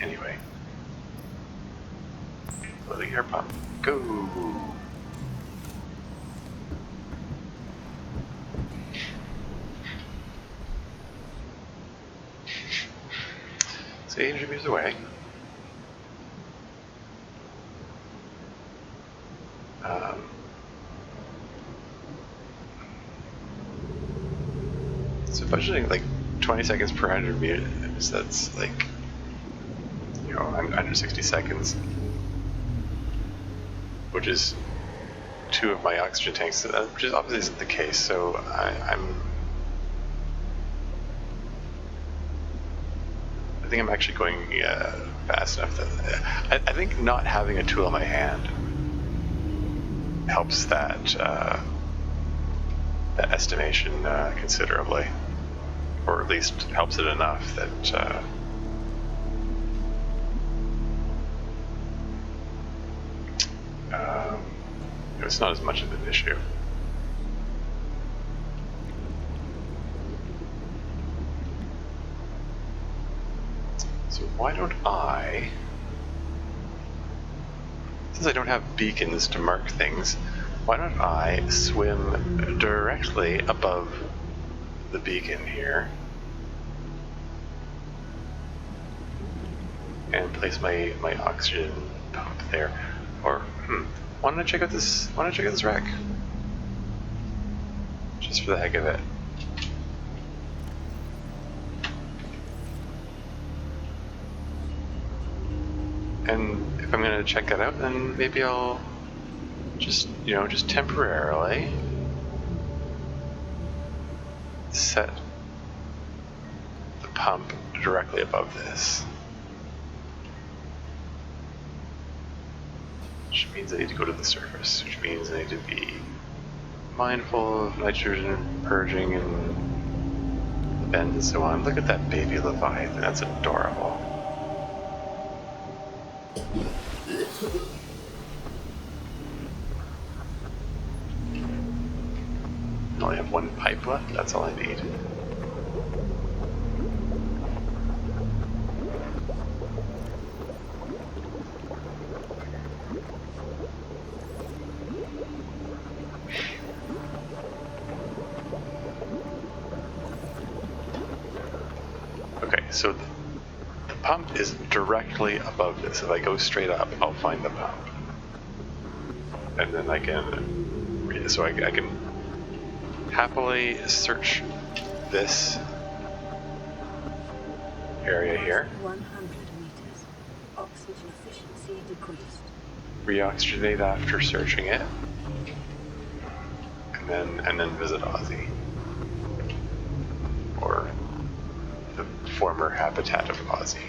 Anyway, loading air pump. Go. So 800 meters away. So budgeting like 20 seconds per 100 meters, that's like, you know, under 60 seconds, which is 2 of my oxygen tanks, which is obviously isn't the case, so I think I'm actually going fast enough that I think not having a tool in my hand helps that that estimation considerably, or at least helps it enough that it's not as much of an issue. So why don't I, since I don't have beacons to mark things, why don't I swim directly above the beacon here and place my oxygen pump there? Or why don't I check out this wreck? Just for the heck of it. And if I'm gonna check that out, then maybe I'll just, you know, just temporarily set the pump directly above this. Which means I need to go to the surface, which means I need to be mindful of nitrogen purging and the bend and so on. Look at that baby Leviathan, that's adorable. I only have 1 pipe left, that's all I need. Okay, so the pump is directly above this. If I go straight up, I'll find the pump. And then I can, so I can happily search this area here. 100 meters. Oxygen efficiency decreased. Reoxygenate after searching it. And then visit Ozzy. Or the former habitat of Ozzy.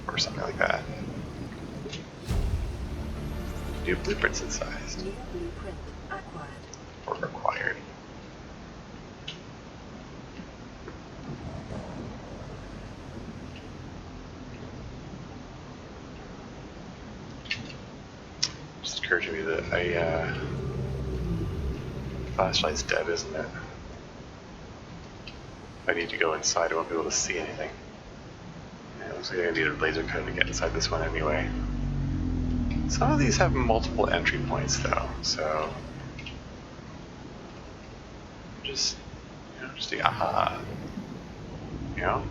Or something like that. New blueprint synthesized. New blueprint acquired. Or required. Just occurred to me that flashlight's dead, isn't it? If I need to go inside, I won't be able to see anything. Yeah, it looks like I need a laser code to get inside this one anyway. Some of these have multiple entry points though, so just, you know, just the aha, you know.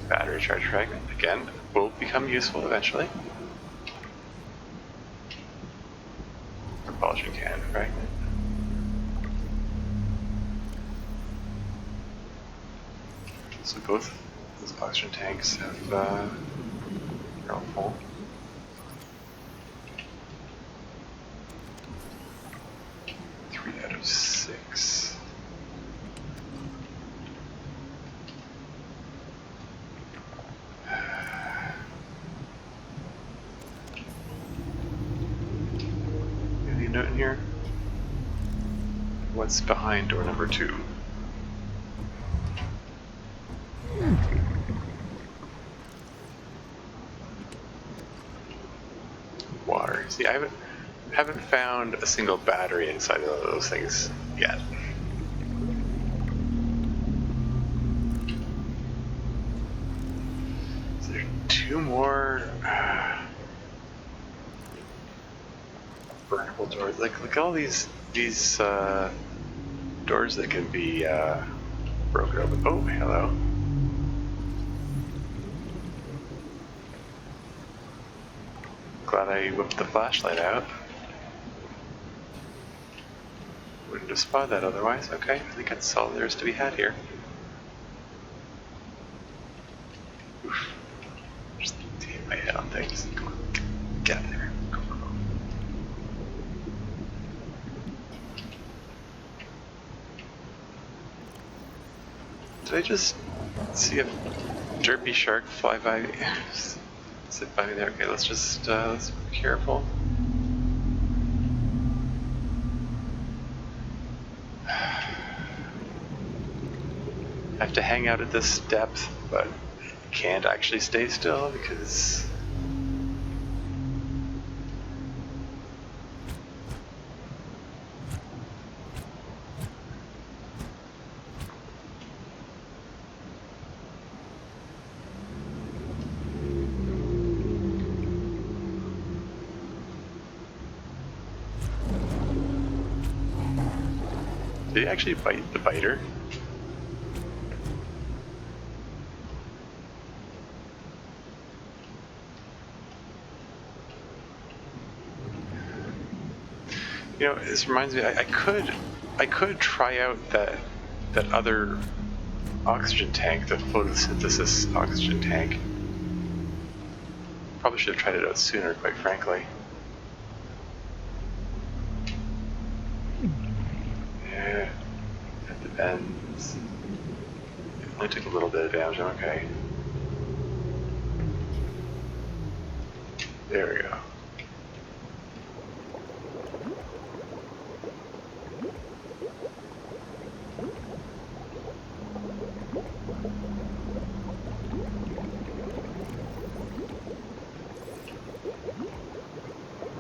Battery charge fragment again will become useful eventually. Propulsion can fragment. So both Those oxygen tanks have are all full. Three out of 6. Any note in here? What's behind door number 2? Water. See, I haven't found a single battery inside of those things yet. So there's 2 more burnable doors. Like, look at all these doors that can be broken open. Oh, hello. Glad I whipped the flashlight out. Wouldn't have spotted that otherwise. Okay, I think that's all there is to be had here. Oof. Just hitting my head on things. Come on, get out of there. Go, go, go. Did I just see a derpy shark fly by me? Sit by me there. Okay, let's just let's be careful. I have to hang out at this depth, but can't actually stay still because did he actually bite the biter? You know, this reminds me. I could try out that other oxygen tank, the photosynthesis oxygen tank. Probably should have tried it out sooner, quite frankly. Yeah, at the bends. It only took a little bit of damage. I'm okay. There we go.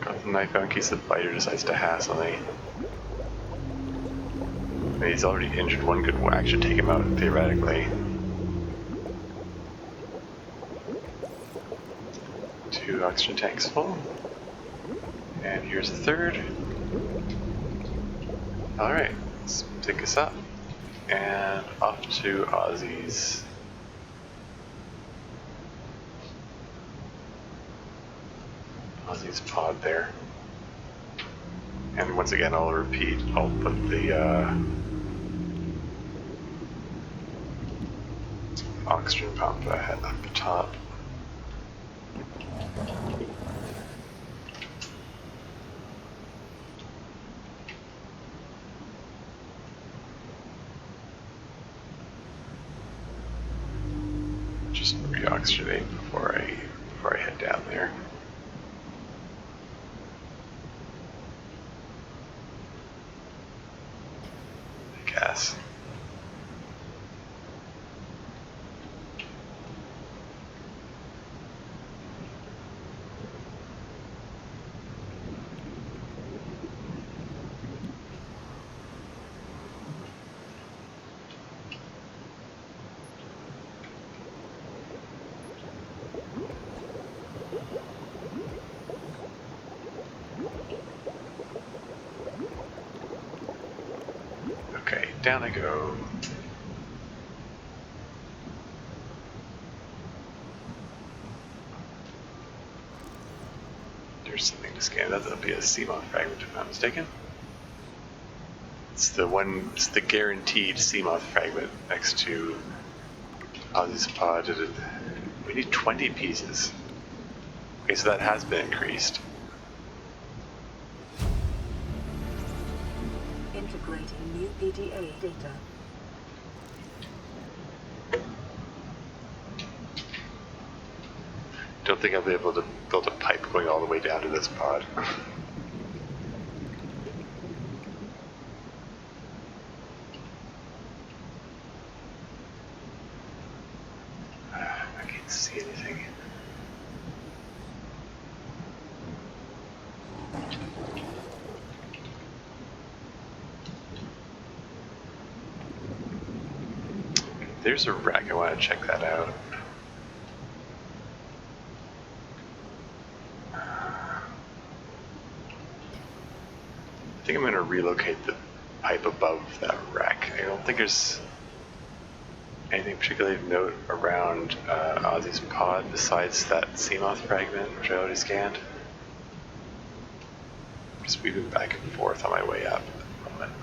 Got the knife out in case the biter decides to hassle me. He's already injured. One good whack should take him out, theoretically. 2 oxygen tanks full. And here's a 3rd. Alright, let's pick this up. And off to Ozzy's. Ozzy's pod there. And once again, I'll repeat, I'll put the oxygen pump at the top. Just re-oxygenate before I head down there. Gas. Okay, down I go. There's something to scan. That'll be a CMOS fragment if I'm not mistaken. It's the guaranteed CMOS fragment next to Ozzy's pod. We need 20 pieces. Okay, so that has been increased. Integrating new PDA data. Don't think I'll be able to build a pipe going all the way down to this pod. I can't see anything. There's a wreck. I want to check that out. I think I'm going to relocate the pipe above that wreck. I don't think there's anything particularly of note around Ozzy's pod besides that Seamoth fragment, which I already scanned. Just weaving back and forth on my way up at the moment.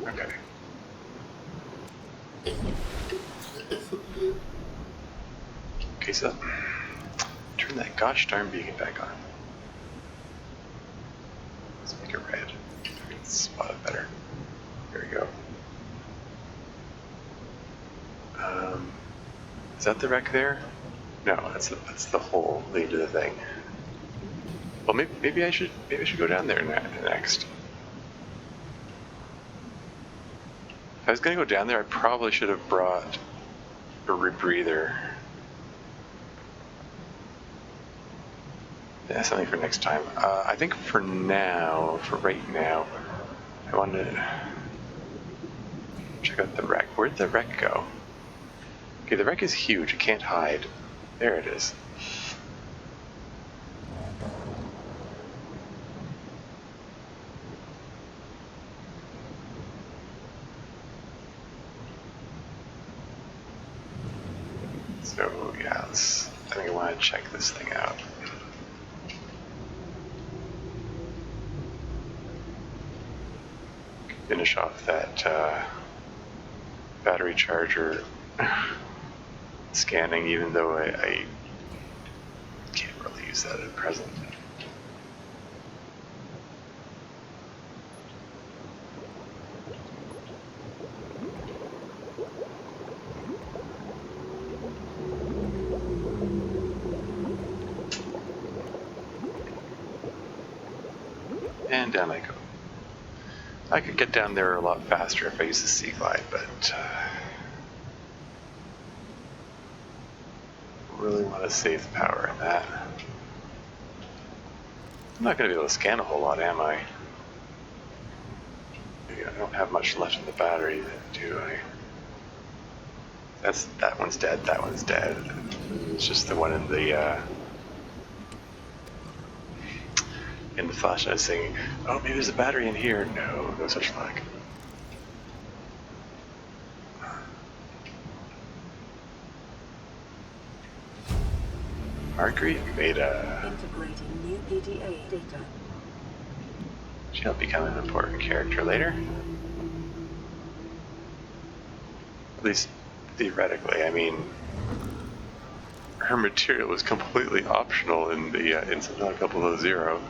Okay. Okay, so turn that gosh darn beacon back on. Let's make it red. I can spot it better. There we go. Is that the wreck there? No, that's the hole leading to the thing. Well, maybe I should go down there next. If I was gonna go down there, I probably should have brought a rebreather. Yeah, something for next time. I think for right now, I want to check out the wreck. Where'd the wreck go? Okay, the wreck is huge. It can't hide. There it is. So yeah, I think I want to check this thing out. Finish off that battery charger scanning, even though I can't really use that at present. And down I go. I could get down there a lot faster if I use the sea glide, but really want to save the power in that. I'm not going to be able to scan a whole lot, am I? Maybe I don't have much left in the battery, do I? That one's dead, that one's dead. It's just the one in the flash I was thinking, oh, maybe there's a battery in here. No, no such luck. Marguerite made Integrating new PDA data. she'll become an important character later. At least theoretically. I mean, her material is completely optional in the in Subnautica Below Zero.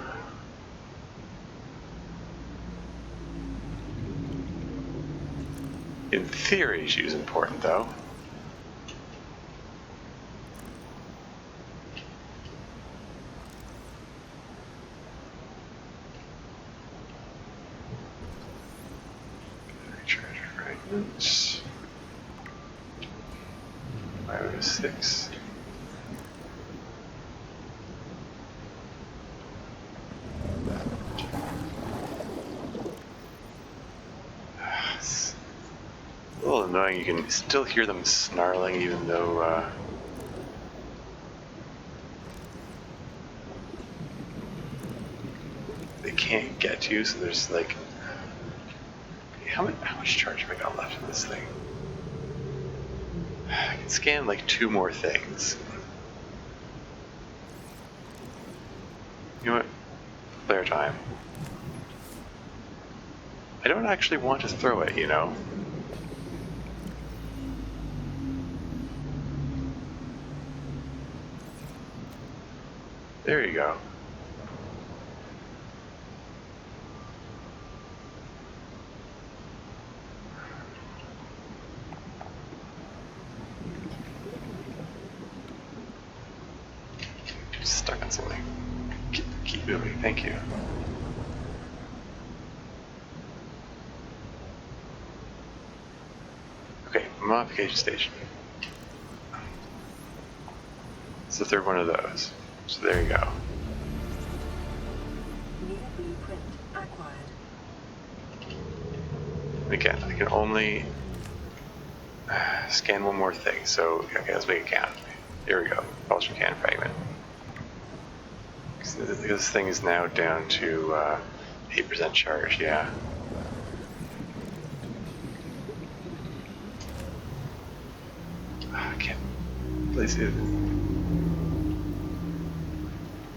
In theory, she was important, though. Recharge fragments. 506. annoying. You can still hear them snarling even though they can't get to you, so there's like... How much charge have I got left in this thing? I can scan like 2 more things. You know what? Player time. I don't actually want to throw it, you know? There you go. Stuck on something. Keep moving, thank you. Okay, modification station. It's the 3rd one of those. So there you go. New blueprint acquired. Again, I can only scan 1 more thing, so okay, let's make it count. Here we go. Pulsar Canon Fragment. This thing is now down to 8% charge, yeah. I can't place it.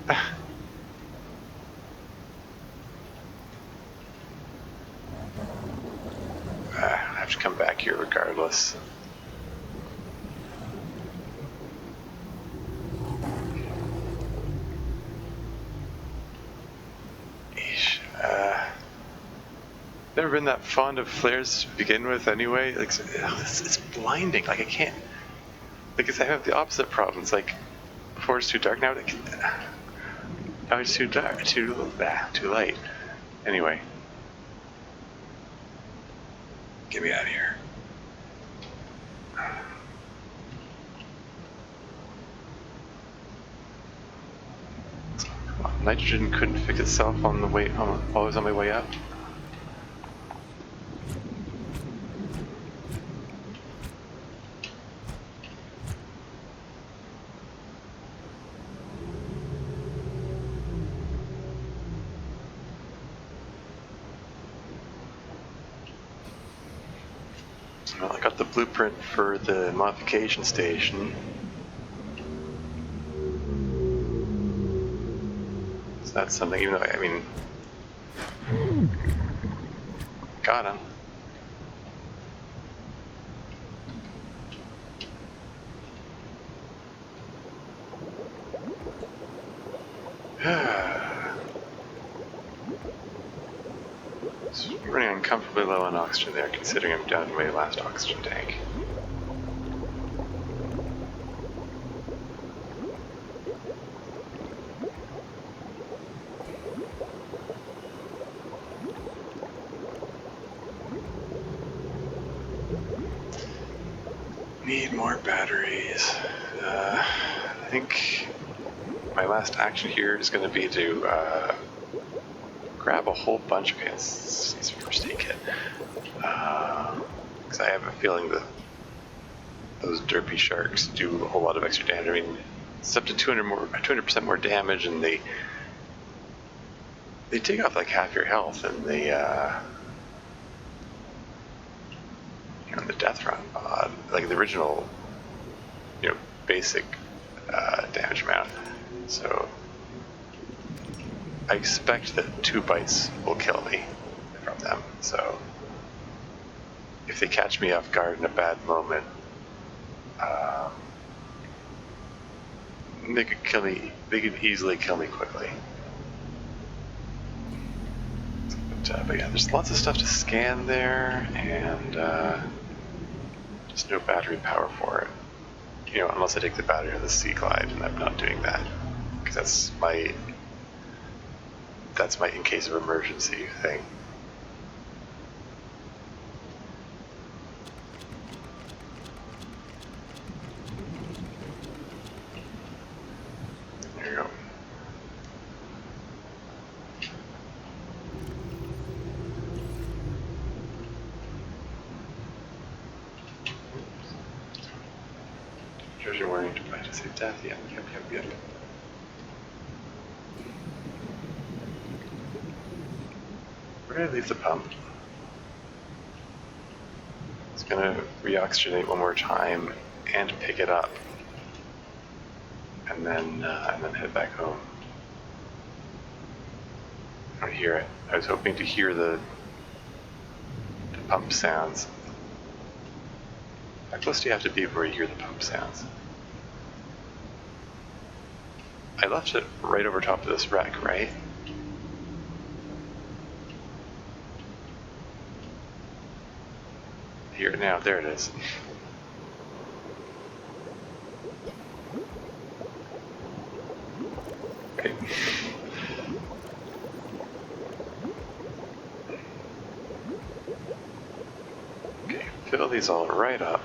I have to come back here regardless. Never been that fond of flares to begin with anyway. Like, it's blinding. Like, I can't... Like, I have the opposite problem. It's like, before it's too dark, now it's too dark, too light. Anyway. Get me out of here. Come on, nitrogen couldn't fix itself on the way, while I was on my way up. Well, I got the blueprint for the modification station. So that's something, even though, I mean... Got him. I'm running uncomfortably low on oxygen there, considering I'm down to my last oxygen tank. Need more batteries. I think my last action here is going to be to grab a whole bunch of these first aid kit. Because I have a feeling that those derpy sharks do a whole lot of extra damage. I mean, it's up to 200% more damage, and they take off like half your health, and they the Deathrun mod, like the original, basic damage amount. So I expect that 2 bites will kill me from them. So if they catch me off guard in a bad moment, they could kill me. They could easily kill me quickly. But yeah, there's lots of stuff to scan there, and just no battery power for it. Unless I take the battery of the Sea Glide, and I'm not doing that because that's my in case of emergency thing. There you go. Save death, yep. Where did I leave the pump? It's gonna reoxygenate one more time and pick it up, and then head back home. I don't hear it. I was hoping to hear the pump sounds. How close do you have to be before you hear the pump sounds? I left it right over top of this wreck, right? I hear it now. There it is. Okay. Okay, fill these all right up.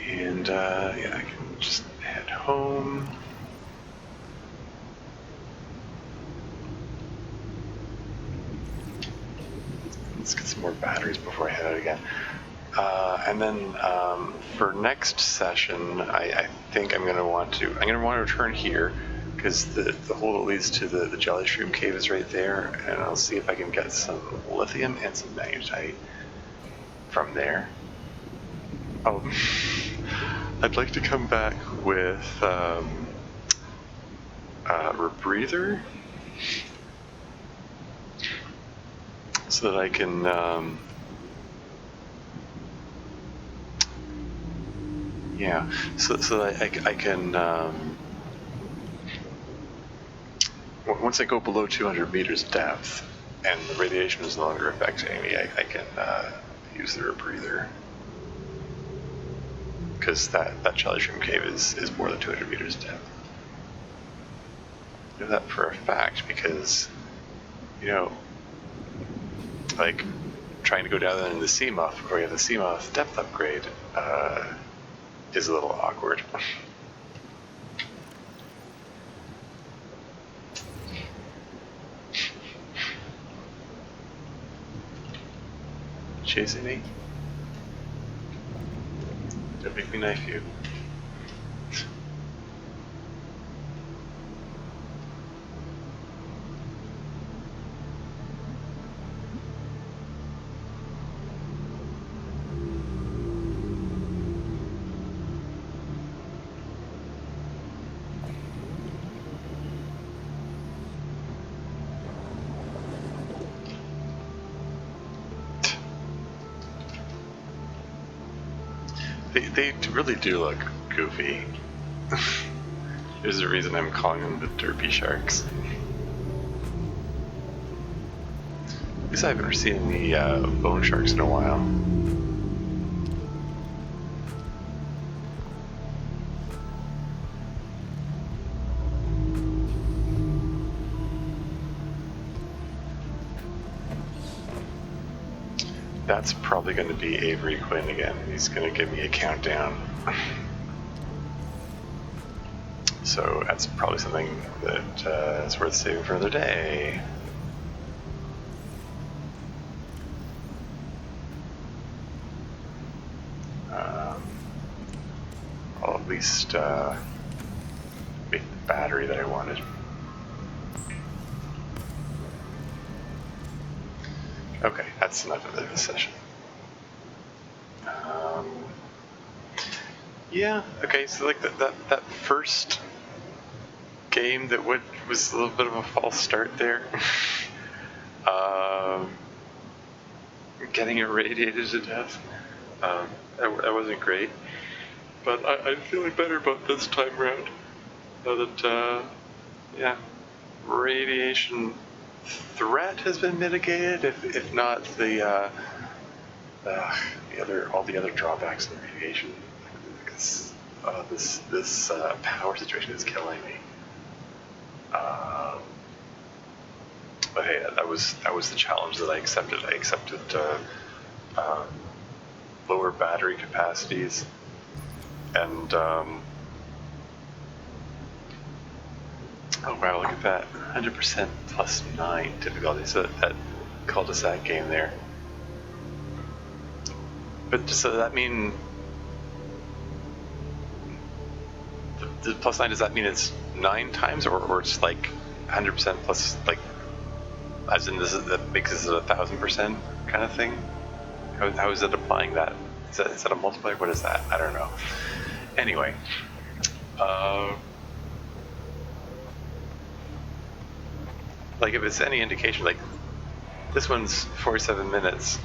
And yeah, I can just head home. Let's get some more batteries before I head out again. And then for next session, I think I'm going to want to return here because the hole that leads to the jelly shroom cave is right there, and I'll see if I can get some lithium and some magnetite from there. Oh, I'd like to come back with a rebreather so that I can so that I can once I go below 200 meters depth and the radiation is no longer affecting me, I can use the rebreather. Because that jelly shroom cave is more than 200 meters depth. I know that for a fact because, you know, like trying to go down there in the Seamoth before you have the Seamoth depth upgrade is a little awkward. Chasing me? Don't make me knife you. They really do look goofy. There's a reason I'm calling them the derpy sharks. At least I haven't seen the bone sharks in a while. That's probably going to be Avery Quinn again. He's going to give me a countdown. So that's probably something that is worth saving for another day. I'll at least make the battery that I wanted. Okay, that's enough of this session. Yeah, okay, so like that first game that was a little bit of a false start there. Getting irradiated to death. That wasn't great. But I'm feeling better about this time around. Now that, yeah, radiation threat has been mitigated, if not all the other drawbacks of the radiation. Because this power situation is killing me. But hey, that was the challenge that I accepted. I accepted lower battery capacities And oh wow, look at that, 100% plus 9 difficulty. So that cul-de-sac game there. But does that mean the plus 9? Does that mean it's 9 times, or it's like 100% plus, like, as in that makes this a 1000% kind of thing? How is it applying that? Is that a multiplier? What is that? I don't know. Anyway, like if it's any indication, like this one's 47 minutes.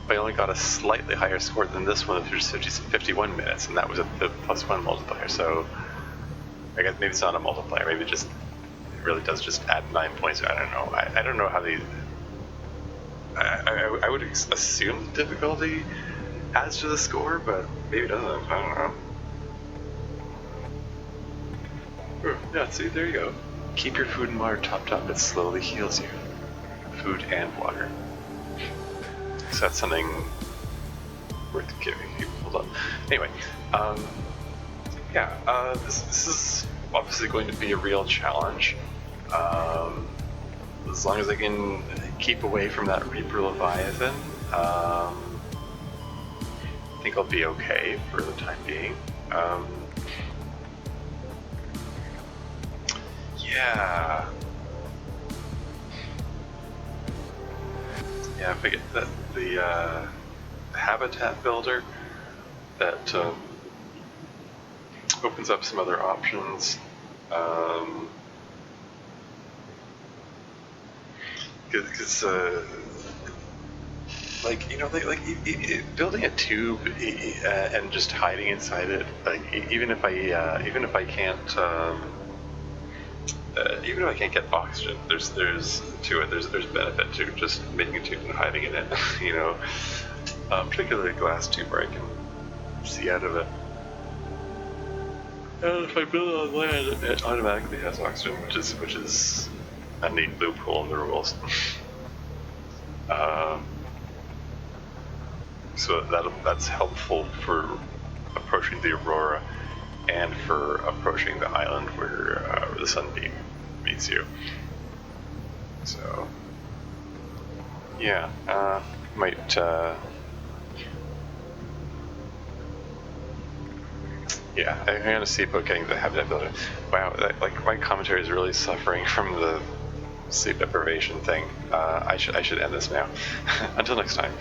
I only got a slightly higher score than this one, which is 51 minutes, and that was the +1 multiplier. So I guess maybe it's not a multiplier. Maybe it really does just add 9 points. I don't know. I don't know how they. I would assume difficulty adds to the score, but maybe it doesn't. I don't know. Yeah, see, there you go. Keep your food and water topped up. It slowly heals you. Food and water. So that's something worth giving people. Hold on. Anyway, yeah, this is obviously going to be a real challenge. As long as I can keep away from that Reaper Leviathan, I think I'll be okay for the time being. Yeah. Yeah, if I get the habitat builder, that opens up some other options. Because like, you know, like building a tube and just hiding inside it, like even if I can't get oxygen, there's benefit to just making a tube and hiding in it. You know, particularly a glass tube where I can see out of it. And if I build it on land, it automatically has oxygen, which is a neat loophole in the rules. So that's helpful for approaching the Aurora and for approaching the island where the sunbeam meets you. So, yeah, might yeah, I'm gonna see about getting the habitat builder. Wow, like my commentary is really suffering from the sleep deprivation thing. I should end this now. Until next time.